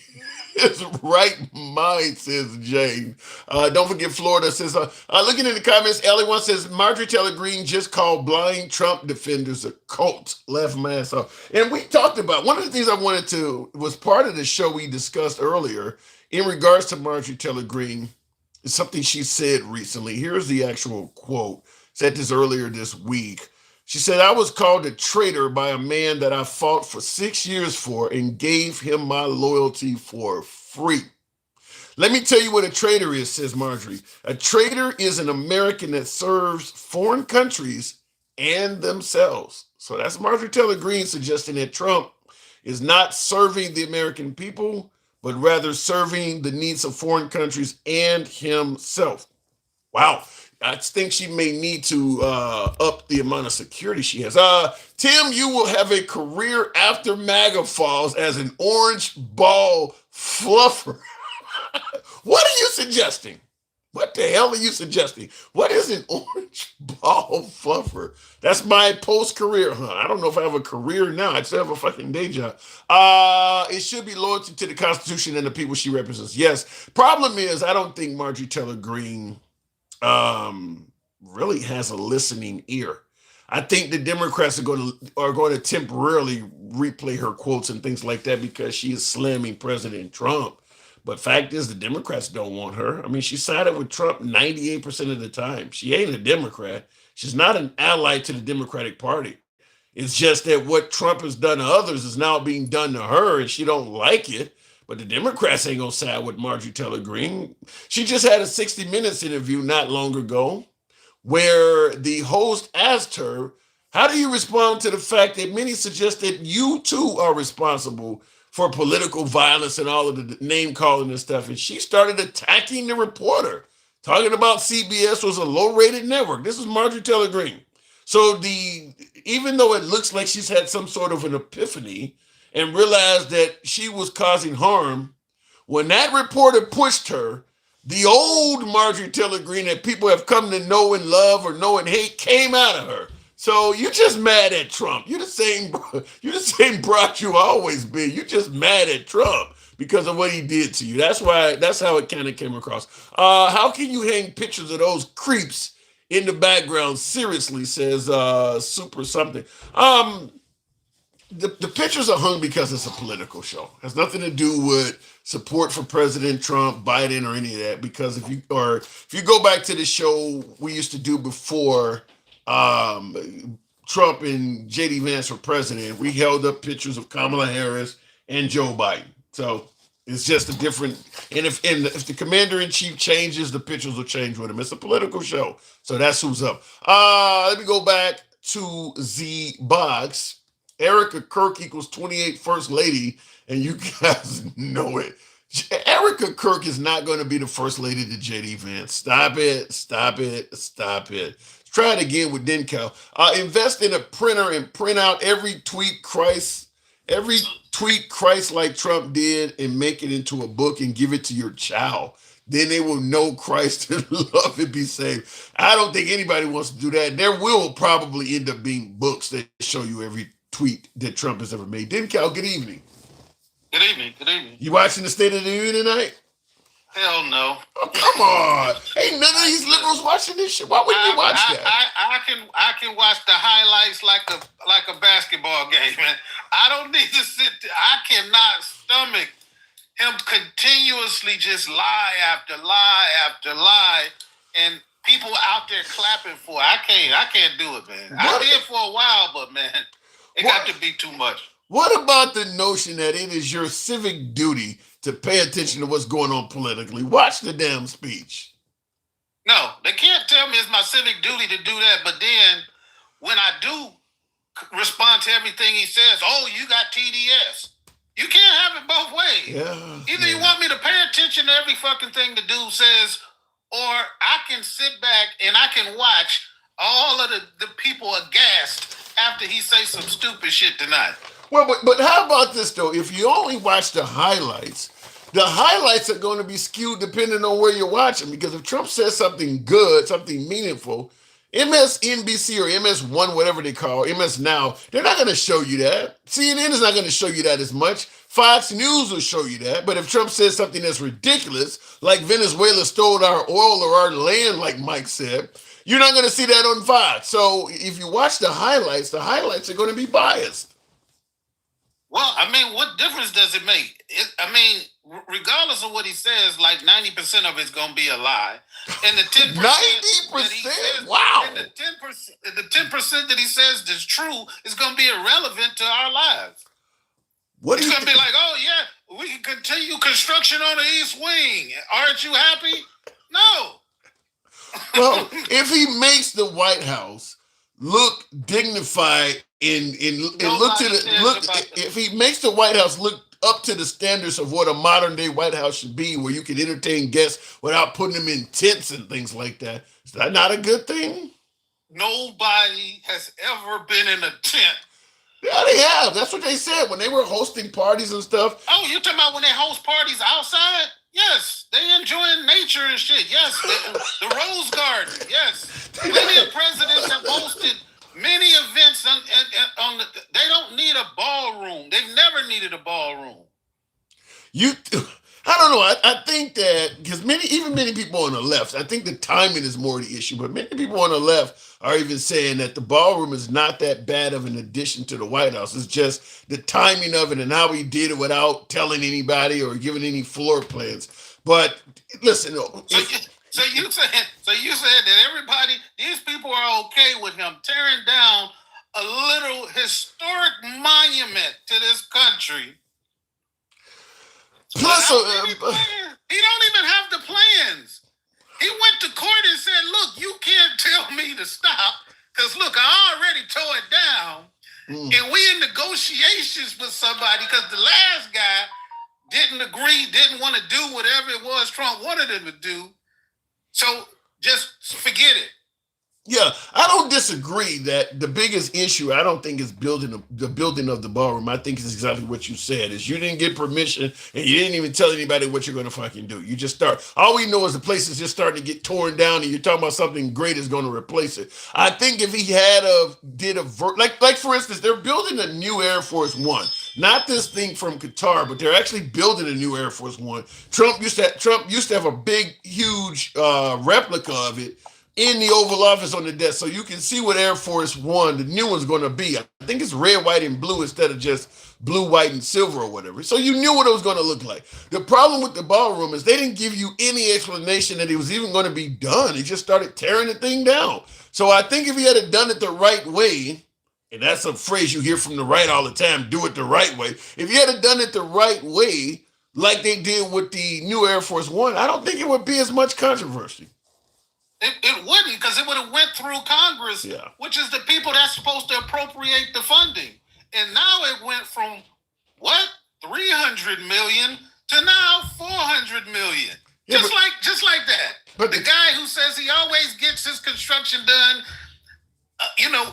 his right mind, says James. Don't forget Florida says, looking in the comments, Ellie one says, Marjorie Taylor Greene just called blind Trump defenders a cult. Left mask off. And we talked about, one of the things I wanted to, was part of the show we discussed earlier in regards to Marjorie Taylor Greene. It's something she said recently. Here's the actual quote. Said this earlier this week. She said, I was called a traitor by a man that I fought for 6 years for and gave him my loyalty for free. Let me tell you what a traitor is, says Marjorie. A traitor is an American that serves foreign countries and themselves. So that's Marjorie Taylor Greene suggesting that Trump is not serving the American people, but rather serving the needs of foreign countries and himself. Wow. I think she may need to up the amount of security she has. Tim, you will have a career after MAGA falls as an orange ball fluffer. What are you suggesting? What the hell are you suggesting? What is an orange ball fluffer? That's my post-career hunt. I don't know if I have a career now. I still have a fucking day job. It should be loyalty to the Constitution and the people she represents. Yes. Problem is, I don't think Marjorie Taylor Greene really has a listening ear. I think the Democrats are going to temporarily replay her quotes and things like that because she is slamming President Trump. But fact is, the Democrats don't want her. I mean, she sided with Trump 98% of the time. She ain't a Democrat. She's not an ally to the Democratic Party. It's just that what Trump has done to others is now being done to her, and she don't like it. But the Democrats ain't gonna side with Marjorie Taylor Greene. She just had a 60 Minutes interview not long ago where the host asked her, how do you respond to the fact that many suggest that you too are responsible for political violence and all of the name calling and stuff? And she started attacking the reporter, talking about CBS was a low-rated network. This is Marjorie Taylor Greene. So even though it looks like she's had some sort of an epiphany and realized that she was causing harm, when that reporter pushed her, the old Marjorie Taylor Greene that people have come to know and love or know and hate came out of her. So you're just mad at Trump. You're the same broad you always been. You're just mad at Trump because of what he did to you. That's how it kind of came across. How can you hang pictures of those creeps in the background? Seriously, says super something. The pictures are hung because it's a political show. It has nothing to do with support for President Trump, Biden, or any of that. Because if you go back to the show we used to do before Trump and JD Vance were president, we held up pictures of Kamala Harris and Joe Biden. So it's just a different. And if the commander in chief changes, the pictures will change with him. It's a political show, so that's who's up. Let me go back to the box. Erica Kirk equals 28 first lady, and you guys know it. Erica Kirk is not going to be the first lady to JD Vance. Stop it. Try it again with Dencal. Invest in a printer and print out every tweet Christ like Trump did and make it into a book and give it to your child. Then they will know Christ and love and be saved. I don't think anybody wants to do that. There will probably end up being books that show you every tweet that Trump has ever made. Dencal, good evening. Good evening. You watching the State of the Union tonight? Hell no. Oh, come on. Ain't none of these liberals watching this shit. Why wouldn't you watch that? I can watch the highlights like a basketball game, man. I don't need to sit there. I cannot stomach him continuously just lie after lie after lie, and people out there clapping for it. I can't do it, man. I did for a while, but man, it got to be too much. What about the notion that it is your civic duty to pay attention to what's going on politically? Watch the damn speech. No, they can't tell me it's my civic duty to do that, but then when I do respond to everything he says, oh, you got TDS. You can't have it both ways. Yeah, Either you want me to pay attention to every fucking thing the dude says, or I can sit back and I can watch all of the people aghast after he says some stupid shit tonight. Well, but how about this, though? If you only watch the highlights are going to be skewed depending on where you're watching. Because if Trump says something good, something meaningful, MSNBC or MS1, whatever they call MS Now, they're not going to show you that. CNN is not going to show you that as much. Fox News will show you that. But if Trump says something that's ridiculous, like Venezuela stole our oil or our land, like Mike said, you're not going to see that on Fox. So if you watch the highlights are going to be biased. Well, I mean, what difference does it make? Regardless of what he says, like 90% of it's going to be a lie. And the 10% 90%? Wow. And the 10% that he says is true is going to be irrelevant to our lives. What it's going to be like, oh, yeah, we can continue construction on the East Wing. Aren't you happy? No. Well, if he makes the White House look dignified and if he makes the White House look up to the standards of what a modern day White House should be, where you can entertain guests without putting them in tents and things like that, is that not a good thing? Nobody has ever been in a tent. Yeah, they have. That's what they said when they were hosting parties and stuff. Oh, you're talking about when they host parties outside? Yes, they enjoying nature and shit. Yes, the Rose Garden. Yes, plenty of presidents have hosted many events on the. They don't need a ballroom. They've never needed a ballroom. I don't know. I think that because many people on the left, I think the timing is more the issue. But many people on the left are even saying that the ballroom is not that bad of an addition to the White House. It's just the timing of it and how he did it without telling anybody or giving any floor plans. But listen, So you said that everybody, these people are okay with him tearing down a little historic monument to this country. plus, He don't even have the plans. He went to court and said, "Look, you can't tell me to stop because look, I already tore it down, and we in negotiations with somebody because the last guy didn't agree, didn't want to do whatever it was Trump wanted him to do. So just forget it." yeah, I don't disagree that the biggest issue I don't think is the building of the ballroom. I think it's exactly what you said. Is you didn't get permission and you didn't even tell anybody what you're going to fucking do. You just start. All we know is the place is just starting to get torn down, and you're talking about something great is going to replace it. I think if he had like for instance, they're building a new Air Force One. Not this thing from Qatar, but they're actually building a new Air Force One. Trump used to have a big, huge replica of it in the Oval Office on the desk, so you can see what Air Force One, the new one's going to be. I think it's red, white, and blue instead of just blue, white, and silver or whatever. So you knew what it was going to look like. The problem with the ballroom is they didn't give you any explanation that it was even going to be done. He just started tearing the thing down. So I think if he had done it the right way, and that's a phrase you hear from the right all the time, do it the right way. If he had done it the right way, like they did with the new Air Force One, I don't think it would be as much controversy. It wouldn't, because it would have went through Congress, Yeah. which is the people that's supposed to appropriate the funding. And now it went from what 300 million to now 400 million. Yeah, just like that. but the guy who says he always gets his construction done,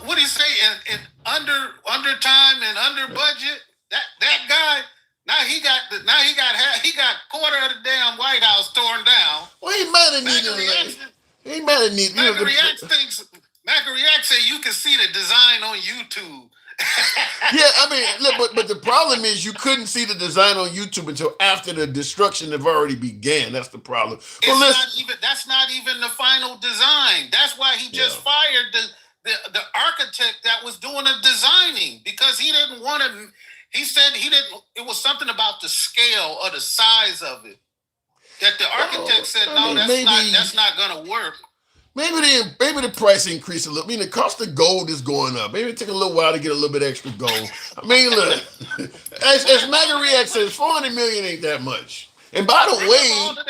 what he say in under time and under budget. That guy. Now he got quarter of the damn White House torn down. Well, he might have needed. He might have needed. Macariac said you can see the design on YouTube. Yeah, I mean, look, but the problem is you couldn't see the design on YouTube until after the destruction have already began. That's the problem. That's not even the final design. That's why he just fired the architect that was doing the designing, because he didn't want to. He said he didn't. It was something about the scale or the size of it that the architect said that's not going to work. Maybe the price increased a little. I mean, the cost of gold is going up. Maybe it took a little while to get a little bit extra gold. I mean, look, as Magariac says, 400 million ain't that much. And by the way,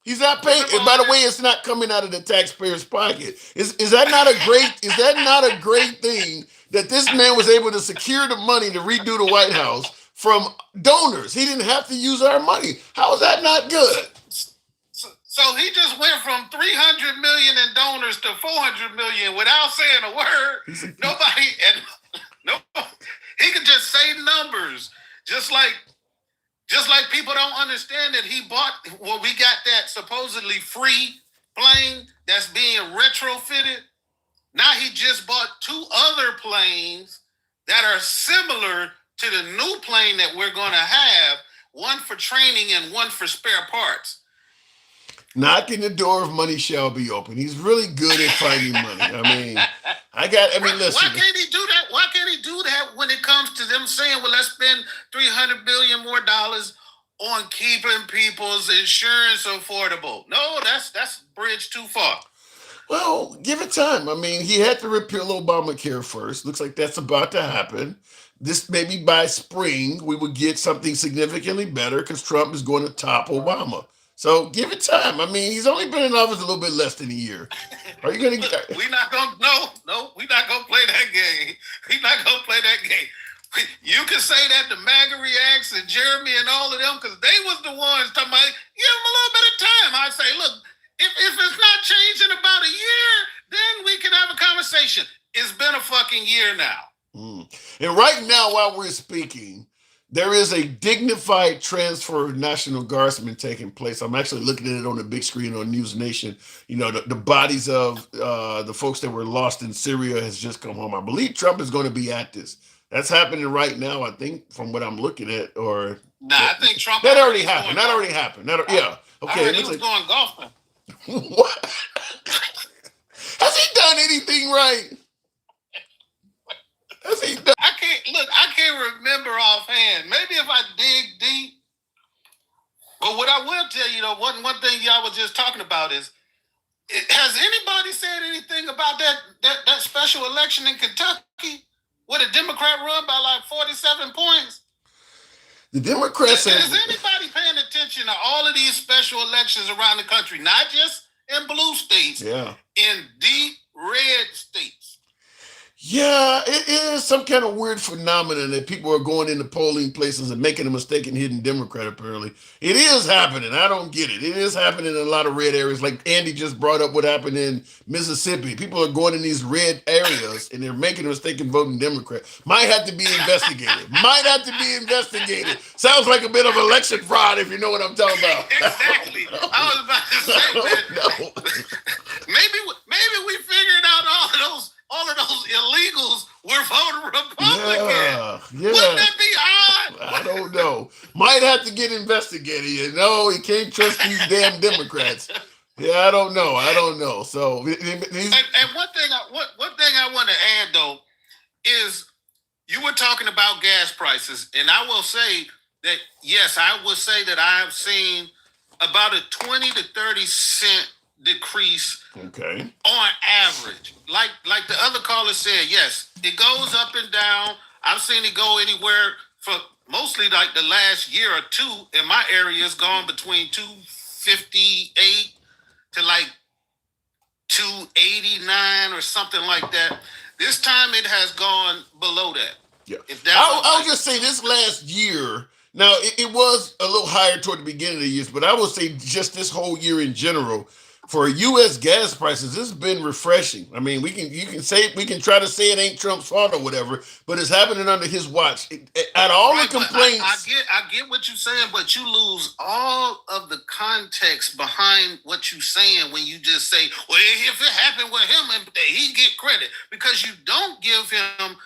he's not paying. And by the way, it's not coming out of the taxpayer's pocket. Is that not a great thing that this man was able to secure the money to redo the White House from donors? He didn't have to use our money. How is that not good? So he just went from 300 million in donors to 400 million without saying a word. He could just say numbers. Just like people don't understand that he bought. Well, we got that supposedly free plane that's being retrofitted. Now he just bought 2 other planes that are similar to the new plane that we're going to have. One for training and one for spare parts. Knocking the door of money shall be open. He's really good at finding money. Listen. Why can't he do that? Why can't he do that when it comes to them saying, well, let's spend $300 billion more on keeping people's insurance affordable? No, that's bridge too far. Well, give it time. I mean, he had to repeal Obamacare first. Looks like that's about to happen. This maybe by spring we would get something significantly better because Trump is going to top Obama. So give it time. I mean, he's only been in office a little bit less than a year. Are you going to get? We're not going to. No, we're not going to play that game. We're not going to play that game. You can say that to Magariacs and Jeremy and all of them because they was the ones talking about, give them a little bit of time. I say, look, if it's not changed in about a year, then we can have a conversation. It's been a fucking year now. And right now, while we're speaking, there is a dignified transfer of National Guardsmen taking place. I'm actually looking at it on the big screen on News Nation. You know, the bodies of the folks that were lost in Syria has just come home. I believe Trump is going to be at this. That's happening right now, I think, from what I'm looking at. Or Nah, I think Trump. that already happened. That already happened. Yeah. I Okay. heard he was going golfing. What? Has he done anything right? Has he done? I can't remember offhand. Maybe if I dig deep. But what I will tell you, though, one thing y'all was just talking about is, has anybody said anything about that special election in Kentucky where the Democrat won by like 47 points? The Democrats Is anybody paying attention to all of these special elections around the country, not just in blue states, in deep red states? Yeah, it is some kind of weird phenomenon that people are going into polling places and making a mistake and hitting Democrat, apparently. It is happening. I don't get it. It is happening in a lot of red areas. Like Andy just brought up what happened in Mississippi. People are going in these red areas and they're making a mistake and voting Democrat. Might have to be investigated. Sounds like a bit of election fraud, if you know what I'm talking about. Exactly. I was about to say, man. Maybe we figured out all of those illegals were voting Republican. Yeah. Wouldn't that be odd? I don't know. Might have to get investigated. You know, you can't trust these damn Democrats. Yeah, I don't know. So, and one thing I want to add though is you were talking about gas prices, and I will say that yes, I would say that I have seen about a 20 to 30 cent decrease on average. Like the other caller said, yes, it goes up and down. I've seen it go anywhere for mostly like the last year or two in my area. It's gone between 258 to like 289 or something like that. This time it has gone below that. Yeah. I'll just say this last year, now it was a little higher toward the beginning of the years, but I would say just this whole year in general, for U.S. gas prices, this has been refreshing. I mean, we can try to say it ain't Trump's fault or whatever, but it's happening under his watch. At all the complaints, I get what you're saying, but you lose all of the context behind what you're saying when you just say, "Well, if it happened with him, and he get credit," because you don't give him.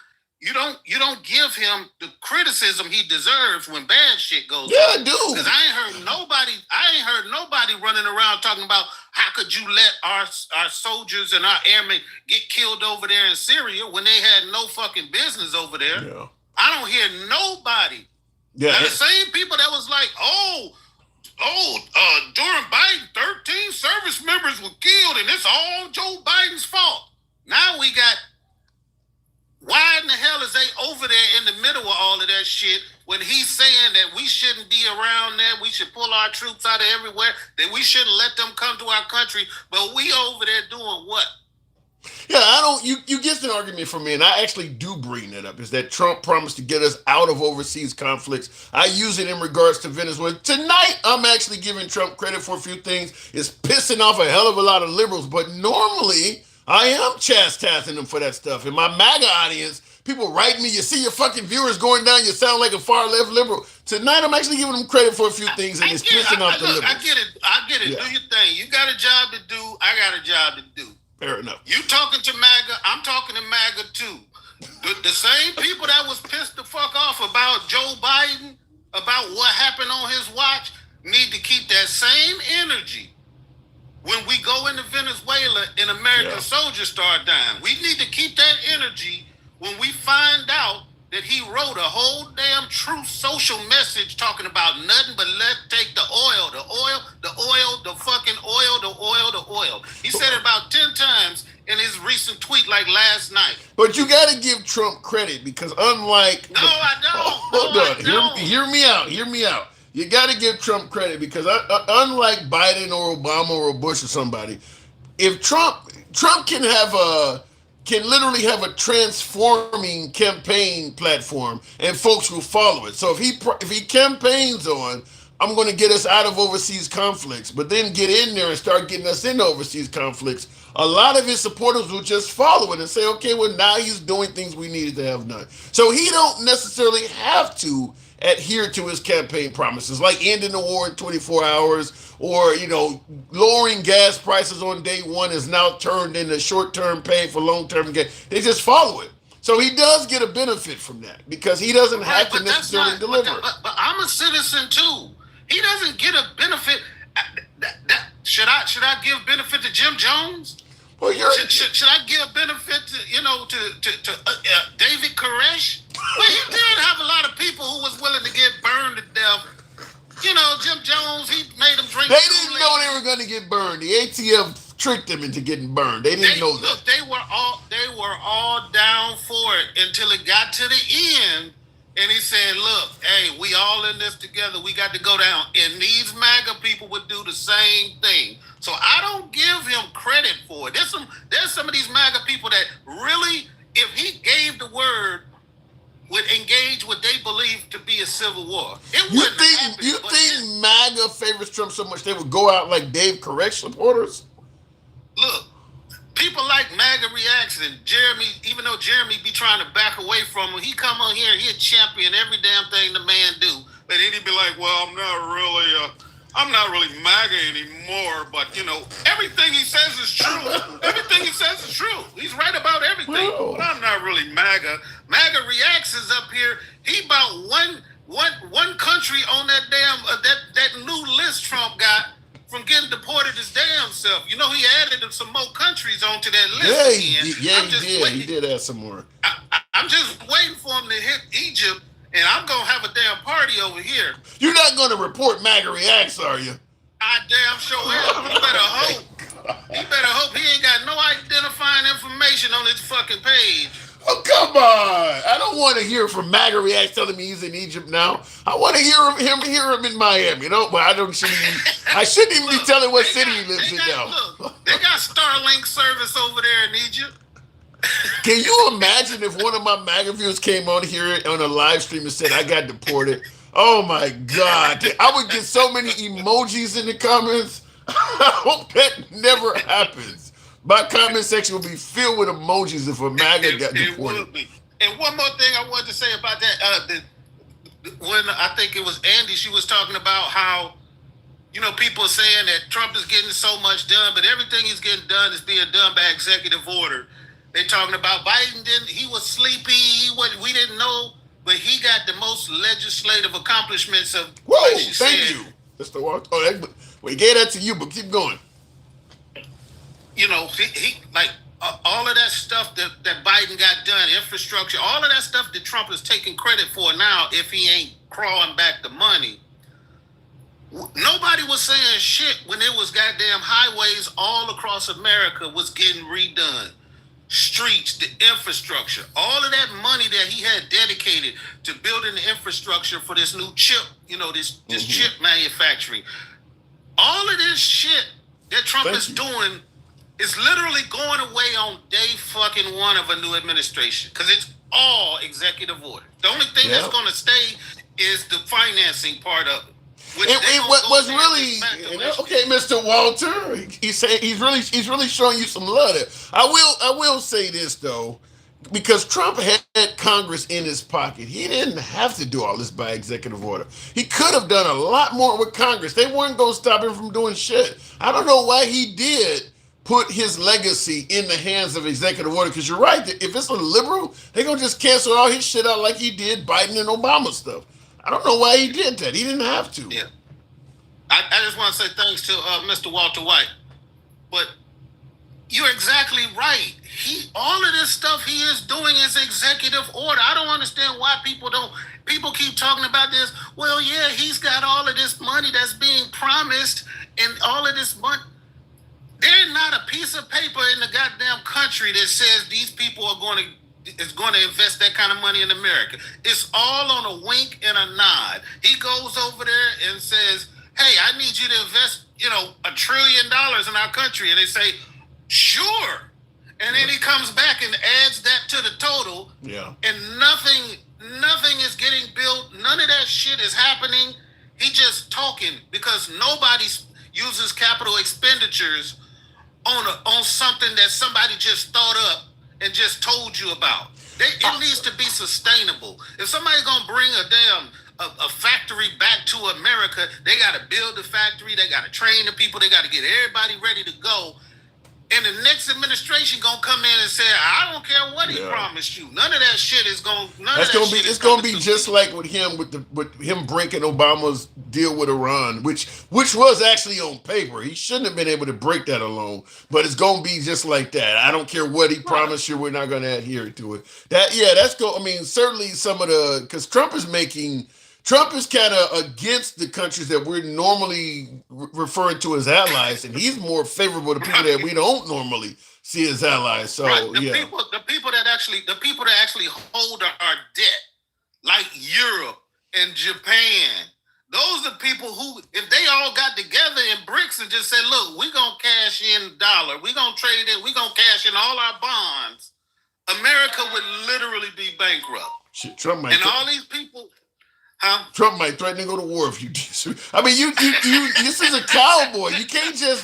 You don't give him the criticism he deserves when bad shit goes on. Yeah, I do. Because I ain't heard nobody running around talking about how could you let our soldiers and our airmen get killed over there in Syria when they had no fucking business over there. Yeah. I don't hear nobody. Yeah. Now, the same people that was like, during Biden, 13 service members were killed and it's all Joe Biden's fault. Now we got, why in the hell is they over there in the middle of all of that shit when he's saying that we shouldn't be around there, we should pull our troops out of everywhere, that we shouldn't let them come to our country, but we over there doing what? Yeah, you get an argument from me, and I actually do bring that up, is that Trump promised to get us out of overseas conflicts. I use it in regards to Venezuela. Tonight, I'm actually giving Trump credit for a few things. It's pissing off a hell of a lot of liberals, but normally, I am chastising them for that stuff. In my MAGA audience, people write me, you see your fucking viewers going down, you sound like a far left liberal. Tonight, I'm actually giving them credit for a few things, and it's pissing off the liberals. I get it. Yeah. Do your thing. You got a job to do. I got a job to do. Fair enough. You talking to MAGA, I'm talking to MAGA too. The same people that was pissed the fuck off about Joe Biden, about what happened on his watch, need to keep that same energy when we go into Venezuela and American soldiers start dying. We need to keep that energy when we find out that he wrote a whole damn true social message talking about nothing but let's take the oil, the fucking oil, the oil. He said it about 10 times in his recent tweet like last night. But you got to give Trump credit because unlike... No, I don't. Hold on. Hear me out. You got to give Trump credit because unlike Biden or Obama or Bush or somebody, if Trump can literally have a transforming campaign platform and folks will follow it. So if he campaigns on, I'm going to get us out of overseas conflicts, but then get in there and start getting us into overseas conflicts, a lot of his supporters will just follow it and say, okay, well, now he's doing things we needed to have done. So he don't necessarily have to adhered to his campaign promises, like ending the war in 24 hours, or lowering gas prices on day one is now turned into short-term pain for long-term gain. They just follow it. So he does get a benefit from that because he doesn't have to necessarily deliver. But I'm a citizen too. He doesn't get a benefit. Should I give benefit to Jim Jones? Well, should I give benefit to David Koresh? Well, he did have a lot of people who was willing to get burned to death. Jim Jones, he made them drink. They didn't know they were going to get burned. The ATF tricked them into getting burned. They didn't know that. Look, they were all down for it until it got to the end, and he said, "Look, hey, we all in this together. We got to go down." And these MAGA people would do the same thing. So I don't give him credit for it. There's some of these MAGA people that really, if he gave the word, would engage what they believe to be a civil war. You think MAGA favors Trump so much they would go out like Dave Koresh supporters? Look, people like MAGA Reacts and Jeremy, even though Jeremy be trying to back away from him, he come on here and he'd champion every damn thing the man do. But then he'd be like, well, I'm not really MAGA anymore, but everything he says is true. Everything he says is true. He's right about everything. Whoa. But I'm not really MAGA. MAGA Reacts is up here. He about one country on that damn that new list Trump got from getting deported his damn self. He added some more countries onto that list. He did add some more. I'm just waiting for him to hit Egypt. And I'm going to have a damn party over here. You're not going to report MAGA Reacts, are you? I damn sure am. You better hope he ain't got no identifying information on his fucking page. Oh, come on. I don't want to hear from MAGA Reacts telling me he's in Egypt now. I want to hear him in Miami, but I shouldn't even be telling what city he lives in now. Look, they got Starlink service over there in Egypt. Can you imagine if one of my MAGA viewers came on here on a live stream and said, I got deported? Oh, my God. I would get so many emojis in the comments. I hope that never happens. My comment section will be filled with emojis if a MAGA got deported. It would be. And one more thing I wanted to say about that. When I think it was Andy, she was talking about how, people are saying that Trump is getting so much done, but everything he's getting done is being done by executive order. They're talking about Biden he was sleepy. We didn't know, but he got the most legislative accomplishments of. Whoa! Thank you, Mr. Walker. We gave that to you, but keep going. He like all of that stuff that Biden got done, infrastructure, all of that stuff that Trump is taking credit for now. If he ain't crawling back the money, nobody was saying shit when it was goddamn highways all across America was getting redone. Streets, the infrastructure, all of that money that he had dedicated to building the infrastructure for this new chip, this chip manufacturing. All of this shit that Trump is doing is literally going away on day fucking one of a new administration because it's all executive order. The only thing that's going to stay is the financing part of it. What was really okay, Mr. Walter. He's really showing you some love there. I will say this though, because Trump had Congress in his pocket. He didn't have to do all this by executive order. He could have done a lot more with Congress. They weren't going to stop him from doing shit. I don't know why he did put his legacy in the hands of executive order. Because you're right, if it's a liberal, they're gonna just cancel all his shit out like he did Biden and Obama stuff. I don't know why he did that. He didn't have to. Yeah. I just want to say thanks to Mr. Walter White. But you're exactly right. All of this stuff he is doing is executive order. I don't understand why people keep talking about this. Well, yeah, he's got all of this money that's being promised and all of this money. There's not a piece of paper in the goddamn country that says these people are going to invest that kind of money in America. It's all on a wink and a nod. He goes over there and says, hey, I need you to invest, $1 trillion in our country. And they say, sure. And then he comes back and adds that to the total. Yeah. And nothing is getting built. None of that shit is happening. He just talking because nobody uses capital expenditures on something that somebody just thought up and just told you about. It needs to be sustainable. If somebody's gonna bring a damn a factory back to America. They got to build the factory. They got to train the people. They got to get everybody ready to go. And the next administration gonna come in and say, I don't care what he promised you. None of that shit is gonna. It's gonna be just like with him breaking Obama's deal with Iran, which was actually on paper. He shouldn't have been able to break that alone, but it's gonna be just like that. I don't care what he promised you, we're not gonna adhere to it. I mean, certainly some of because Trump is kind of against the countries that we're normally referring to as allies, and he's more favorable to people that we don't normally see as allies. So the people that actually hold our debt, like Europe and Japan, those are people who, if they all got together in BRICS and just said, "Look, we're gonna cash in dollar, we're gonna trade it, we're gonna cash in all our bonds," America would literally be bankrupt. Shit, Trump might. And all these people. Huh? Trump might threaten to go to war if you disagree. I mean, you this is a cowboy. You can't just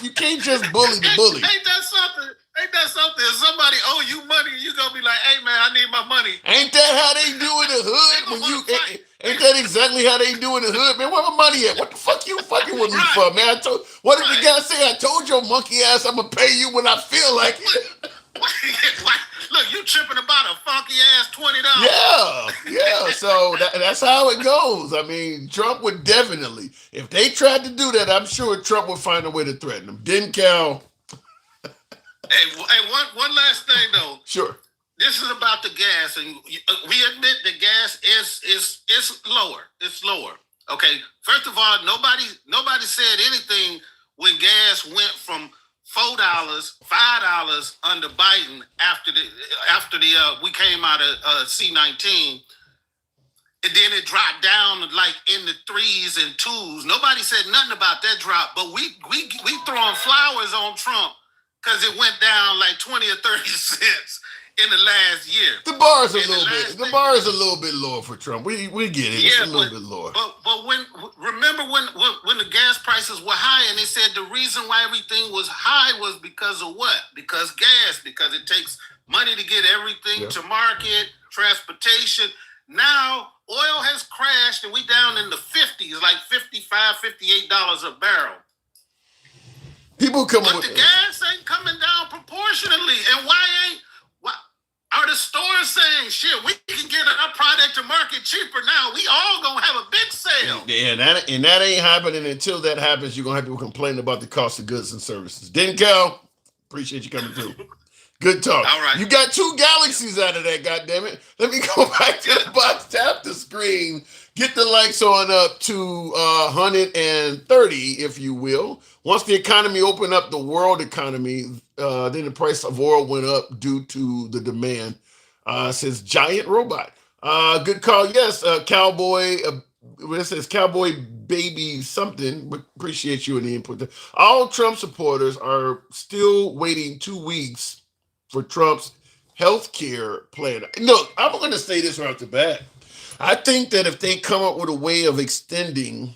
bully the bully. Ain't that something? If somebody owe you money, you gonna be like, "Hey man, I need my money." Ain't that how they do in the hood? Ain't that exactly how they do in the hood, man? Where my money at? What the fuck you fucking with me for, man? What did the guy say? I told your monkey ass I'm gonna pay you when I feel like it. Look, you tripping about a funky ass $20. Yeah. So that's how it goes. I mean, Trump would definitely, if they tried to do that, I'm sure Trump would find a way to threaten them. Didn't Cal? Hey, one last thing though. Sure. This is about the gas, and we admit the gas is lower. It's lower. Okay. First of all, nobody said anything when gas went from $4, $5 under Biden after we came out of C-19, and then it dropped down like in the 3s and 2s. Nobody said nothing about that drop, but we throwing flowers on Trump because it went down like 20 or 30 cents in the last year. The bar is a little bit lower for Trump. We get it. It's a little bit lower. But remember when the gas prices were high, and they said the reason why everything was high was because of what? Because gas, because it takes money to get everything to market, transportation. Now oil has crashed and we down in the 50s, like $55, $58 a barrel. People come but the gas ain't coming down proportionately. And why are the stores saying, shit, we can get our product to market cheaper now? We all gonna have a big sale. Yeah, and that ain't happening. Until that happens, you're gonna have people complaining about the cost of goods and services. Didn't Cal? Appreciate you coming through. Good talk. All right. You got 2 galaxies out of that, goddammit. Let me go back to the box, tap the screen, get the likes on up to 130, if you will. Once the economy opened up, the world economy, then the price of oil went up due to the demand. Says Giant Robot. Good call. Yes, Cowboy. It says Cowboy Baby something. Appreciate you in the input there. All Trump supporters are still waiting 2 weeks for Trump's health care plan. Look, I'm going to say this right off the bat. I think that if they come up with a way of extending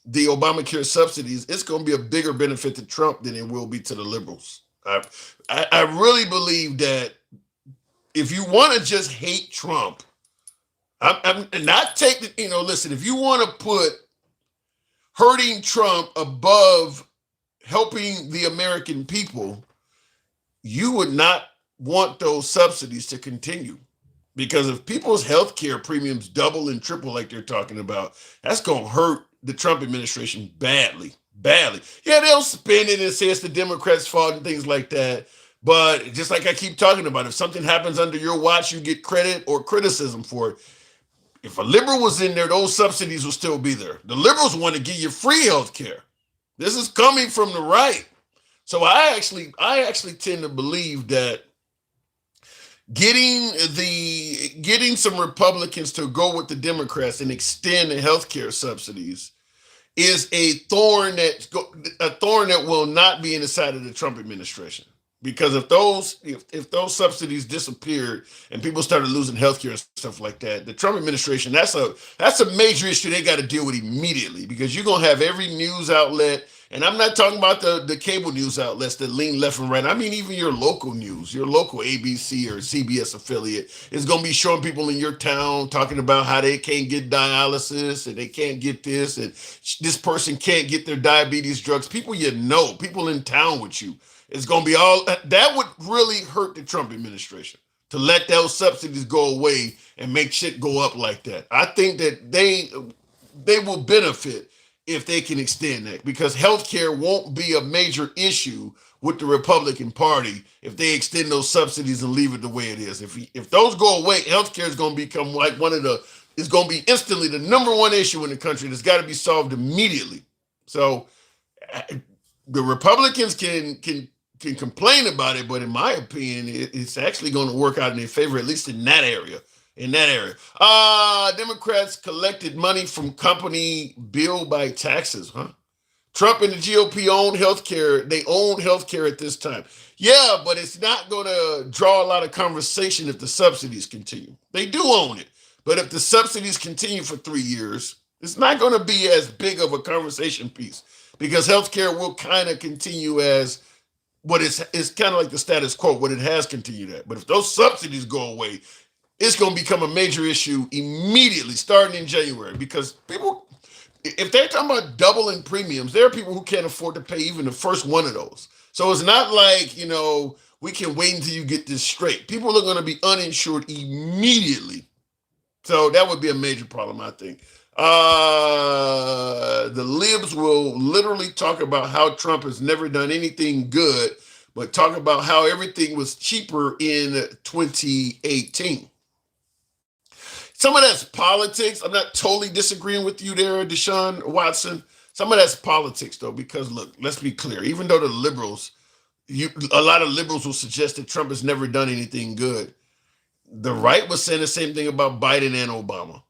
the Obamacare subsidies, it's going to be a bigger benefit to Trump than it will be to the liberals. I really believe that if you want to just hate Trump, I'm not taking, listen, if you want to put hurting Trump above helping the American people, you would not want those subsidies to continue. Because if people's health care premiums double and triple like they're talking about, that's going to hurt the Trump administration badly. Yeah, they'll spin it and say it's the Democrats' fault and things like that. But just like I keep talking about, if something happens under your watch, you get credit or criticism for it. If a liberal was in there, those subsidies will still be there. The liberals want to give you free health care. This is coming from the right. So I actually tend to believe that getting some Republicans to go with the Democrats and extend the health care subsidies is a thorn that will not be in the side of the Trump administration. Because if those subsidies disappeared and people started losing healthcare and stuff like that, the Trump administration, that's a major issue they got to deal with immediately, because you're gonna have every news outlet, And I'm not talking about the cable news outlets that lean left and right. I mean, even your local news, your local ABC or CBS affiliate is going to be showing people in your town talking about how they can't get dialysis and they can't get this and this person can't get their diabetes drugs. People you know, people in town with you. It's going to be all that would really hurt the Trump administration to let those subsidies go away and make shit go up like that. I think that they will benefit if they can extend that because healthcare won't be a major issue with the Republican Party if they extend those subsidies and leave it the way it is. If those go away, healthcare is going to become like is going to be instantly the number one issue in the country that's got to be solved immediately. So the Republicans can complain about it, but in my opinion, it's actually going to work out in their favor, at least in that area. Democrats collected money from company billed by taxes, huh? Trump and the GOP own healthcare. They own healthcare at this time. Yeah, but it's not going to draw a lot of conversation if the subsidies continue. They do own it. But if the subsidies continue for 3 years, it's not going to be as big of a conversation piece because healthcare will kind of continue as what it's kind of like the status quo, what it has continued at. But if those subsidies go away, it's going to become a major issue immediately starting in January because people, if they're talking about doubling premiums, there are people who can't afford to pay even the first one of those. So it's not like, we can wait until you get this straight. People are going to be uninsured immediately. So that would be a major problem, I think. The libs will literally talk about how Trump has never done anything good, but talk about how everything was cheaper in 2018. Some of that's politics. I'm not totally disagreeing with you there, Deshaun Watson. Some of that's politics, though, because look, let's be clear. Even though the liberals, a lot of liberals will suggest that Trump has never done anything good, the right was saying the same thing about Biden and Obama.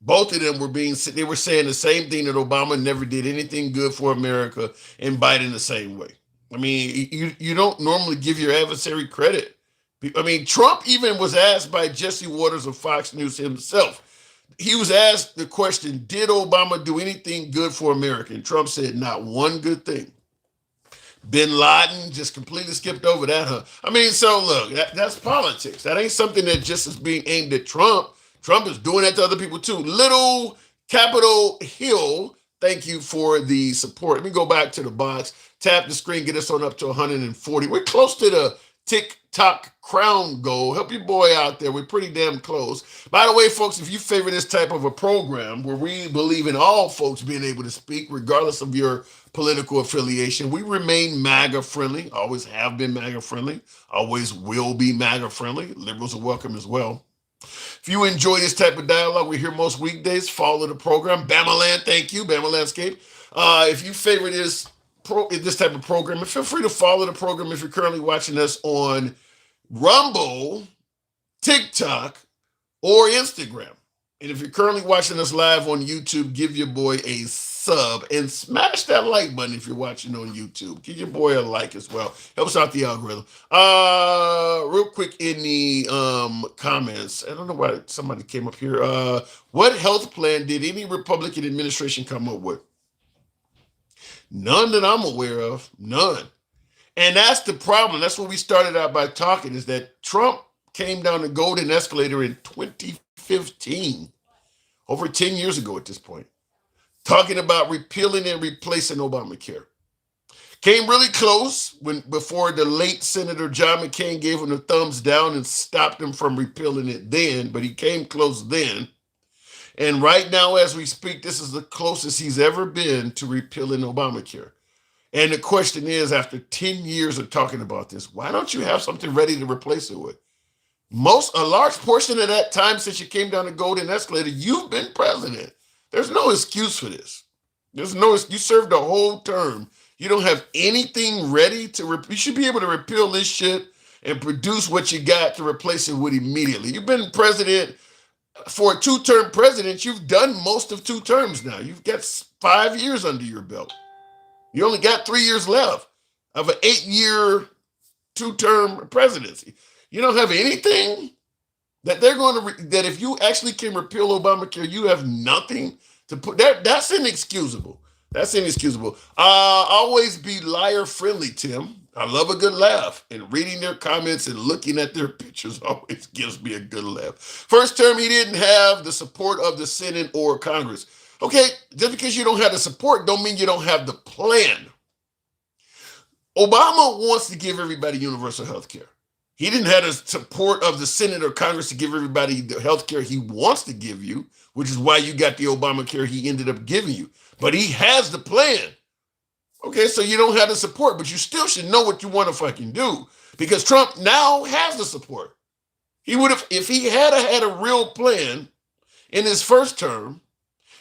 Both of them they were saying the same thing, that Obama never did anything good for America, and Biden the same way. I mean, you don't normally give your adversary credit. I mean, Trump even was asked by Jesse Waters of Fox News himself. He was asked the question, did Obama do anything good for America? And Trump said, not one good thing. Bin Laden just completely skipped over that, huh? I mean, so look, that's politics. That ain't something that just is being aimed at Trump. Trump is doing that to other people too. Little Capitol Hill, thank you for the support. Let me go back to the box, tap the screen, get us on up to 140. We're close to the TikTok crown goal. Help your boy out there. We're pretty damn close. By the way, folks, if you favor this type of a program where we believe in all folks being able to speak, regardless of your political affiliation, we remain MAGA friendly, always have been MAGA friendly, always will be MAGA friendly. Liberals are welcome as well. If you enjoy this type of dialogue, we're here most weekdays. Follow the program. Bamaland, thank you. Bama Landscape. If you favor this type of program, feel free to follow the program if you're currently watching us on Rumble, TikTok, or Instagram. And if you're currently watching us live on YouTube, give your boy a sub and smash that like button if you're watching on YouTube. Give your boy a like as well. Helps out the algorithm. Real quick in the comments, I don't know why somebody came up here. What health plan did any Republican administration come up with? None that I'm aware of. None. And that's the problem. That's what we started out by talking, is that Trump came down the golden escalator in 2015, over 10 years ago at this point, talking about repealing and replacing Obamacare. Came really close before the late Senator John McCain gave him the thumbs down and stopped him from repealing it then, but he came close then. And right now, as we speak, this is the closest he's ever been to repealing Obamacare. And the question is, after 10 years of talking about this, why don't you have something ready to replace it with? A large portion of that time since you came down the golden escalator, you've been president. There's no excuse for this. You served a whole term. You don't have anything ready you should be able to repeal this shit and produce what you got to replace it with immediately. You've been president for a 2-term president. You've done most of 2 terms now. You've got 5 years under your belt. You only got 3 years left of an 8-year, 2-term presidency. You don't have anything that they're going to, that if you actually can repeal Obamacare, you have nothing to put, that's inexcusable. That's inexcusable. Always be liar friendly, Tim. I love a good laugh, and reading their comments and looking at their pictures always gives me a good laugh. First term, he didn't have the support of the Senate or Congress. Okay, just because you don't have the support don't mean you don't have the plan. Obama wants to give everybody universal health care. He didn't have the support of the Senate or Congress to give everybody the health care he wants to give you, which is why you got the Obamacare he ended up giving you. But he has the plan. Okay, so you don't have the support, but you still should know what you want to fucking do, because Trump now has the support. He would have, if he had a real plan in his first term.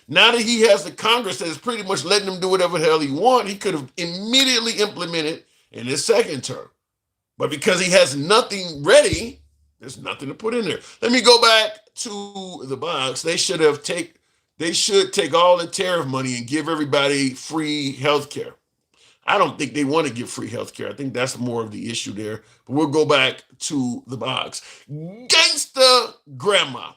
Now that he has the Congress that is pretty much letting him do whatever the hell he wants, he could have immediately implemented in his second term. But because he has nothing ready, there's nothing to put in there. Let me go back to the box. They should take all the tariff money and give everybody free health care. I don't think they want to give free health care. I think that's more of the issue there. But we'll go back to the box. Gangsta Grandma.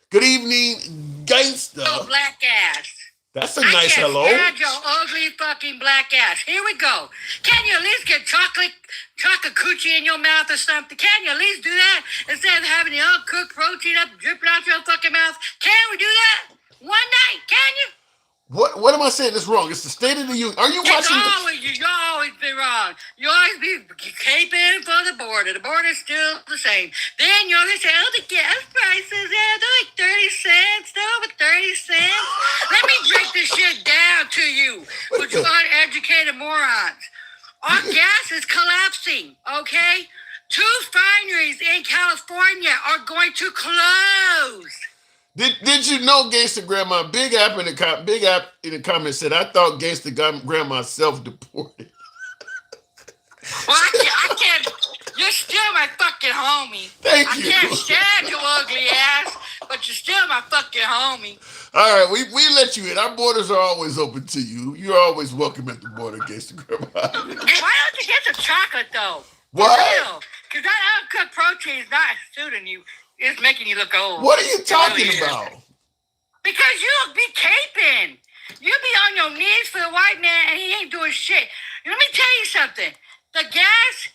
Good evening, Gangsta. Oh, black ass. That's a nice hello. I can't stand your ugly fucking black ass. Here we go. Can you at least get chocolate coochie in your mouth or something? Can you at least do that instead of having the uncooked protein up dripping out your fucking mouth? Can we do that? One night, can you? What am I saying that's wrong? It's the State of the Union. Are you watching? You always be wrong. You always be caping for the border. The border's still the same. Then you always say, oh, the gas prices, yeah, they're like 30 cents. They're over 30 cents. Let me break this shit down to you, with you uneducated morons. Our gas is collapsing, okay? 2 refineries in California are going to close. Did you know Gangsta Grandma? Big App in the comments said, I thought Gangsta Grandma self-deported. Well, I can't. You're still my fucking homie. Thank I you. can't stand your ugly ass, but you're still my fucking homie. All right, we let you in. Our borders are always open to you. You're always welcome at the border, Gangsta Grandma. Hey, why don't you get the chocolate, though? What? Because that uncooked protein is not suiting you. It's making you look old. What are you talking about? Because you be caping. You be on your knees for the white man, and he ain't doing shit. Let me tell you something. The gas,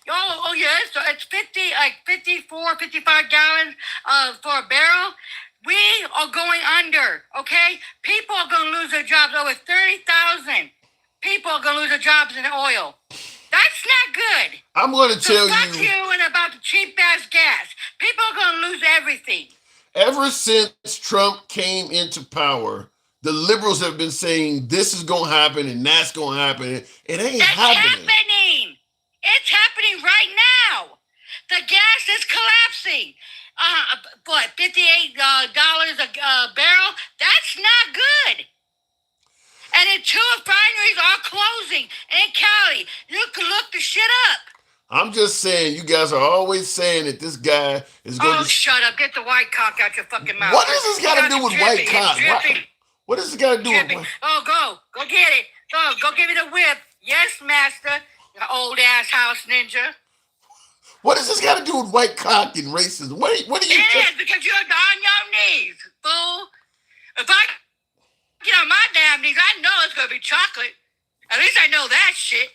it's 54, 55 gallons for a barrel. We are going under, okay? People are going to lose their jobs. Over 30,000 people are going to lose their jobs in the oil. That's not good. I'm going to tell you. Fuck you and about the cheap-ass gas. People are going to lose everything. Ever since Trump came into power, the liberals have been saying this is going to happen and that's going to happen. It ain't happening. It's happening right now. The gas is collapsing. $58 a barrel? That's not good. And then 2 refineries are closing in Cali. You can look the shit up. I'm just saying, you guys are always saying that this guy is going to... shut up. Get the white cock out your fucking mouth. What does this got to do with white cock? What does this got to do with white... Oh, go get it. Go give me the whip. Yes, master. You old-ass house ninja. What does this got to do with white cock and racism? What are you... It is, because you're on your knees, fool. If I get on my damn knees, I know it's going to be chocolate. At least I know that shit.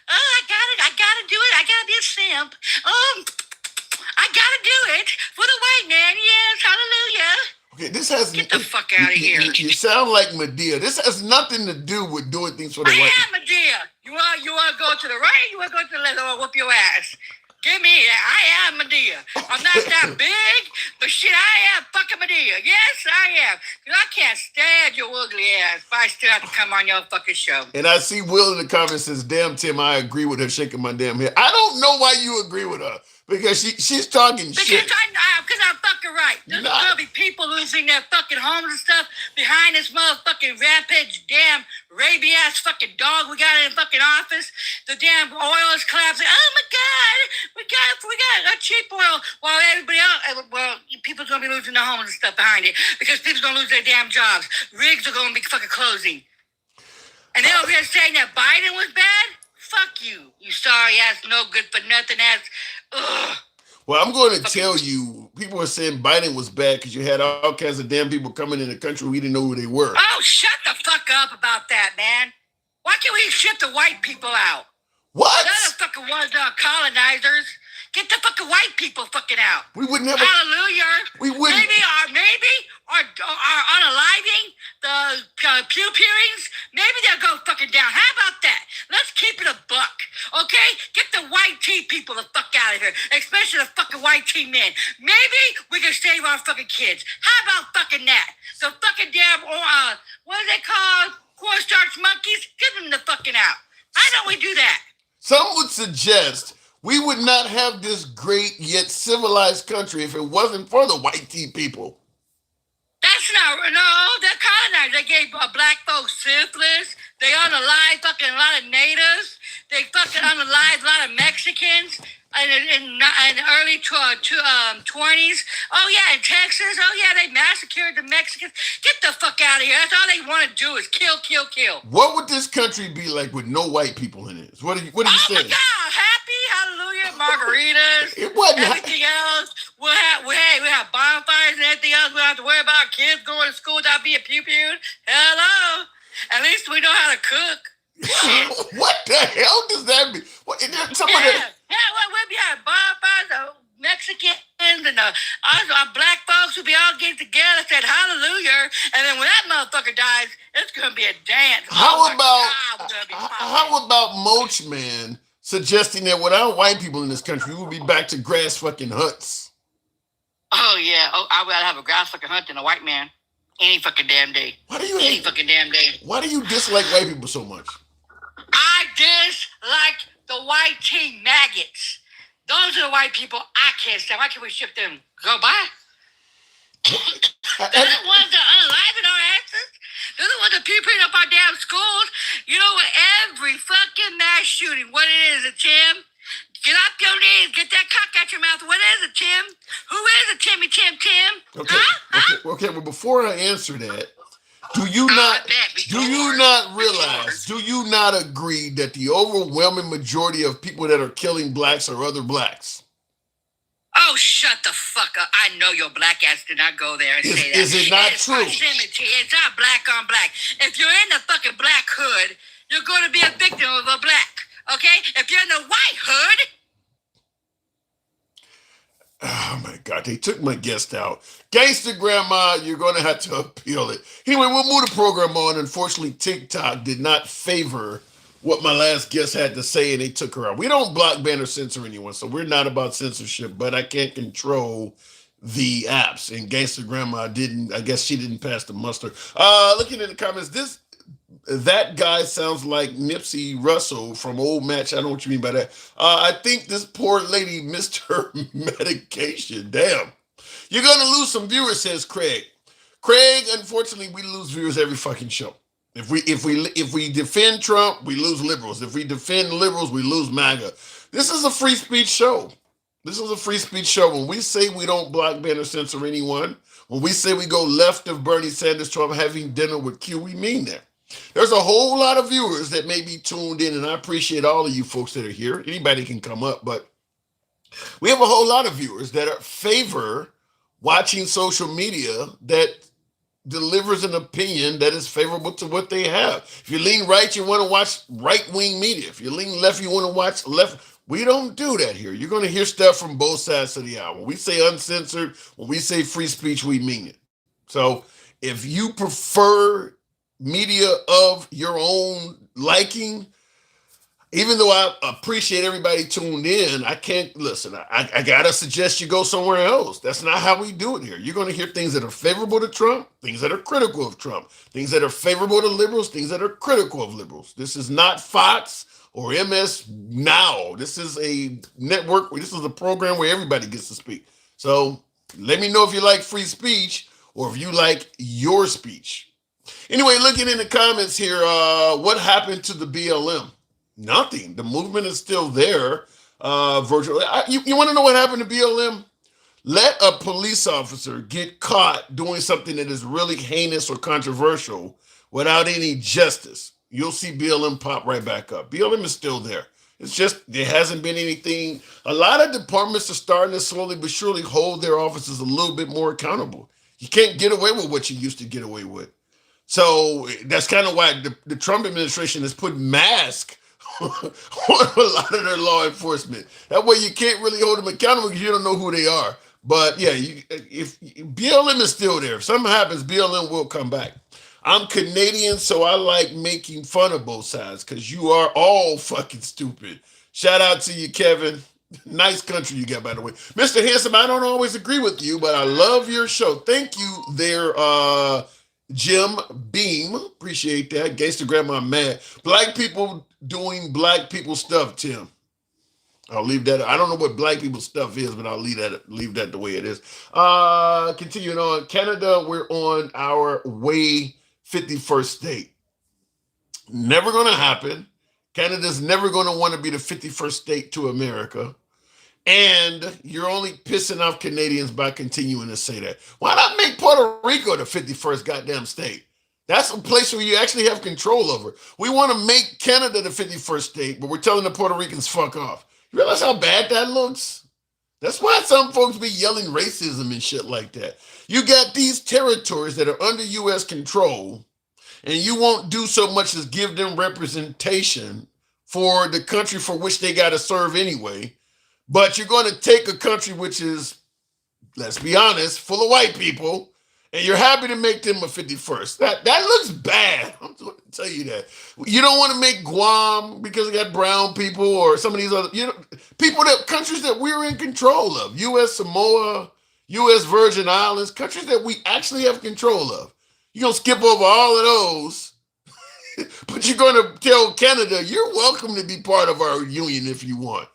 I gotta do it. I gotta be a simp. I gotta do it for the white man. Yes, hallelujah. Okay, this has... Get the fuck out of here. You sound like Medea. This has nothing to do with doing things for the white I am Medea. You want to go to the right? You want to go to the left? I'll whoop your ass. Give me that. I am Medea. I'm not that big, but shit, I am fucking Medea. Yes, I am. Because I can't stand your ugly ass if I still have to come on your fucking show. And I see Will in the comments says, damn, Tim, I agree with her shaking my damn head. I don't know why you agree with her. Because she's talking shit. Because I'm fucking right. There's gonna be people losing their fucking homes and stuff behind this motherfucking rampage, damn rabid ass fucking dog we got in the fucking office. The damn oil is collapsing. Oh my god, we got a cheap oil, while everybody else, people's gonna be losing their homes and stuff behind it because people's gonna lose their damn jobs. Rigs are gonna be fucking closing, and they're over here saying that Biden was bad. Fuck you, you sorry ass, no good for nothing ass. Ugh. Well, I'm going to tell you, people were saying Biden was bad because you had all kinds of damn people coming in the country we didn't know who they were. Oh, shut the fuck up about that, man. Why can't we ship the white people out? What? They're the fucking ones colonizers. Get the fucking white people fucking out. We wouldn't have. Hallelujah. We wouldn't. Maybe our unaliving the pew peerings. Maybe they'll go fucking down. How about that? Let's keep it a buck, okay? Get the white tea people the fuck out of here, especially the fucking white tea men. Maybe we can save our fucking kids. How about fucking that? The fucking damn what are they called? Cornstarch monkeys. Get them the fucking out. How don't we do that? Some would suggest we would not have this great yet civilized country if it wasn't for the white tea people. That's not, no, they're colonizers. They gave black folks syphilis. They unalived fucking a lot of natives. They fucking unalived a lot of Mexicans in the early 20s. Oh, yeah, in Texas. Oh, yeah, they massacred the Mexicans. Get the fuck out of here. That's all they want to do is kill, kill, kill. What would this country be like with no white people in it? What are you saying? Oh, my God. Happy, hallelujah, margaritas. It wasn't. Everything else. We'll have bonfires and everything else. We don't have to worry about kids going to school without being pew-pewed. Hello. At least we know how to cook. What the hell does that mean? What, We had bonfires of Mexicans and our black folks would be all getting together, said hallelujah, and then when that motherfucker dies, it's gonna be a dance. How about Moach Man suggesting that without white people in this country, we would be back to grass fucking huts? Oh yeah. Oh, I would rather have a grass fucking hunt than a white man. Any fucking damn day. Why do you dislike white people so much? I dislike the white tea maggots. Those are the white people I can't stand. Why can't we ship them? Go by? They're the ones that are unaliving our asses. They're the ones that peeping up our damn schools. You know what? Every fucking mass shooting, what it is, Tim? Get up your knees. Get that cock out your mouth. What is it, Tim? Who is it, Tim? Okay. Huh? Okay. Well, before I answer that, do you not realize? Do you not agree that the overwhelming majority of people that are killing blacks are other blacks? Oh, shut the fuck up. I know your black ass did not go there and say that. Is it not true? Proximity. It's not black on black. If you're in the fucking black hood, you're going to be a victim of a black. Okay? If you're in the white hood. Oh my God, they took my guest out. Gangsta Grandma, you're going to have to appeal it. Anyway, we'll move the program on. Unfortunately, TikTok did not favor what my last guest had to say, and they took her out. We don't block, ban, or censor anyone, so we're not about censorship, but I can't control the apps. And Gangsta Grandma I guess she didn't pass the muster. Looking in the comments, that guy sounds like Nipsey Russell from Old Match. I don't know what you mean by that. I think this poor lady missed her medication. Damn. You're going to lose some viewers, says Craig. Craig, unfortunately, we lose viewers every fucking show. If we defend Trump, we lose liberals. If we defend liberals, we lose MAGA. This is a free speech show. When we say we don't block, ban, or censor anyone, when we say we go left of Bernie Sanders, Trump having dinner with Q, we mean that. There's a whole lot of viewers that may be tuned in, and I appreciate all of you folks that are here. Anybody can come up, but we have a whole lot of viewers that favor watching social media that delivers an opinion that is favorable to what they have. If you lean right, you want to watch right-wing media. If you lean left, you want to watch left. We don't do that here. You're going to hear stuff from both sides of the aisle. When we say uncensored, when we say free speech, we mean it. So if you prefer media of your own liking, even though I appreciate everybody tuned in, I can't listen. I gotta suggest you go somewhere else. That's not how we do it here. You're going to hear things that are favorable to Trump, things that are critical of Trump, things that are favorable to liberals, things that are critical of liberals. This is not Fox or MS Now. This is a network. This is a program where everybody gets to speak. So let me know if you like free speech or if you like your speech. Anyway, looking in the comments here, what happened to the BLM? Nothing. The movement is still there. Virtually. You want to know what happened to BLM? Let a police officer get caught doing something that is really heinous or controversial without any justice. You'll see BLM pop right back up. BLM is still there. It's just there hasn't been anything. A lot of departments are starting to slowly but surely hold their officers a little bit more accountable. You can't get away with what you used to get away with. So that's kind of why the Trump administration has put masks on a lot of their law enforcement. That way you can't really hold them accountable because you don't know who they are. But yeah, if BLM is still there, if something happens, BLM will come back. I'm Canadian, so I like making fun of both sides because you are all fucking stupid. Shout out to you, Kevin. Nice country you got, by the way. Mr. Handsome, I don't always agree with you, but I love your show. Thank you there, Jim Beam. Appreciate that. Gangsta Grandma mad. Black people doing black people stuff, Tim. I'll leave that. I don't know what black people stuff is, but I'll leave that the way it is. Continuing on. Canada, we're on our way 51st state. Never going to happen. Canada's never going to want to be the 51st state to America. And you're only pissing off Canadians by continuing to say that. Why not make Puerto Rico the 51st goddamn state? That's a place where you actually have control over. We want to make Canada the 51st state, but we're telling the Puerto Ricans fuck off. You realize how bad that looks? That's why some folks be yelling racism and shit like that. You got these territories that are under U.S. control, and you won't do so much as give them representation for the country for which they got to serve anyway. But you're going to take a country which is, let's be honest, full of white people, and you're happy to make them a 51st. That looks bad. I'm going to tell you that. You don't want to make Guam because they got brown people or some of these other, countries that we're in control of. U.S. Samoa, U.S. Virgin Islands, countries that we actually have control of. You're going to skip over all of those, but you're going to tell Canada, you're welcome to be part of our union if you want.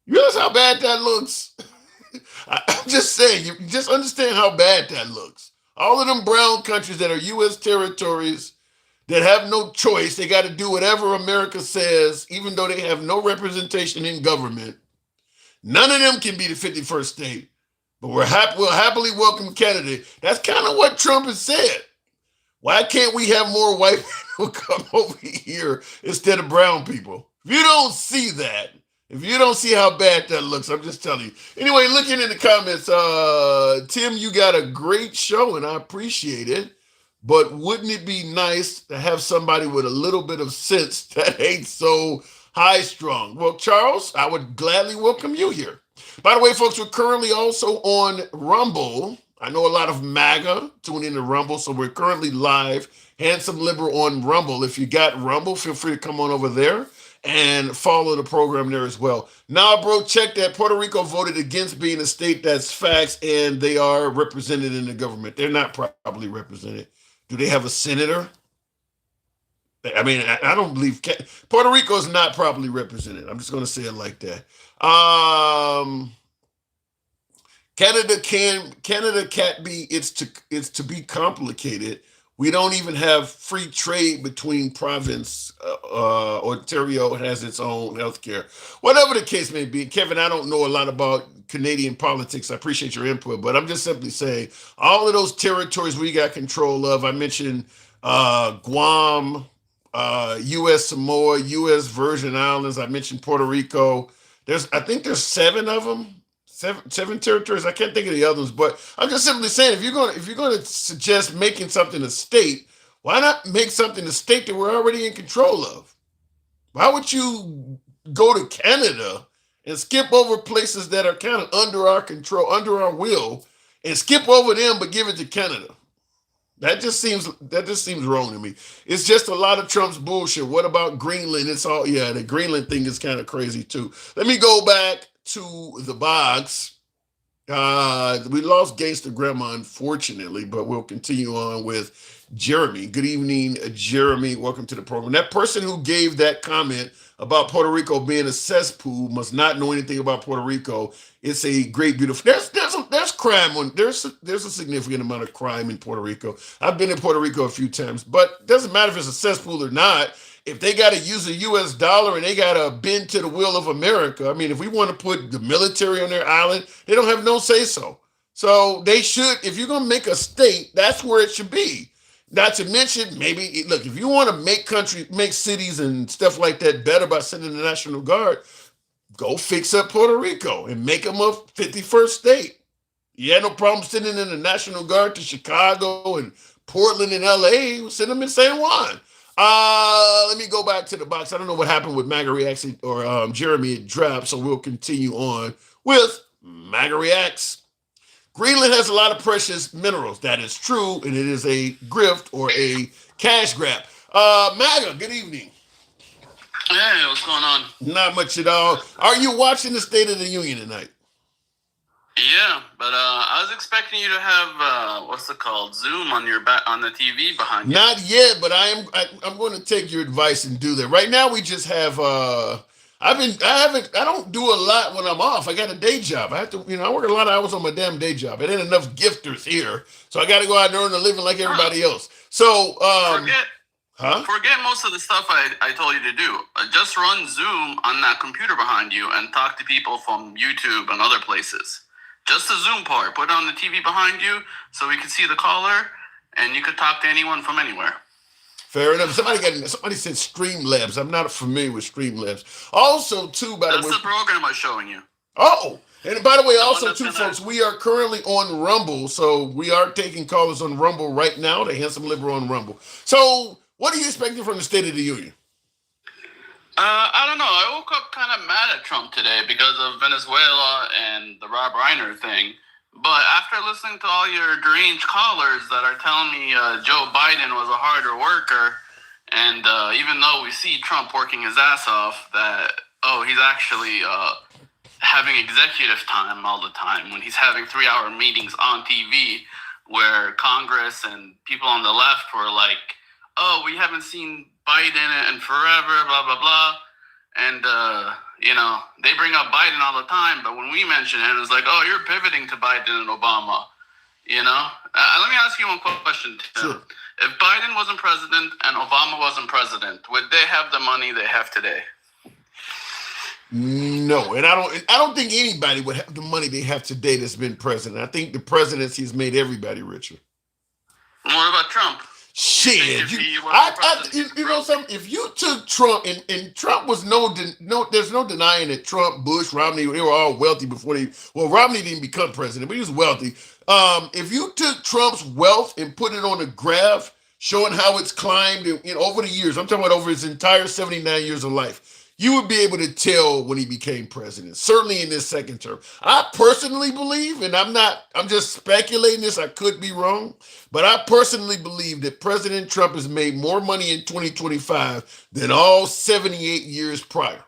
You realize how bad that looks? I'm just saying, you just understand how bad that looks. All of them brown countries that are U.S. territories that have no choice, they got to do whatever America says, even though they have no representation in government. None of them can be the 51st state, but we'll happily welcome Canada. That's kind of what Trump has said. Why can't we have more white people come over here instead of brown people? If you don't see that, if you don't see how bad that looks, I'm just telling you. Anyway, looking in the comments, Tim, you got a great show, and I appreciate it. But wouldn't it be nice to have somebody with a little bit of sense that ain't so high-strung? Well, Charles, I would gladly welcome you here. By the way, folks, we're currently also on Rumble. I know a lot of MAGA tune into Rumble, so we're currently live. Handsome Liberal on Rumble. If you got Rumble, feel free to come on over there and follow the program there as well. Now, bro, check that. Puerto Rico voted against being a state. That's facts, and they are represented in the government. They're not properly represented. Do they have a senator? I mean, I don't believe Puerto Rico is not properly represented. I'm just going to say it like that. Canada can't be. It's to be complicated. We don't even have free trade between province. Ontario has its own healthcare. Whatever the case may be, Kevin, I don't know a lot about Canadian politics. I appreciate your input, but I'm just simply saying all of those territories we got control of. I mentioned Guam, U.S. Samoa, U.S. Virgin Islands. I mentioned Puerto Rico. I think there's 7 of them. Seven territories. I can't think of the others, but I'm just simply saying, if you're going to suggest making something a state, why not make something a state that we're already in control of? Why would you go to Canada and skip over places that are kind of under our control, under our will, and skip over them but give it to Canada? That just seems wrong to me. It's just a lot of Trump's bullshit. What about Greenland? The Greenland thing is kind of crazy too. Let me go back to the box. We lost Gangsta Grandma, unfortunately, but we'll continue on with Jeremy. Good evening, Jeremy. Welcome to the program. That person who gave that comment about Puerto Rico being a cesspool must not know anything about Puerto Rico. It's a great, beautiful. There's crime. There's a significant amount of crime in Puerto Rico. I've been in Puerto Rico a few times, but it doesn't matter if it's a cesspool or not. If they got to use a U.S. dollar and they got to bend to the will of America, I mean, if we want to put the military on their island, they don't have no say-so. So they should, if you're going to make a state, that's where it should be. Not to mention, maybe look, if you want to make cities and stuff like that better by sending the National Guard, go fix up Puerto Rico and make them a 51st state. You had no problem sending in the National Guard to Chicago and Portland and LA. Send them in San Juan. Let me go back to the box. I don't know what happened with MAGA Reacts or Jeremy. It dropped, so we'll continue on with MAGA Reacts. Greenland has a lot of precious minerals. That is true, and it is a grift or a cash grab. MAGA, good evening. Hey, what's going on? Not much at all. Are you watching the State of the Union tonight? Yeah, but I was expecting you to have what's it called, Zoom on your back on the TV behind you. Not yet, but I'm going to take your advice and do that. Right now, we just have. I don't do a lot when I'm off. I got a day job. I have to, I work a lot of hours on my damn day job. It ain't enough gifters here, so I got to go out and earn a living like everybody else. So, Forget most of the stuff I told you to do. Just run Zoom on that computer behind you and talk to people from YouTube and other places. Just the Zoom part. Put it on the TV behind you so we can see the caller, and you could talk to anyone from anywhere. Fair enough. Somebody said Streamlabs. I'm not familiar with Streamlabs. Also, too, by the way, that's the program I was showing you. Oh, and by the way, also, too, folks, we are currently on Rumble, so we are taking callers on Rumble right now. The Handsome Liberal on Rumble. So, what are you expecting from the State of the Union? I don't know. I woke up kind of mad at Trump today because of Venezuela and the Rob Reiner thing. But after listening to all your deranged callers that are telling me Joe Biden was a harder worker, and even though we see Trump working his ass off, that, he's actually having executive time all the time when he's having 3-hour meetings on TV where Congress and people on the left were like, we haven't seen Biden and forever, blah, blah, blah. And, they bring up Biden all the time, but when we mention him, it's like, you're pivoting to Biden and Obama, Let me ask you one question, Tim. Sure. If Biden wasn't president and Obama wasn't president, would they have the money they have today? No, and I don't think anybody would have the money they have today that's been president. I think the presidency has made everybody richer. What about Trump? Shit, you know something? If you took Trump and Trump was there's no denying that Trump, Bush, Romney, they were all wealthy before Romney didn't become president, but he was wealthy. If you took Trump's wealth and put it on a graph showing how it's climbed over the years, I'm talking about over his entire 79 years of life, you would be able to tell when he became president, certainly in this second term. I personally believe, and I'm just speculating this, I could be wrong, but I personally believe that President Trump has made more money in 2025 than all 78 years prior.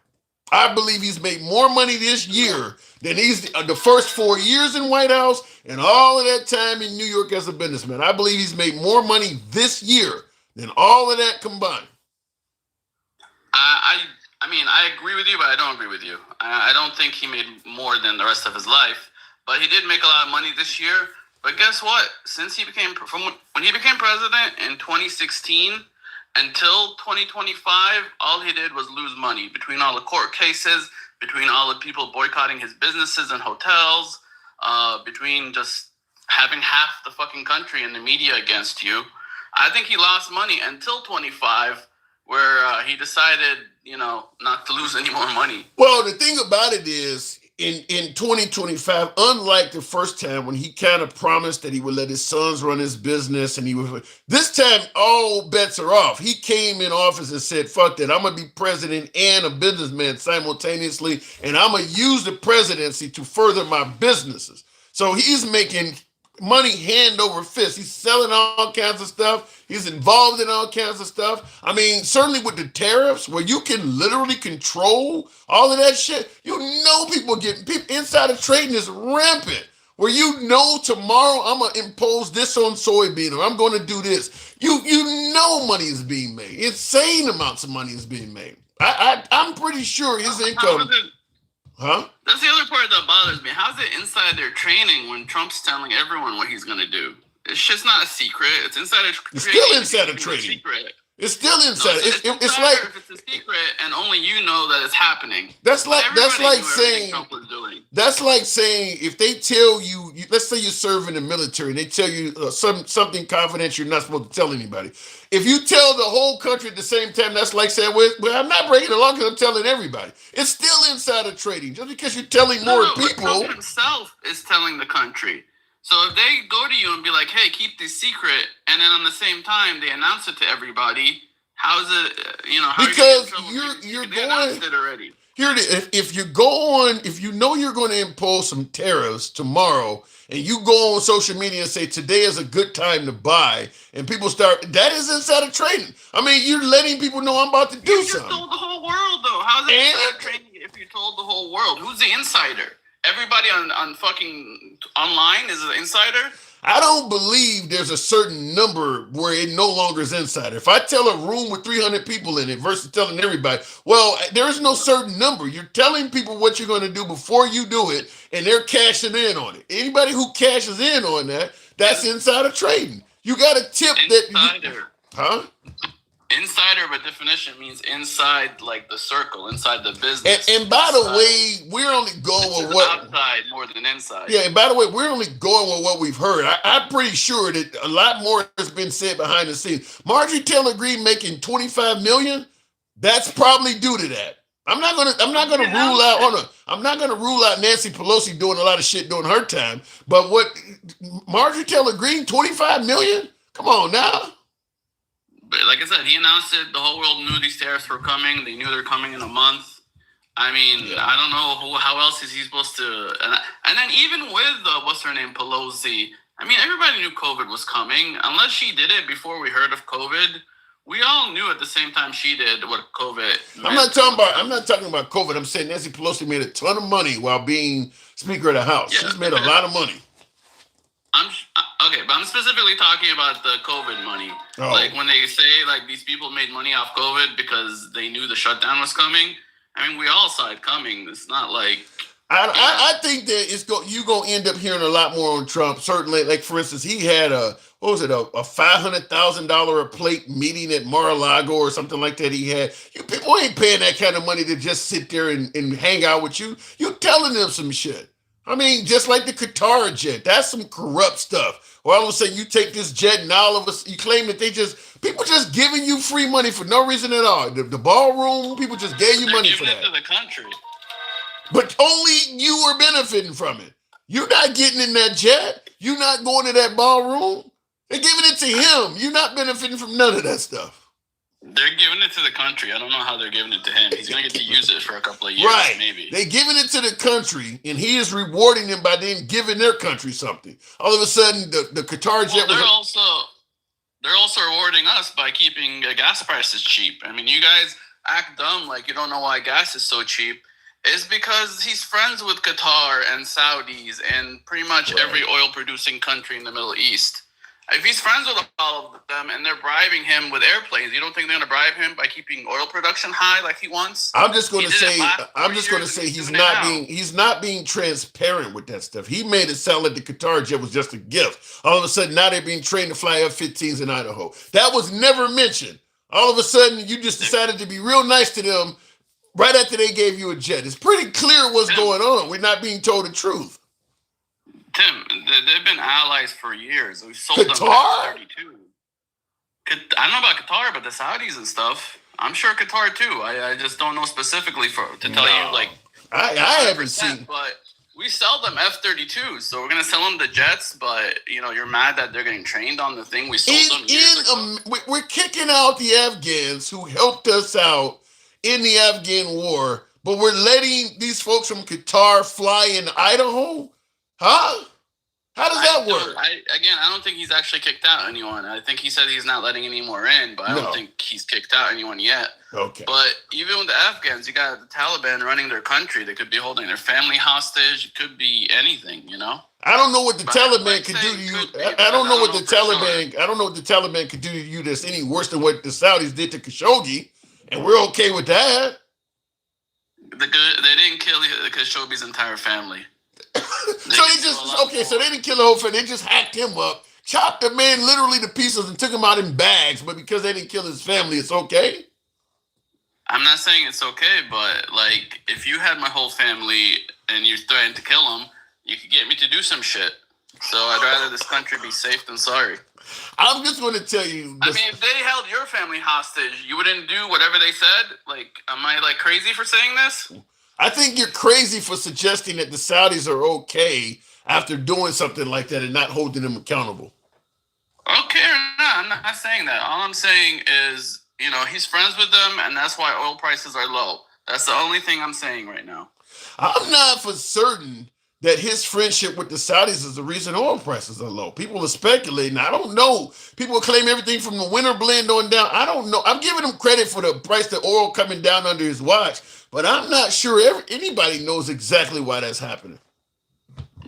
I believe he's made more money this year than he's the first 4 years in White House and all of that time in New York as a businessman. I believe he's made more money this year than all of that combined. I agree with you, but I don't agree with you. I don't think he made more than the rest of his life, but he did make a lot of money this year. But guess what? Since when he became president in 2016 until 2025, all he did was lose money between all the court cases, between all the people boycotting his businesses and hotels, between just having half the fucking country and the media against you. I think he lost money until 25, where he decided, not to lose any more money. Well, the thing about it is, in 2025, unlike the first time when he kind of promised that he would let his sons run his business, this time all bets are off. He came in office and said, fuck that, I'm going to be president and a businessman simultaneously, and I'm going to use the presidency to further my businesses. So he's making money hand over fist. He's selling all kinds of stuff. He's involved in all kinds of stuff. I mean, certainly with the tariffs, where you can literally control all of that shit, people insider trading is rampant. Where tomorrow I'm gonna impose this on soybean, or I'm gonna do this. Money is being made. Insane amounts of money is being made. I'm pretty sure his income. Huh? That's the other part that bothers me. How's it insider training when Trump's telling everyone what he's going to do? It's just not a secret. It's insider trading. It's still insider trading. It's still inside. No, It's insider like if it's a secret and only you know that it's happening. that's like Everybody knew everything saying Trump was doing. that's like saying if they tell you, let's say you're serving the military and they tell you something confidential you're not supposed to tell anybody. If you tell the whole country at the same time, that's like saying, well I'm not breaking the law because I'm telling everybody. It's still insider trading. Just because you're telling more But people. Trump himself is telling the country. So if they go to you and be like, hey, keep this secret, and then on the same time they announce it to everybody, how is it, how Because are you you're they announced going it already. here it is. If you go on, if you know you're going to impose some tariffs tomorrow, and you go on social media and say today is a good time to buy, and people start, that is insider trading. I mean, you're letting people know I'm about to do You just something. told the whole world though. How's it insider trading if you told the whole world? Who's the insider? Everybody on fucking online is an insider? I don't believe there's a certain number where it no longer is insider. If I tell a room with 300 people in it versus telling everybody, well, there is no certain number. You're telling people what you're going to do before you do it, and they're cashing in on it. Anybody who cashes in on that, that's insider trading. You got a tip Insider. Huh? Insider, by definition, means inside, like the circle, inside the business. And by the way, we're only going with what outside more than inside. Yeah, and by the way, we're only going with what we've heard. I'm pretty sure that a lot more has been said behind the scenes. Marjorie Taylor Greene making $25 million. That's probably due to that. I'm not gonna rule out Nancy Pelosi doing a lot of shit during her time. But what Marjorie Taylor Greene, $25 million? Come on now. But like I said, he announced it. The whole world knew these tariffs were coming. They knew they're coming in a month. I mean, I don't know how else is he supposed to. And then even with what's her name, Pelosi. I mean, everybody knew COVID was coming. Unless she did it before we heard of COVID, we all knew at the same time she did what COVID meant. I'm not talking about COVID. I'm saying Nancy Pelosi made a ton of money while being Speaker of the House. Yeah. She's made a lot of money. Okay, but I'm specifically talking about the COVID money. Oh. Like when they say like these people made money off COVID because they knew the shutdown was coming. I mean, we all saw it coming. It's not like I think that you're gonna end up hearing a lot more on Trump. Certainly, like for instance, he had a $500,000 a plate meeting at Mar-a-Lago or something like that. He had people ain't paying that kind of money to just sit there and hang out with you. You telling them some shit. I mean, just like the Qatar jet, that's some corrupt stuff. Or all of a sudden you take this jet and all of us, you claim that people just giving you free money for no reason at all. The ballroom, people just gave you money for that. To the country. But only you are benefiting from it. You're not getting in that jet. You're not going to that ballroom. They're giving it to him. You're not benefiting from none of that stuff. They're giving it to the country. I don't know how they're giving it to him. He's going to get to use it for a couple of years, right. Maybe. They're giving it to the country, and he is rewarding them by then giving their country something. All of a sudden, the Qatar jet they're also rewarding us by keeping gas prices cheap. I mean, you guys act dumb like you don't know why gas is so cheap. It's because he's friends with Qatar and Saudis and pretty much every oil-producing country in the Middle East. If he's friends with all of them and they're bribing him with airplanes, you don't think they're going to bribe him by keeping oil production high like he wants? I'm just going to say he's not being transparent with that stuff. He made it sound like the Qatar jet was just a gift. All of a sudden, now they're being trained to fly F-15s in Idaho. That was never mentioned. All of a sudden, you just decided to be real nice to them right after they gave you a jet. It's pretty clear what's going on. We're not being told the truth. Tim, they've been allies for years. We sold Qatar? them F-32. I don't know about Qatar, but the Saudis and stuff. I'm sure Qatar too. I just don't know specifically to tell you like. I haven't seen. But we sell them F-32, so we're gonna sell them the jets. But you're mad that they're getting trained on the thing we sold them years ago. We're kicking out the Afghans who helped us out in the Afghan war, but we're letting these folks from Qatar fly in Idaho. Huh? How does that work? I don't think he's actually kicked out anyone. I think he said he's not letting any more in, but I don't think he's kicked out anyone yet. Okay. But even with the Afghans, you got the Taliban running their country. They could be holding their family hostage. It could be anything, I don't know what the Taliban could do to you. I don't know what the Taliban. I don't know what the Taliban could do to you that's any worse than what the Saudis did to Khashoggi, and we're okay with that. They didn't kill Khashoggi's entire family. So they didn't kill the whole family. They just hacked him up chopped the man literally to pieces and took him out in bags, but because they didn't kill his family, it's okay? I'm not saying it's okay, but like if you had my whole family and you threatened to kill them, you could get me to do some shit. So I'd rather this country be safe than sorry. I'm just going to tell you. I mean, if they held your family hostage, you wouldn't do whatever they said? Like, am I like crazy for saying this? I think you're crazy for suggesting that the Saudis are okay after doing something like that and not holding them accountable. Okay or not, I'm not saying that. All I'm saying is, you know, he's friends with them, and that's why oil prices are low. That's the only thing I'm saying right now. I'm not for certain that his friendship with the Saudis is the reason oil prices are low. People are speculating. I don't know. People claim everything from the winter blend on down. I don't know. I'm giving him credit for the price of oil coming down under his watch, but I'm not sure anybody knows exactly why that's happening.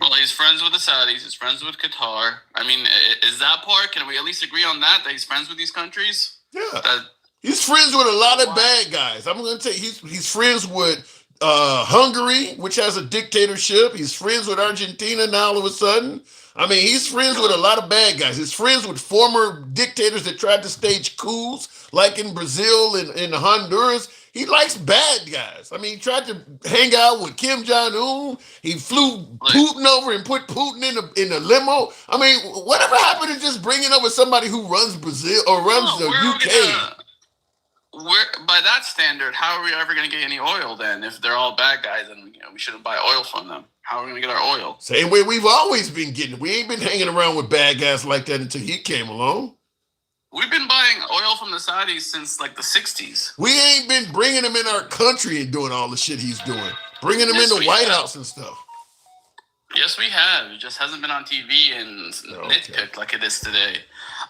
Well, he's friends with the Saudis. He's friends with Qatar. I mean, is that part? Can we at least agree on that he's friends with these countries? Yeah. He's friends with a lot of bad guys. I'm going to tell you, he's friends with Hungary, which has a dictatorship. He's friends with Argentina now all of a sudden. I mean, he's friends with a lot of bad guys. He's friends with former dictators that tried to stage coups, like in Brazil and in Honduras. He likes bad guys. I mean, he tried to hang out with Kim Jong-un. He flew Putin over and put Putin in a limo. I mean, whatever happened to just bringing over somebody who runs Brazil or runs the UK? By that standard, how are we ever going to get any oil then? If they're all bad guys, and we shouldn't buy oil from them. How are we going to get our oil? Same way we've always been getting. We ain't been hanging around with bad guys like that until he came along. We've been buying oil from the Saudis since like the 60s. We ain't been bringing him in our country and doing all the shit he's doing. Bringing him in the White House and stuff. Yes, we have. It just hasn't been on TV and nitpicked like it is today.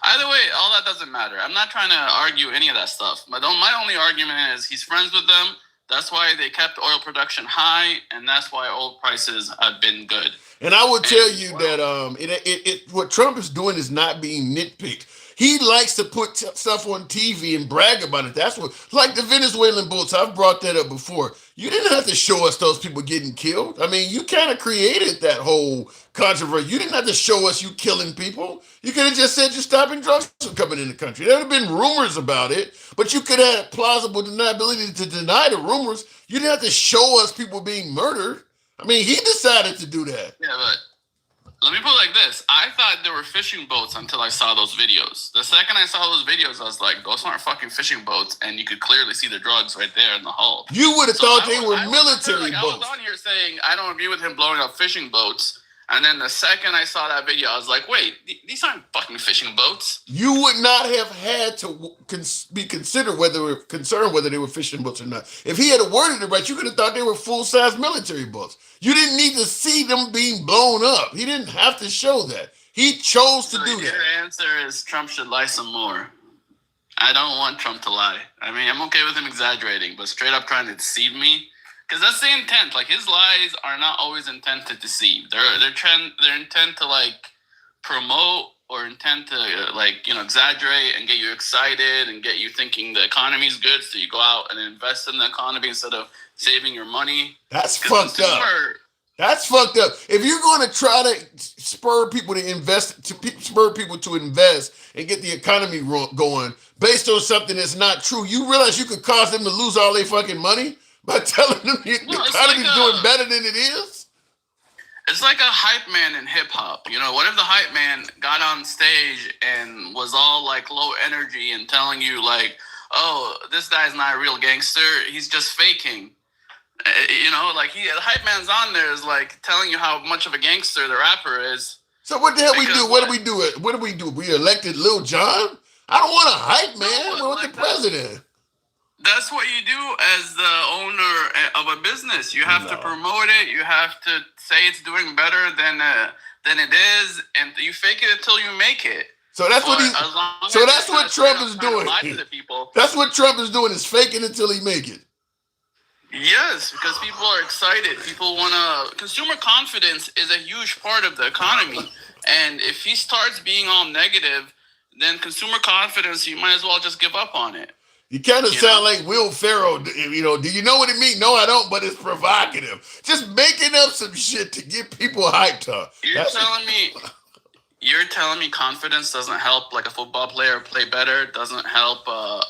Either way, all that doesn't matter. I'm not trying to argue any of that stuff. My only argument is he's friends with them. That's why they kept oil production high, and that's why oil prices have been good. And I will tell you that what Trump is doing is not being nitpicked. He likes to put stuff on TV and brag about it. That's what, like the Venezuelan boats, I've brought that up before. You didn't have to show us those people getting killed. I mean, you kind of created that whole controversy. You didn't have to show us you killing people. You could have just said you're stopping drugs from coming in the country. There would have been rumors about it, but you could have plausible deniability to deny the rumors. You didn't have to show us people being murdered. I mean, he decided to do that. Yeah, but let me put it like this. I thought there were fishing boats until I saw those videos. The second I saw those videos, I was like, those aren't fucking fishing boats, and you could clearly see the drugs right there in the hull. You would have thought they were military boats. I was on here saying, I don't agree with him blowing up fishing boats, and then the second I saw that video, I was like, wait, these aren't fucking fishing boats. You would not have had to be concerned whether they were fishing boats or not. If he had worded it right, you could have thought they were full-size military boats. You didn't need to see them being blown up. He didn't have to show that. He chose to do that. Your answer is Trump should lie some more. I don't want Trump to lie. I mean, I'm okay with him exaggerating, but straight up trying to deceive me, because that's the intent. Like, his lies are not always intent to deceive. They're intent to like promote or intent to exaggerate and get you excited and get you thinking the economy's good, so you go out and invest in the economy instead of saving your money. That's fucked up. That's fucked up. If you're going to try to spur people to invest and get the economy going based on something that's not true, you realize you could cause them to lose all their fucking money by telling them the economy's doing better than it is? It's like a hype man in hip hop. You know, what if the hype man got on stage and was all like low energy and telling you like, oh, this guy's not a real gangster, he's just faking. You know, like the hype man's on there is like telling you how much of a gangster the rapper is. So what the hell we do? What do we do? What do we do? We elected Lil Jon? I don't want a hype man. I want the president. That's what you do as the owner of a business. You have to promote it. You have to say it's doing better than it is, and you fake it until you make it. So that's what that's what Trump is doing. That's what Trump is doing, is faking until he make it. Yes, because people are excited. People want to. Consumer confidence is a huge part of the economy, and if he starts being all negative, then consumer confidence, you might as well just give up on it. You kind of sound like Will Ferrell. You know, do you know what it means? No, I don't, but it's provocative. Just making up some shit to get people hyped up. You're telling me you're telling me confidence doesn't help like a football player play better, doesn't help a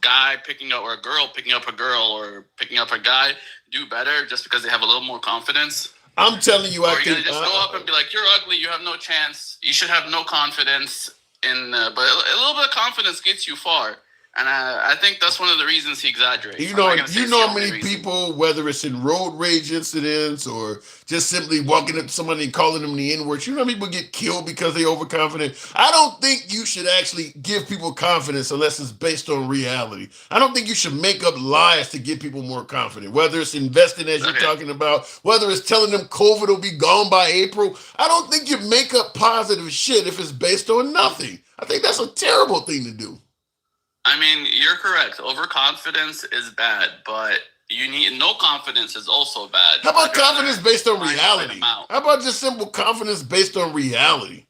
guy picking up or a girl picking up a girl or picking up a guy do better just because they have a little more confidence? I'm telling you, Or I are you think gonna just go up and be like, "You're ugly. You have no chance. You should have no confidence." But a little bit of confidence gets you far, and I think that's one of the reasons he exaggerates. you I'm know, not gonna say you it's know the how only many reason. people, whether it's in road rage incidents or just simply walking up to somebody and calling them the N-word, you know how many people get killed because they overconfident? I don't think you should actually give people confidence unless it's based on reality. I don't think you should make up lies to get people more confident, whether it's investing as you're Okay. talking about, whether it's telling them COVID will be gone by April. I don't think you make up positive shit if it's based on nothing. I think that's a terrible thing to do. I mean, you're correct. Overconfidence is bad, but you need no confidence is also bad. How about I'd rather confidence based on find reality? them out. How about just simple confidence based on reality?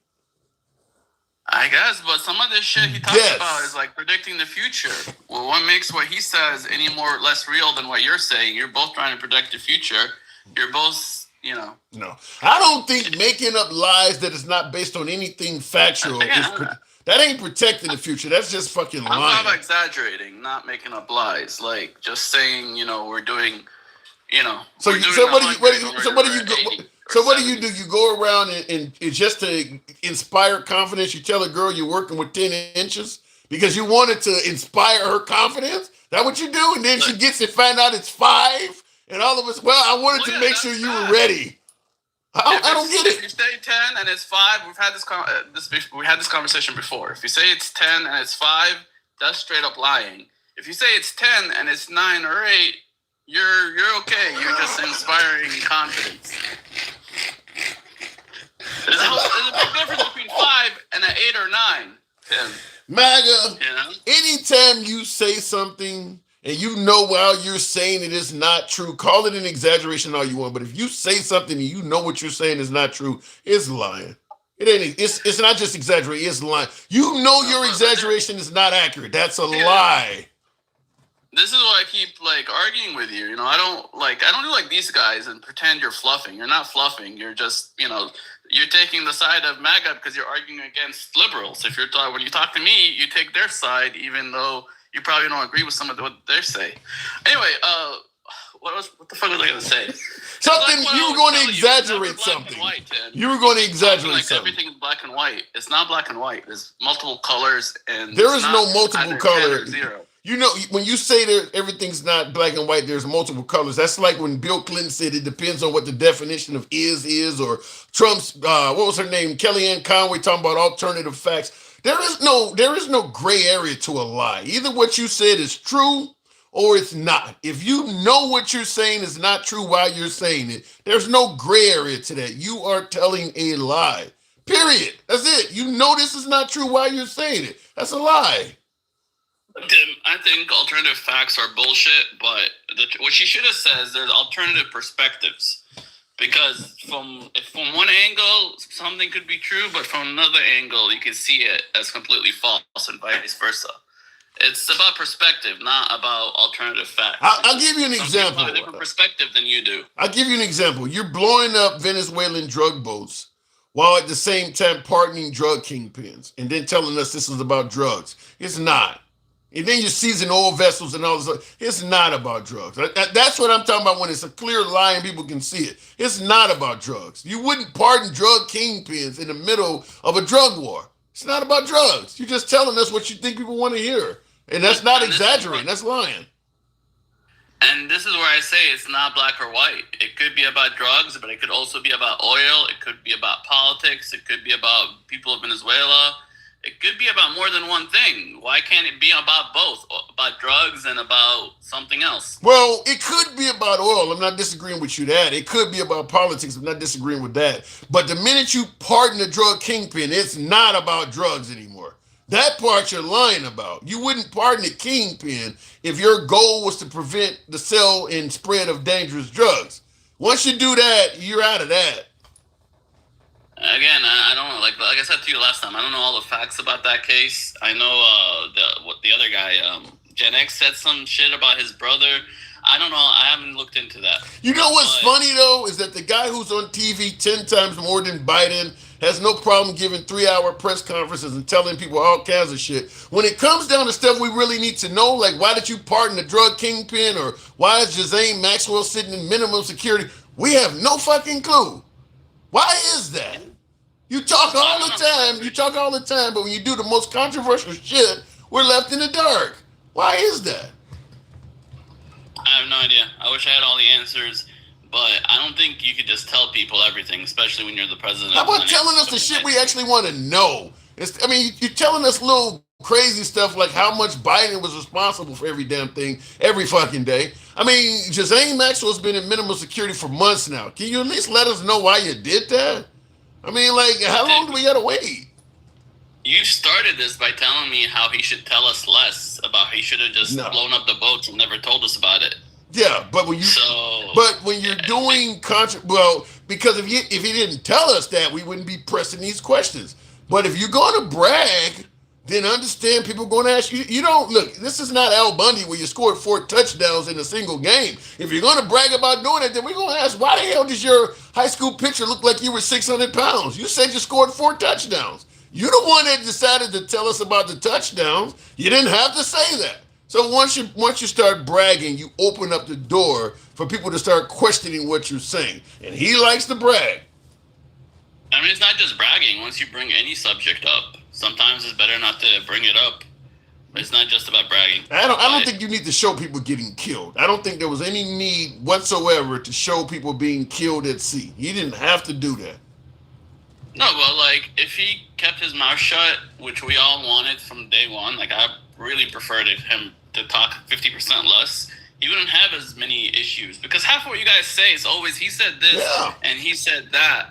I guess, but some of this shit he talks Yes. about is like predicting the future. Well, what makes what he says any more or less real than what you're saying? You're both trying to predict the future. You're both, you know. No, I don't think making up lies that is not based on anything factual that ain't protecting the future. That's just fucking I'm talking about lying. exaggerating, not making up lies. Like just saying, you know, we're doing, you know. So, we're you, doing so what do 100 you, what do you, when so we're what do you at go? 80 or So what do 70. you do? You go around and just to inspire confidence, you tell a girl you're working with 10 inches because you wanted to inspire her confidence. That what you do, and then she gets it, find out it's 5, and all of us. Well, I wanted to make sure you were ready. I don't get If you it. say 10 and it's 5, we've had we had this conversation before. If you say it's 10 and it's 5, that's straight up lying. If you say it's 10 and it's 9 or 8, you're okay. You're just inspiring confidence. There's a big difference between 5 and an 8 or 9. Tim, MAGA. you know? Anytime you say something and you know while you're saying it is not true, call it an exaggeration all you want. But if you say something and you know what you're saying is not true, it's lying. It ain't. It's not just exaggerating. It's lying. You know your exaggeration is not accurate. That's a lie. This is why I keep like arguing with you. You know, I don't do like these guys and pretend you're fluffing. You're not fluffing. You're just, you know, you're taking the side of MAGA because you're arguing against liberals. If when you talk to me, you take their side, even though you probably don't agree with some of what they say. Anyway, what the fuck was I gonna say? Something Like you were going to exaggerate something. You were going to exaggerate like something. everything is black and white. It's not black and white. There's multiple colors, and There it's is no not multiple either 10 color. or 0. You know, when you say that everything's not black and white, there's multiple colors. That's like when Bill Clinton said it depends on what the definition of is, or Trump's, what was her name? Kellyanne Conway talking about alternative facts. There is no gray area to a lie. Either what you said is true or it's not. If you know what you're saying is not true while you're saying it, there's no gray area to that. You are telling a lie. Period. That's it. You know this is not true while you're saying it. That's a lie. Tim, I think alternative facts are bullshit, but what she should have said is there's alternative perspectives. Because from one angle, something could be true, but from another angle, you can see it as completely false and vice versa. It's about perspective, not about alternative facts. I'll give you an Some example. people have a different perspective than you do. I'll give you an example. You're blowing up Venezuelan drug boats while at the same time pardoning drug kingpins and then telling us this is about drugs. It's not. And then you're seizing oil vessels and all this stuff. It's not about drugs. That's what I'm talking about when it's a clear lie and people can see it. It's not about drugs. You wouldn't pardon drug kingpins in the middle of a drug war. It's not about drugs. You're just telling us what you think people want to hear. And that's not exaggerating. That's lying. And this is where I say it's not black or white. It could be about drugs, but it could also be about oil. It could be about politics. It could be about people of Venezuela. It could be about more than one thing. Why can't it be about both? About drugs and about something else? Well, it could be about oil. I'm not disagreeing with you that. It could be about politics. I'm not disagreeing with that. But the minute you pardon a drug kingpin, it's not about drugs anymore. That part you're lying about. You wouldn't pardon a kingpin if your goal was to prevent the sale and spread of dangerous drugs. Once you do that, you're out of that. Again, I don't know. Like I said to you last time, I don't know all the facts about that case. I know the other guy, Gen X, said some shit about his brother. I don't know. I haven't looked into that. You know what's funny, though, is that the guy who's on TV 10 times more than Biden has no problem giving 3-hour press conferences and telling people all kinds of shit. When it comes down to stuff we really need to know, like why did you pardon the drug kingpin or why is Ghislaine Maxwell sitting in minimum security, we have no fucking clue. Why is that? You talk all the time, but when you do the most controversial shit, we're left in the dark. Why is that? I have no idea. I wish I had all the answers, but I don't think you could just tell people everything, especially when you're the president. How about telling us the shit we actually want to know? You're telling us little crazy stuff like how much Biden was responsible for every damn thing every fucking day. I mean, Ghislaine Maxwell's been in minimum security for months now. Can you at least let us know why you did that? I mean, like, how long do we gotta wait? You started this by telling me how he should tell us less about he should have just blown up the boats and never told us about it. Yeah, but when you're doing because if he didn't tell us that, we wouldn't be pressing these questions. But if you're going to brag, then understand people are going to ask you. You don't look. This is not Al Bundy where you scored 4 touchdowns in a single game. If you're going to brag about doing it, then we're going to ask, why the hell does your high school picture look like you were 600 pounds? You said you scored 4 touchdowns. You're the one that decided to tell us about the touchdowns. You didn't have to say that. So once you start bragging, you open up the door for people to start questioning what you're saying. And he likes to brag. I mean, it's not just bragging. Once you bring any subject up, sometimes it's better not to bring it up. It's not just about bragging. I don't think you need to show people getting killed. I don't think there was any need whatsoever to show people being killed at sea. He didn't have to do that. No, but like if he kept his mouth shut, which we all wanted from day one, like I really preferred him to talk 50% less. He wouldn't have as many issues because half of what you guys say is always he said this and he said that.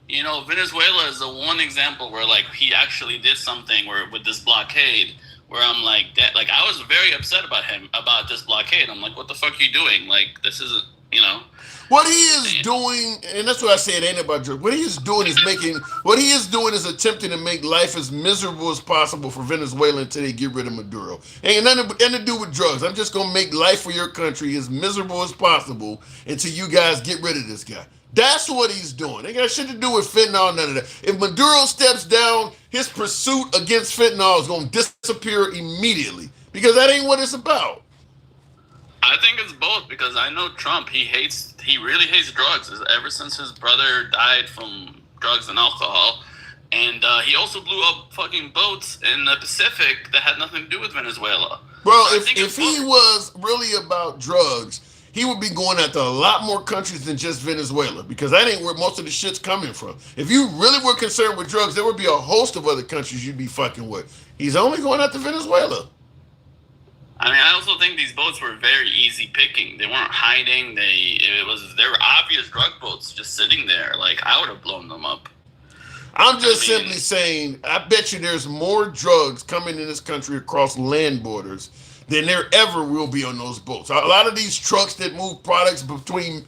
You know, Venezuela is the one example where like he actually did something where with this blockade where I'm like that. Like I was very upset about this blockade. I'm like, what the fuck are you doing? Like this isn't, you know. What he is doing, and that's what I said, it ain't about drugs. What he is doing is attempting to make life as miserable as possible for Venezuela until they get rid of Maduro. Ain't nothing to do with drugs. I'm just gonna make life for your country as miserable as possible until you guys get rid of this guy. That's what he's doing. Ain't got shit to do with fentanyl, none of that. If Maduro steps down, his pursuit against fentanyl is gonna disappear immediately because that ain't what it's about. I think it's both because I know Trump, he really hates drugs ever since his brother died from drugs and alcohol. And he also blew up fucking boats in the Pacific that had nothing to do with Venezuela. Well, so if he was really about drugs, he would be going after a lot more countries than just Venezuela because that ain't where most of the shit's coming from. If you really were concerned with drugs, there would be a host of other countries you'd be fucking with. He's only going after Venezuela. I mean, I also think these boats were very easy picking. They weren't hiding. They were obvious drug boats just sitting there. Like I would have blown them up. I'm just simply saying, I bet you there's more drugs coming in this country across land borders than there ever will be on those boats. A lot of these trucks that move products between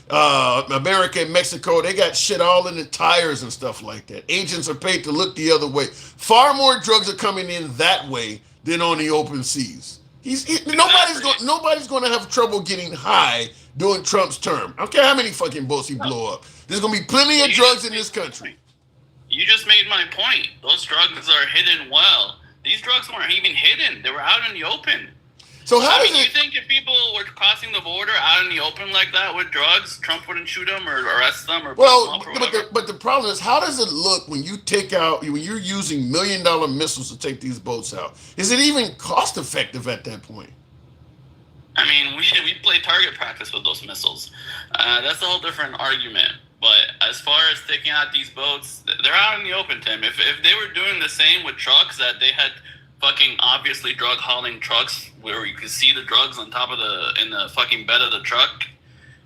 America and Mexico, they got shit all in the tires and stuff like that. Agents are paid to look the other way. Far more drugs are coming in that way than on the open seas. Nobody's going to have trouble getting high during Trump's term. I don't care how many fucking boats he blow up. There's going to be plenty of drugs in this country. You just made my point. Those drugs are hidden well. These drugs weren't even hidden. They were out in the open. So you think if people were crossing the border out in the open like that with drugs, Trump wouldn't shoot them or arrest them or but the problem is, how does it look when you're using $1 million missiles to take these boats out? Is it even cost effective at that point? I mean, we play target practice with those missiles. That's a whole different argument. But as far as taking out these boats, they're out in the open, Tim. If they were doing the same with trucks, that they had fucking obviously drug hauling trucks where you could see the drugs on top of in the fucking bed of the truck.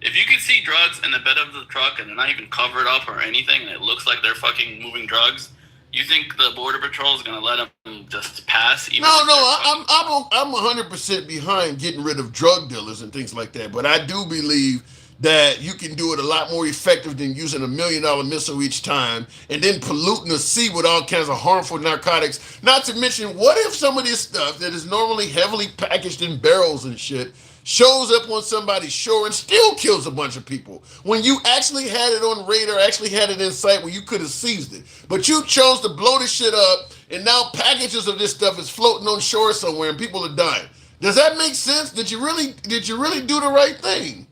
If you could see drugs in the bed of the truck and they're not even covered up or anything and it looks like they're fucking moving drugs, you think the Border Patrol is going to let them just pass? I'm 100% behind getting rid of drug dealers and things like that. But I do believe that you can do it a lot more effective than using $1 million missile each time and then polluting the sea with all kinds of harmful narcotics. Not to mention, what if some of this stuff that is normally heavily packaged in barrels and shit shows up on somebody's shore and still kills a bunch of people when you actually had it on radar, actually had it in sight where you could have seized it. But you chose to blow this shit up, and now packages of this stuff is floating on shore somewhere and people are dying. Does that make sense? Did you really do the right thing?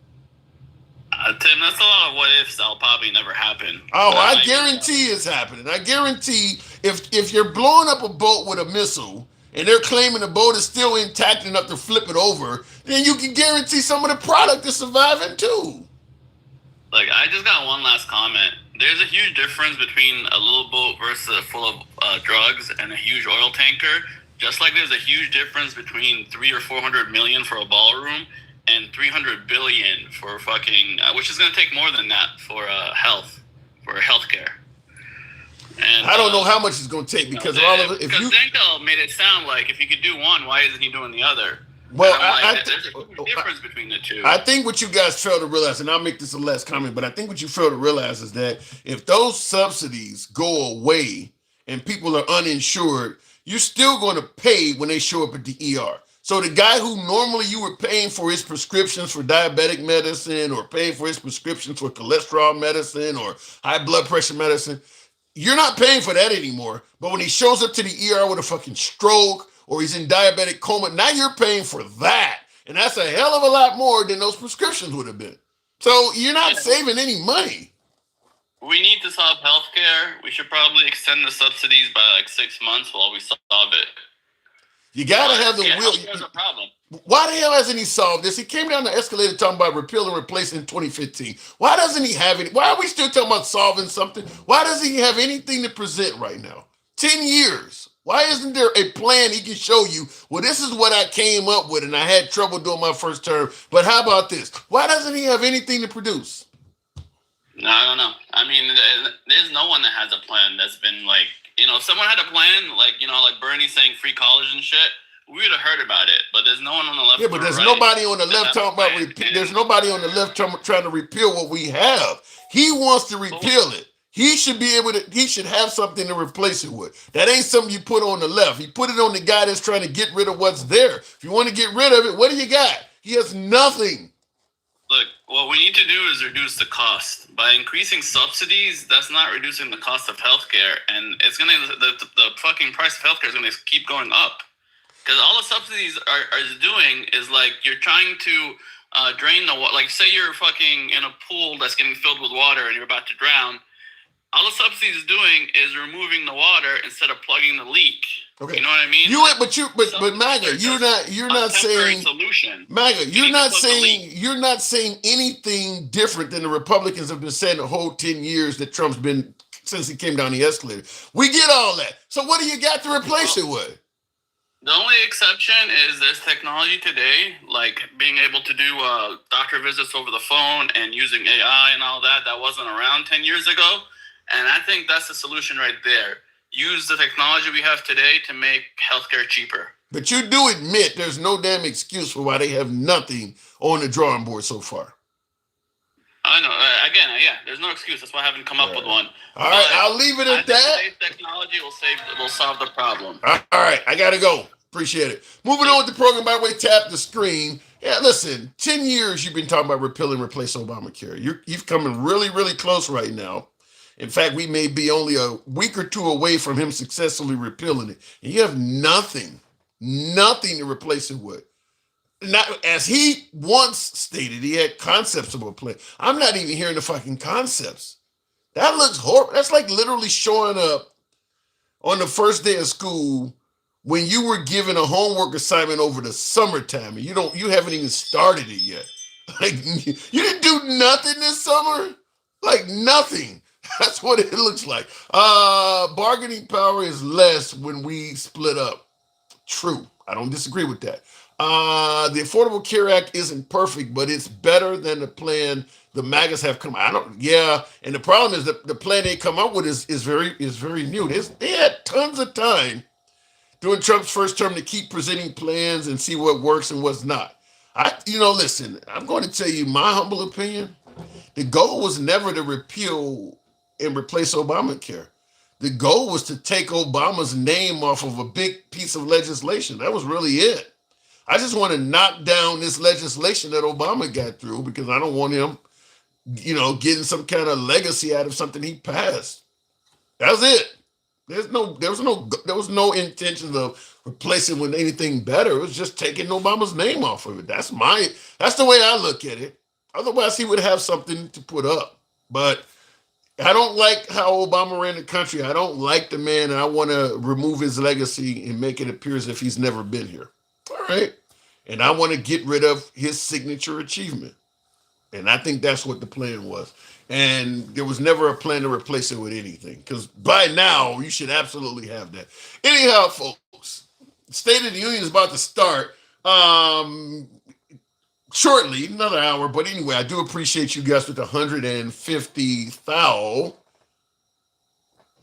Tim, that's a lot of what ifs that'll probably never happen. Oh, I guarantee it's happening. I guarantee if you're blowing up a boat with a missile and they're claiming the boat is still intact enough to flip it over, then you can guarantee some of the product is surviving too. Like, I just got one last comment. There's a huge difference between a little boat versus full of drugs and a huge oil tanker. Just like there's a huge difference between 300 or 400 million for a ballroom and 300 billion for fucking, which is going to take more than that for healthcare. And I don't know how much it's going to take because all of it. Because Zenko made it sound like if he could do one, why isn't he doing the other? Well, there's a huge difference between the two. I think what you guys fail to realize, and I'll make this a last comment, but I think what you fail to realize is that if those subsidies go away and people are uninsured, you're still going to pay when they show up at the ER. So the guy who normally you were paying for his prescriptions for diabetic medicine or paying for his prescriptions for cholesterol medicine or high blood pressure medicine, you're not paying for that anymore. But when he shows up to the ER with a fucking stroke or he's in diabetic coma, now you're paying for that. And that's a hell of a lot more than those prescriptions would have been. So you're not saving any money. We need to solve healthcare. We should probably extend the subsidies by like 6 months while we solve it. You gotta have the will. Healthcare's a problem. Why the hell hasn't he solved this? He came down the escalator talking about repeal and replace in 2015. Why doesn't he have it? Why are we still talking about solving something? Why doesn't he have anything to present right now? 10 years. Why isn't there a plan he can show you? Well, this is what I came up with and I had trouble doing my first term. But how about this? Why doesn't he have anything to produce? No, I don't know. I mean, there's no one that has a plan that's been like, if someone had a plan, like, like Bernie saying free college and shit, we would have heard about it. But there's no one on the left. Yeah, but there's nobody on the left talking about there's nobody on the left trying to repeal what we have. He wants to repeal it. He should be able to, he should have something to replace it with. That ain't something you put on the left. He put it on the guy that's trying to get rid of what's there. If you want to get rid of it, what do you got? He has nothing. Look, what we need to do is reduce the cost. By increasing subsidies, that's not reducing the cost of healthcare. And it's going to, the fucking price of healthcare is going to keep going up. Because all the subsidies are doing is like, you're trying to drain the water. Like, say you're fucking in a pool that's getting filled with water and you're about to drown. All the subsidies is doing is removing the water instead of plugging the leak. Okay. You know what I mean? But MAGA, you're not saying solution. MAGA, you're not saying anything different than the Republicans have been saying the whole 10 years that Trump's been since he came down the escalator. We get all that. So what do you got to replace it with? The only exception is there's technology today, like being able to do doctor visits over the phone and using AI and all that. That wasn't around 10 years ago. And I think that's the solution right there. Use the technology we have today to make healthcare cheaper. But you do admit there's no damn excuse for why they have nothing on the drawing board so far. I know. Yeah, there's no excuse. That's why I haven't come up with one. All right, I'll leave it at that. Today's technology will solve the problem. All right, I got to go. Appreciate it. Moving on with the program, by the way, tap the screen. Yeah, listen, 10 years you've been talking about repeal and replace Obamacare. You've come really, really close right now. In fact, we may be only a week or two away from him successfully repealing it. And you have nothing to replace it with. Not, as he once stated, he had concepts of a plan. I'm not even hearing the fucking concepts. That looks horrible. That's like literally showing up on the first day of school when you were given a homework assignment over the summertime and you haven't even started it yet. Like, you didn't do nothing this summer? Like nothing. That's what it looks like. Bargaining power is less when we split up. True. I don't disagree with that. The Affordable Care Act isn't perfect, but it's better than the plan the MAGAs have come out. And the problem is that the plan they come up with is very new. They had tons of time during Trump's first term to keep presenting plans and see what works and what's not. Listen, I'm going to tell you my humble opinion. The goal was never to repeal and replace Obamacare. The goal was to take Obama's name off of a big piece of legislation. That was really it. I just want to knock down this legislation that Obama got through because I don't want him, getting some kind of legacy out of something he passed. That's it. There was no intention of replacing with anything better. It was just taking Obama's name off of it. That's the way I look at it. Otherwise, he would have something to put up. But I don't like how Obama ran the country. I don't like the man, and I want to remove his legacy and make it appear as if he's never been here. All right. And I want to get rid of his signature achievement. And I think that's what the plan was. And there was never a plan to replace it with anything. Because by now, you should absolutely have that. Anyhow, folks, State of the Union is about to start shortly, another hour. But anyway, I do appreciate you guys with 150,000.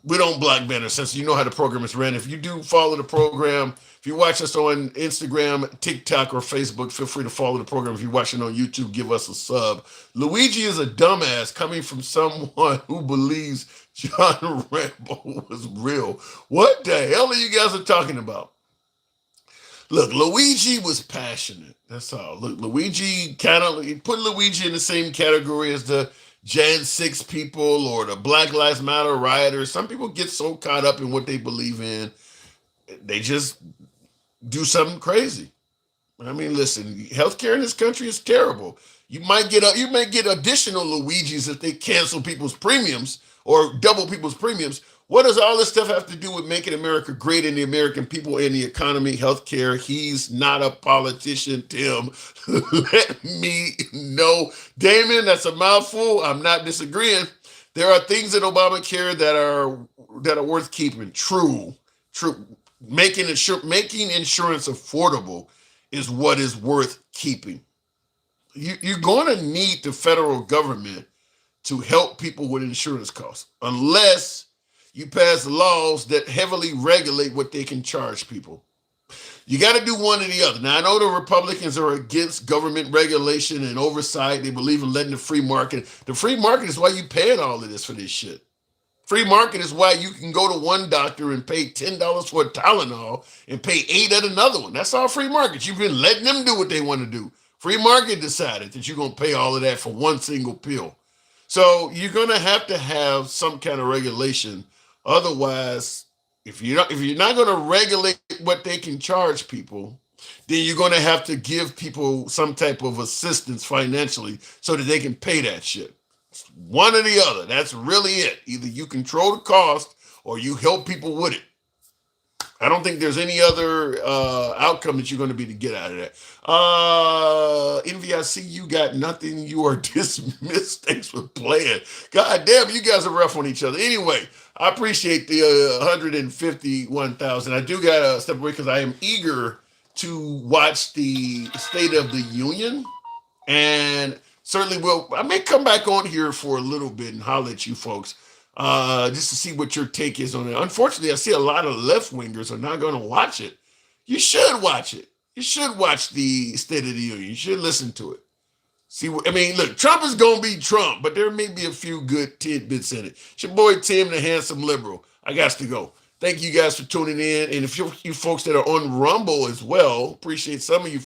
We don't block banners since you know how the program is ran. If you do follow the program, if you watch us on Instagram, TikTok, or Facebook, feel free to follow the program. If you're watching on YouTube, give us a sub. Luigi is a dumbass coming from someone who believes John Rambo was real. What the hell are you guys talking about? Look, Luigi was passionate. That's all. Look, Luigi put Luigi in the same category as the Jan 6 people or the Black Lives Matter rioters. Some people get so caught up in what they believe in, they just do something crazy. I mean, listen, healthcare in this country is terrible. You may get additional Luigis if they cancel people's premiums or double people's premiums. What does all this stuff have to do with making America great and the American people and the economy, healthcare? He's not a politician, Tim. Let me know. Damon, that's a mouthful. I'm not disagreeing. There are things in Obamacare that are worth keeping. True. Making insurance affordable is what is worth keeping. You're going to need the federal government to help people with insurance costs, unless you pass laws that heavily regulate what they can charge people. You got to do one or the other. Now, I know the Republicans are against government regulation and oversight. They believe in letting the free market. The free market is why you paying all of this for this shit. Free market is why you can go to one doctor and pay $10 for a Tylenol and pay $8 at another one. That's all free market. You've been letting them do what they want to do. Free market decided that you're going to pay all of that for one single pill. So you're going to have some kind of regulation. Otherwise, if you're not going to regulate what they can charge people, then you're going to have to give people some type of assistance financially so that they can pay that shit. It's one or the other. That's really it. Either you control the cost or you help people with it. I don't think there's any other outcome that you're going to be to get out of that. Envy, I see you got nothing. You are dismissed. Thanks for playing. God damn, you guys are rough on each other. Anyway, I appreciate the 151,000. I do got to step away because I am eager to watch the State of the Union. And certainly I may come back on here for a little bit and holler at you folks. Just to see what your take is on it. Unfortunately, I see a lot of left-wingers are not going to watch it. You should watch it. You should watch the State of the Union. You should listen to it. Look, Trump is going to be Trump, but there may be a few good tidbits in it. It's your boy, Tim, the handsome liberal. I got to go. Thank you guys for tuning in. And if you folks that are on Rumble as well, appreciate some of you